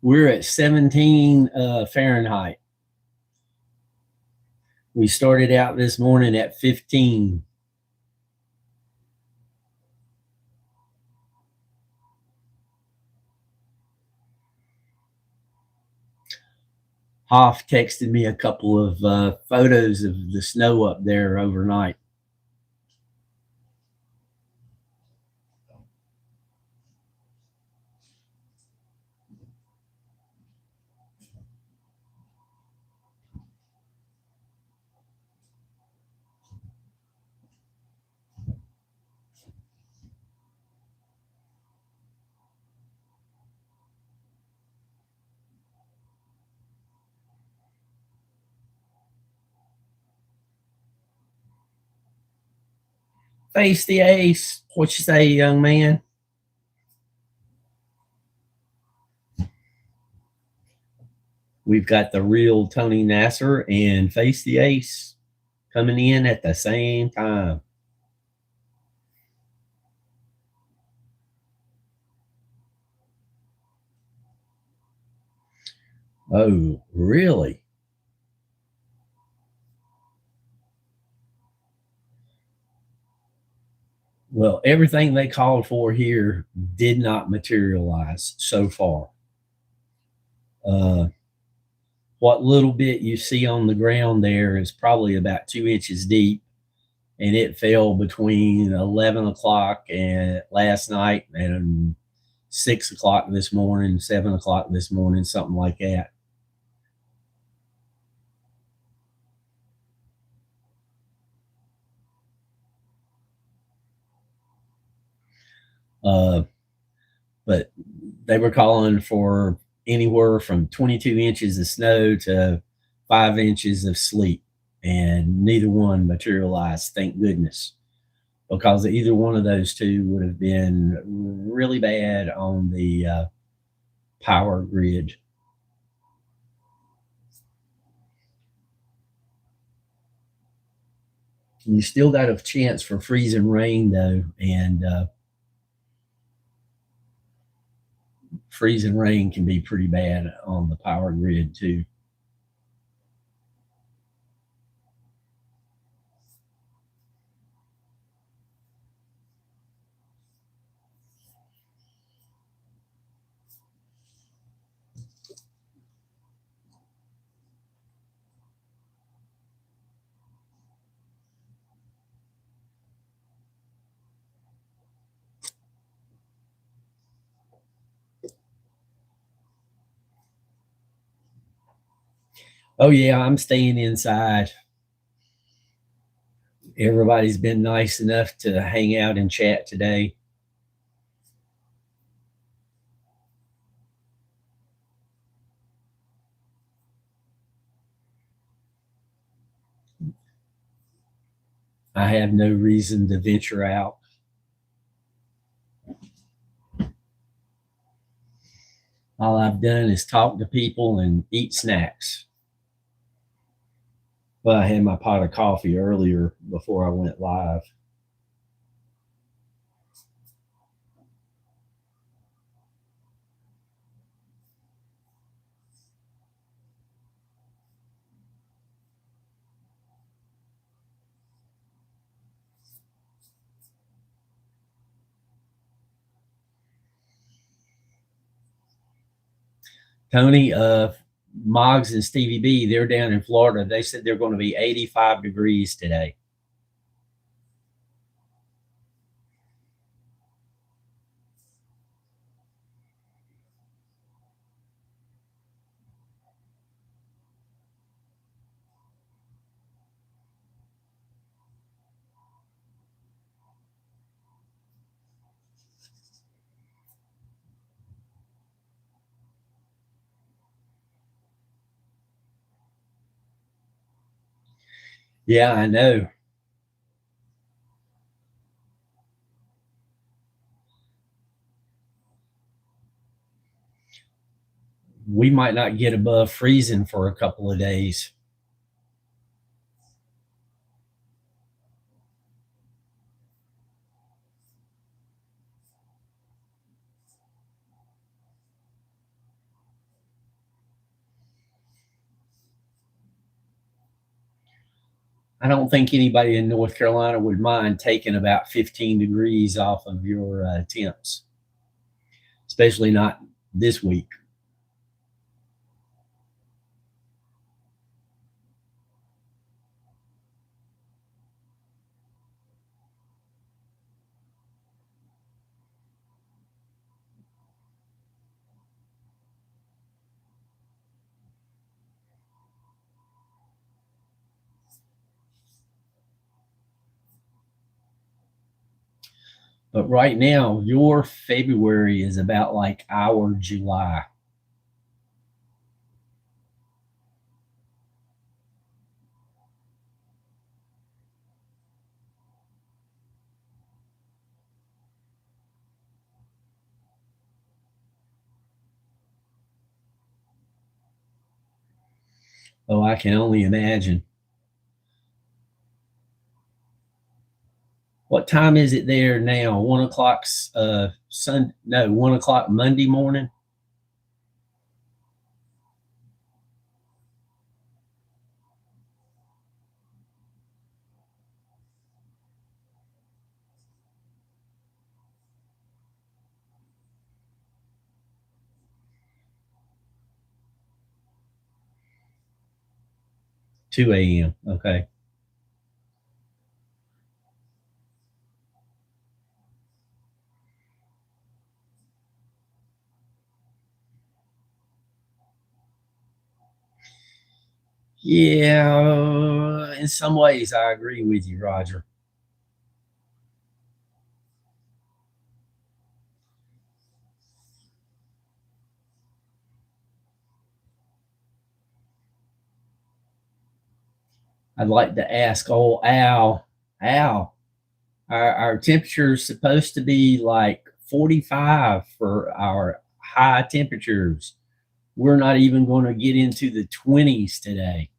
We're at 17 Fahrenheit. We started out this morning at 15. Hoff texted me a couple of photos of the snow up there overnight. Face the ace. What you say, young man? We've got the real Tony Nasser and Face the Ace coming in at the same time. Oh, really? Well, everything they called for here did not materialize so far. Uh, what little bit you see on the ground there is probably about 2 inches deep, and it fell between 11 o'clock and last night and 6 o'clock this morning, 7 o'clock this morning, something like that. Uh, but they were calling for anywhere from 22 inches of snow to 5 inches of sleet, and neither one materialized, thank goodness, because either one of those two would have been really bad on the power grid. You still got a chance for freezing rain though, and freezing rain can be pretty bad on the power grid too. Oh yeah, I'm staying inside. Everybody's been nice enough to hang out and chat today. I have no reason to venture out. All I've done is talk to people and eat snacks. Well, I had my pot of coffee earlier before I went live. Tony, Moggs and Stevie B, they're down in Florida. They said they're going to be 85 degrees today. Yeah, I know. We might not get above freezing for a couple of days. I don't think anybody in North Carolina would mind taking about 15 degrees off of your temps, especially not this week. But right now, your February is about like our July. Oh, I can only imagine. What time is it there now? 1 o'clock no, 1 o'clock Monday morning. 2 a.m. Okay. Yeah, in some ways, I agree with you, Roger. I'd like to ask old Al, our temperature is supposed to be like 45 for our high temperatures. We're not even going to get into the 20s today.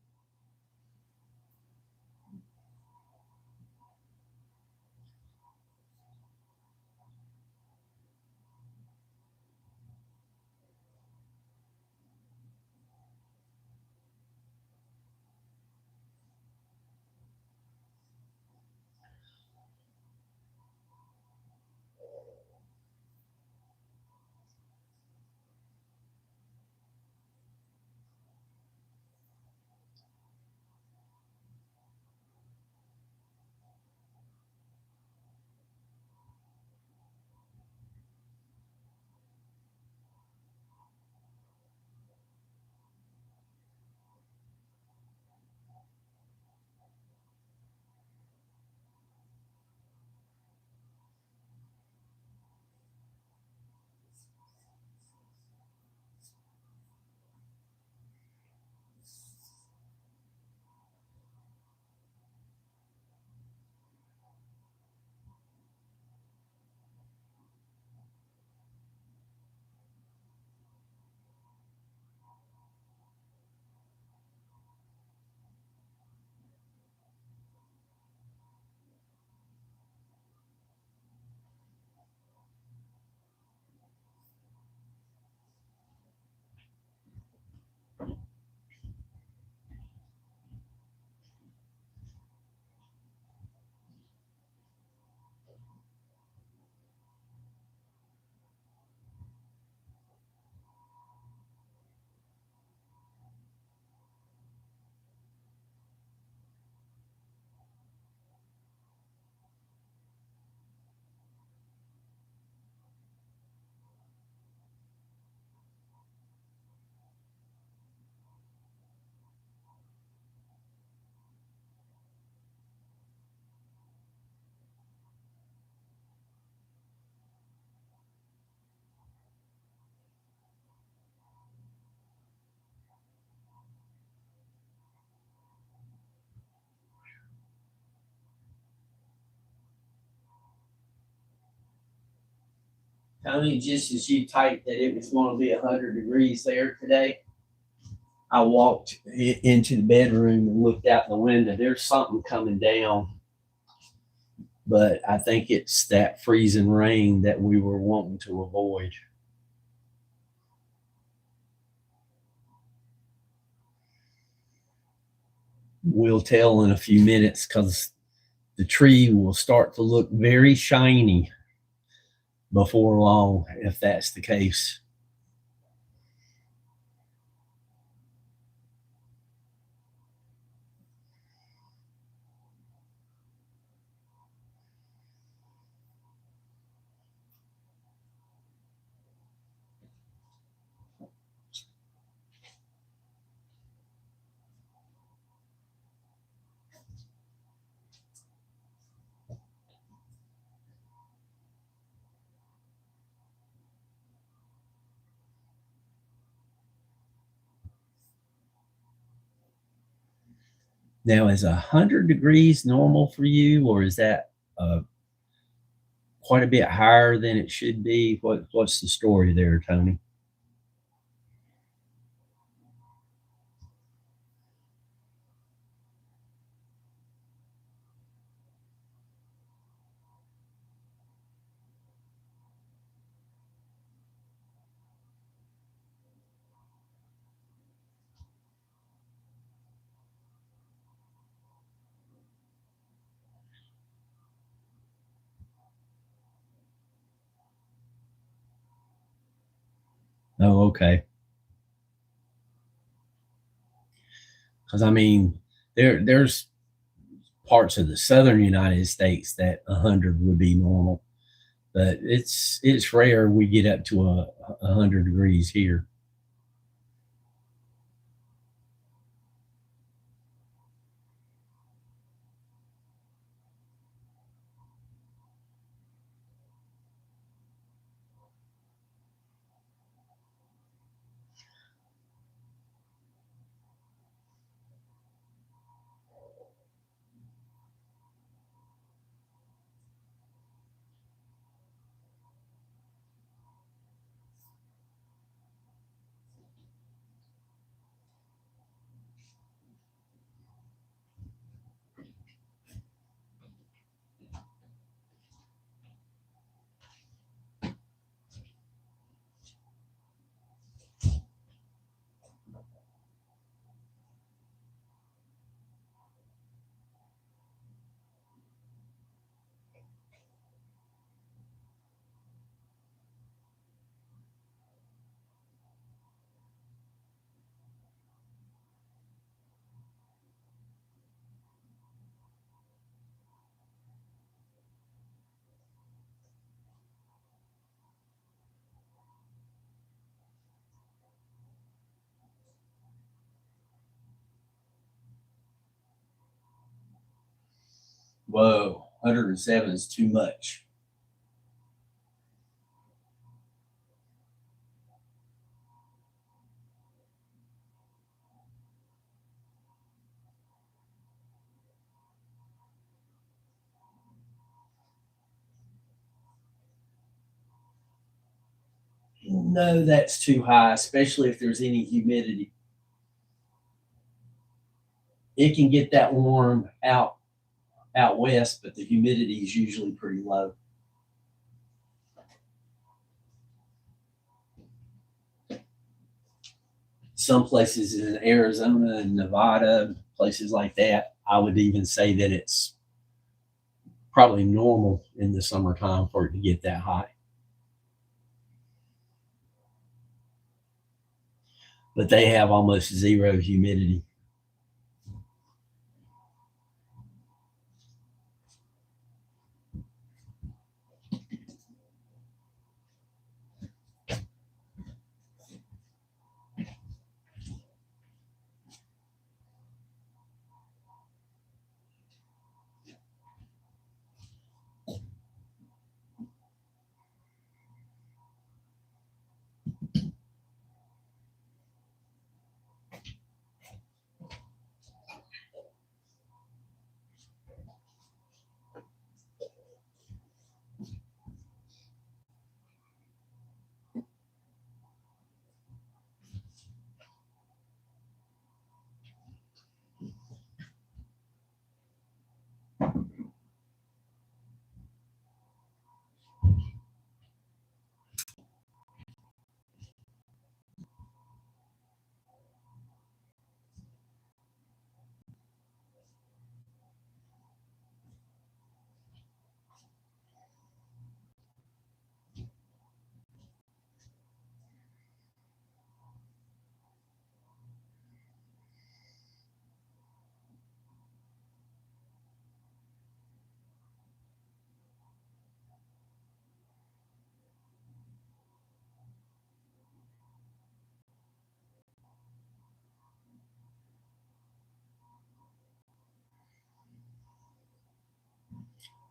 Tony, just as you typed that it was going to be 100 degrees there today, I walked into the bedroom and looked out the window. There's something coming down, but I think it's that freezing rain that we were wanting to avoid. We'll tell in a few minutes because the tree will start to look very shiny before long if that's the case. Now, is 100 degrees normal for you, or is that quite a bit higher than it should be? What's the story there, Tony? Oh, okay. Because I mean, there's parts of the southern United States that 100 would be normal, but it's rare we get up to 100 degrees here. Whoa, 107 is too much. No, that's too high, especially if there's any humidity. It can get that warm out west, but the humidity is usually pretty low. Some places in Arizona and Nevada, places like that, I would even say that it's probably normal in the summertime for it to get that high. But they have almost zero humidity.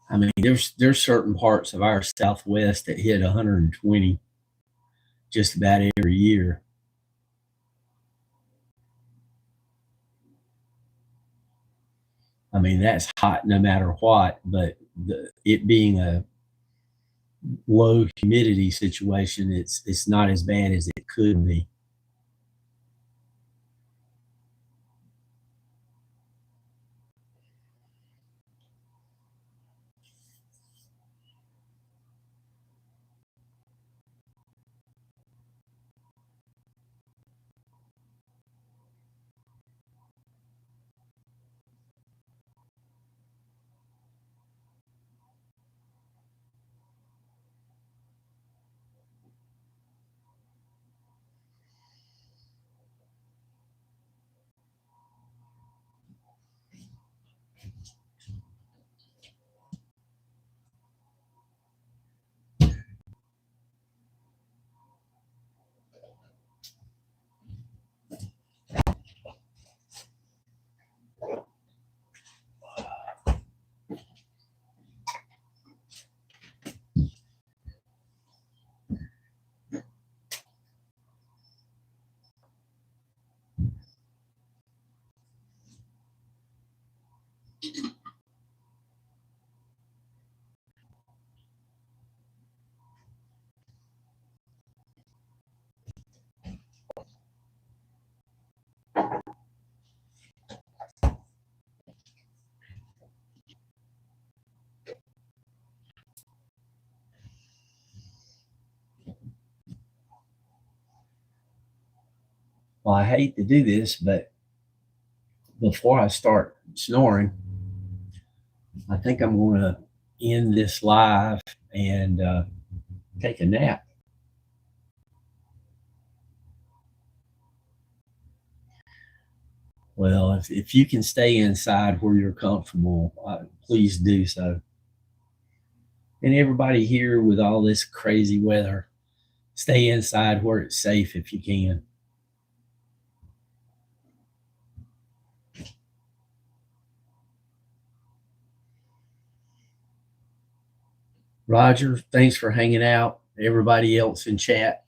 I mean, there's certain parts of our Southwest that hit 120 just about every year. I mean, that's hot no matter what, but it being a low humidity situation, it's not as bad as it could be. Well, I hate to do this, but before I start snoring, I think I'm going to end this live and take a nap. Well, if you can stay inside where you're comfortable, please do so. And everybody here with all this crazy weather, stay inside where it's safe if you can. Roger, thanks for hanging out. Everybody else in chat,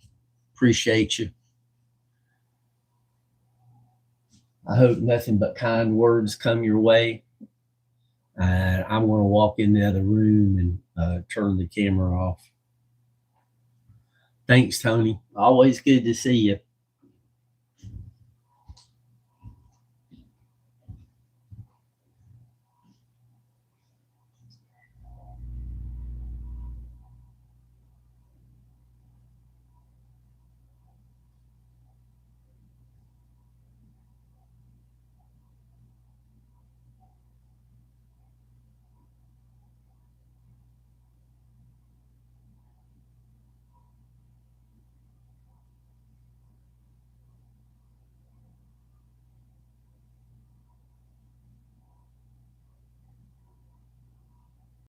appreciate you. I hope nothing but kind words come your way. And I'm going to walk in the other room and turn the camera off. Thanks, Tony. Always good to see you.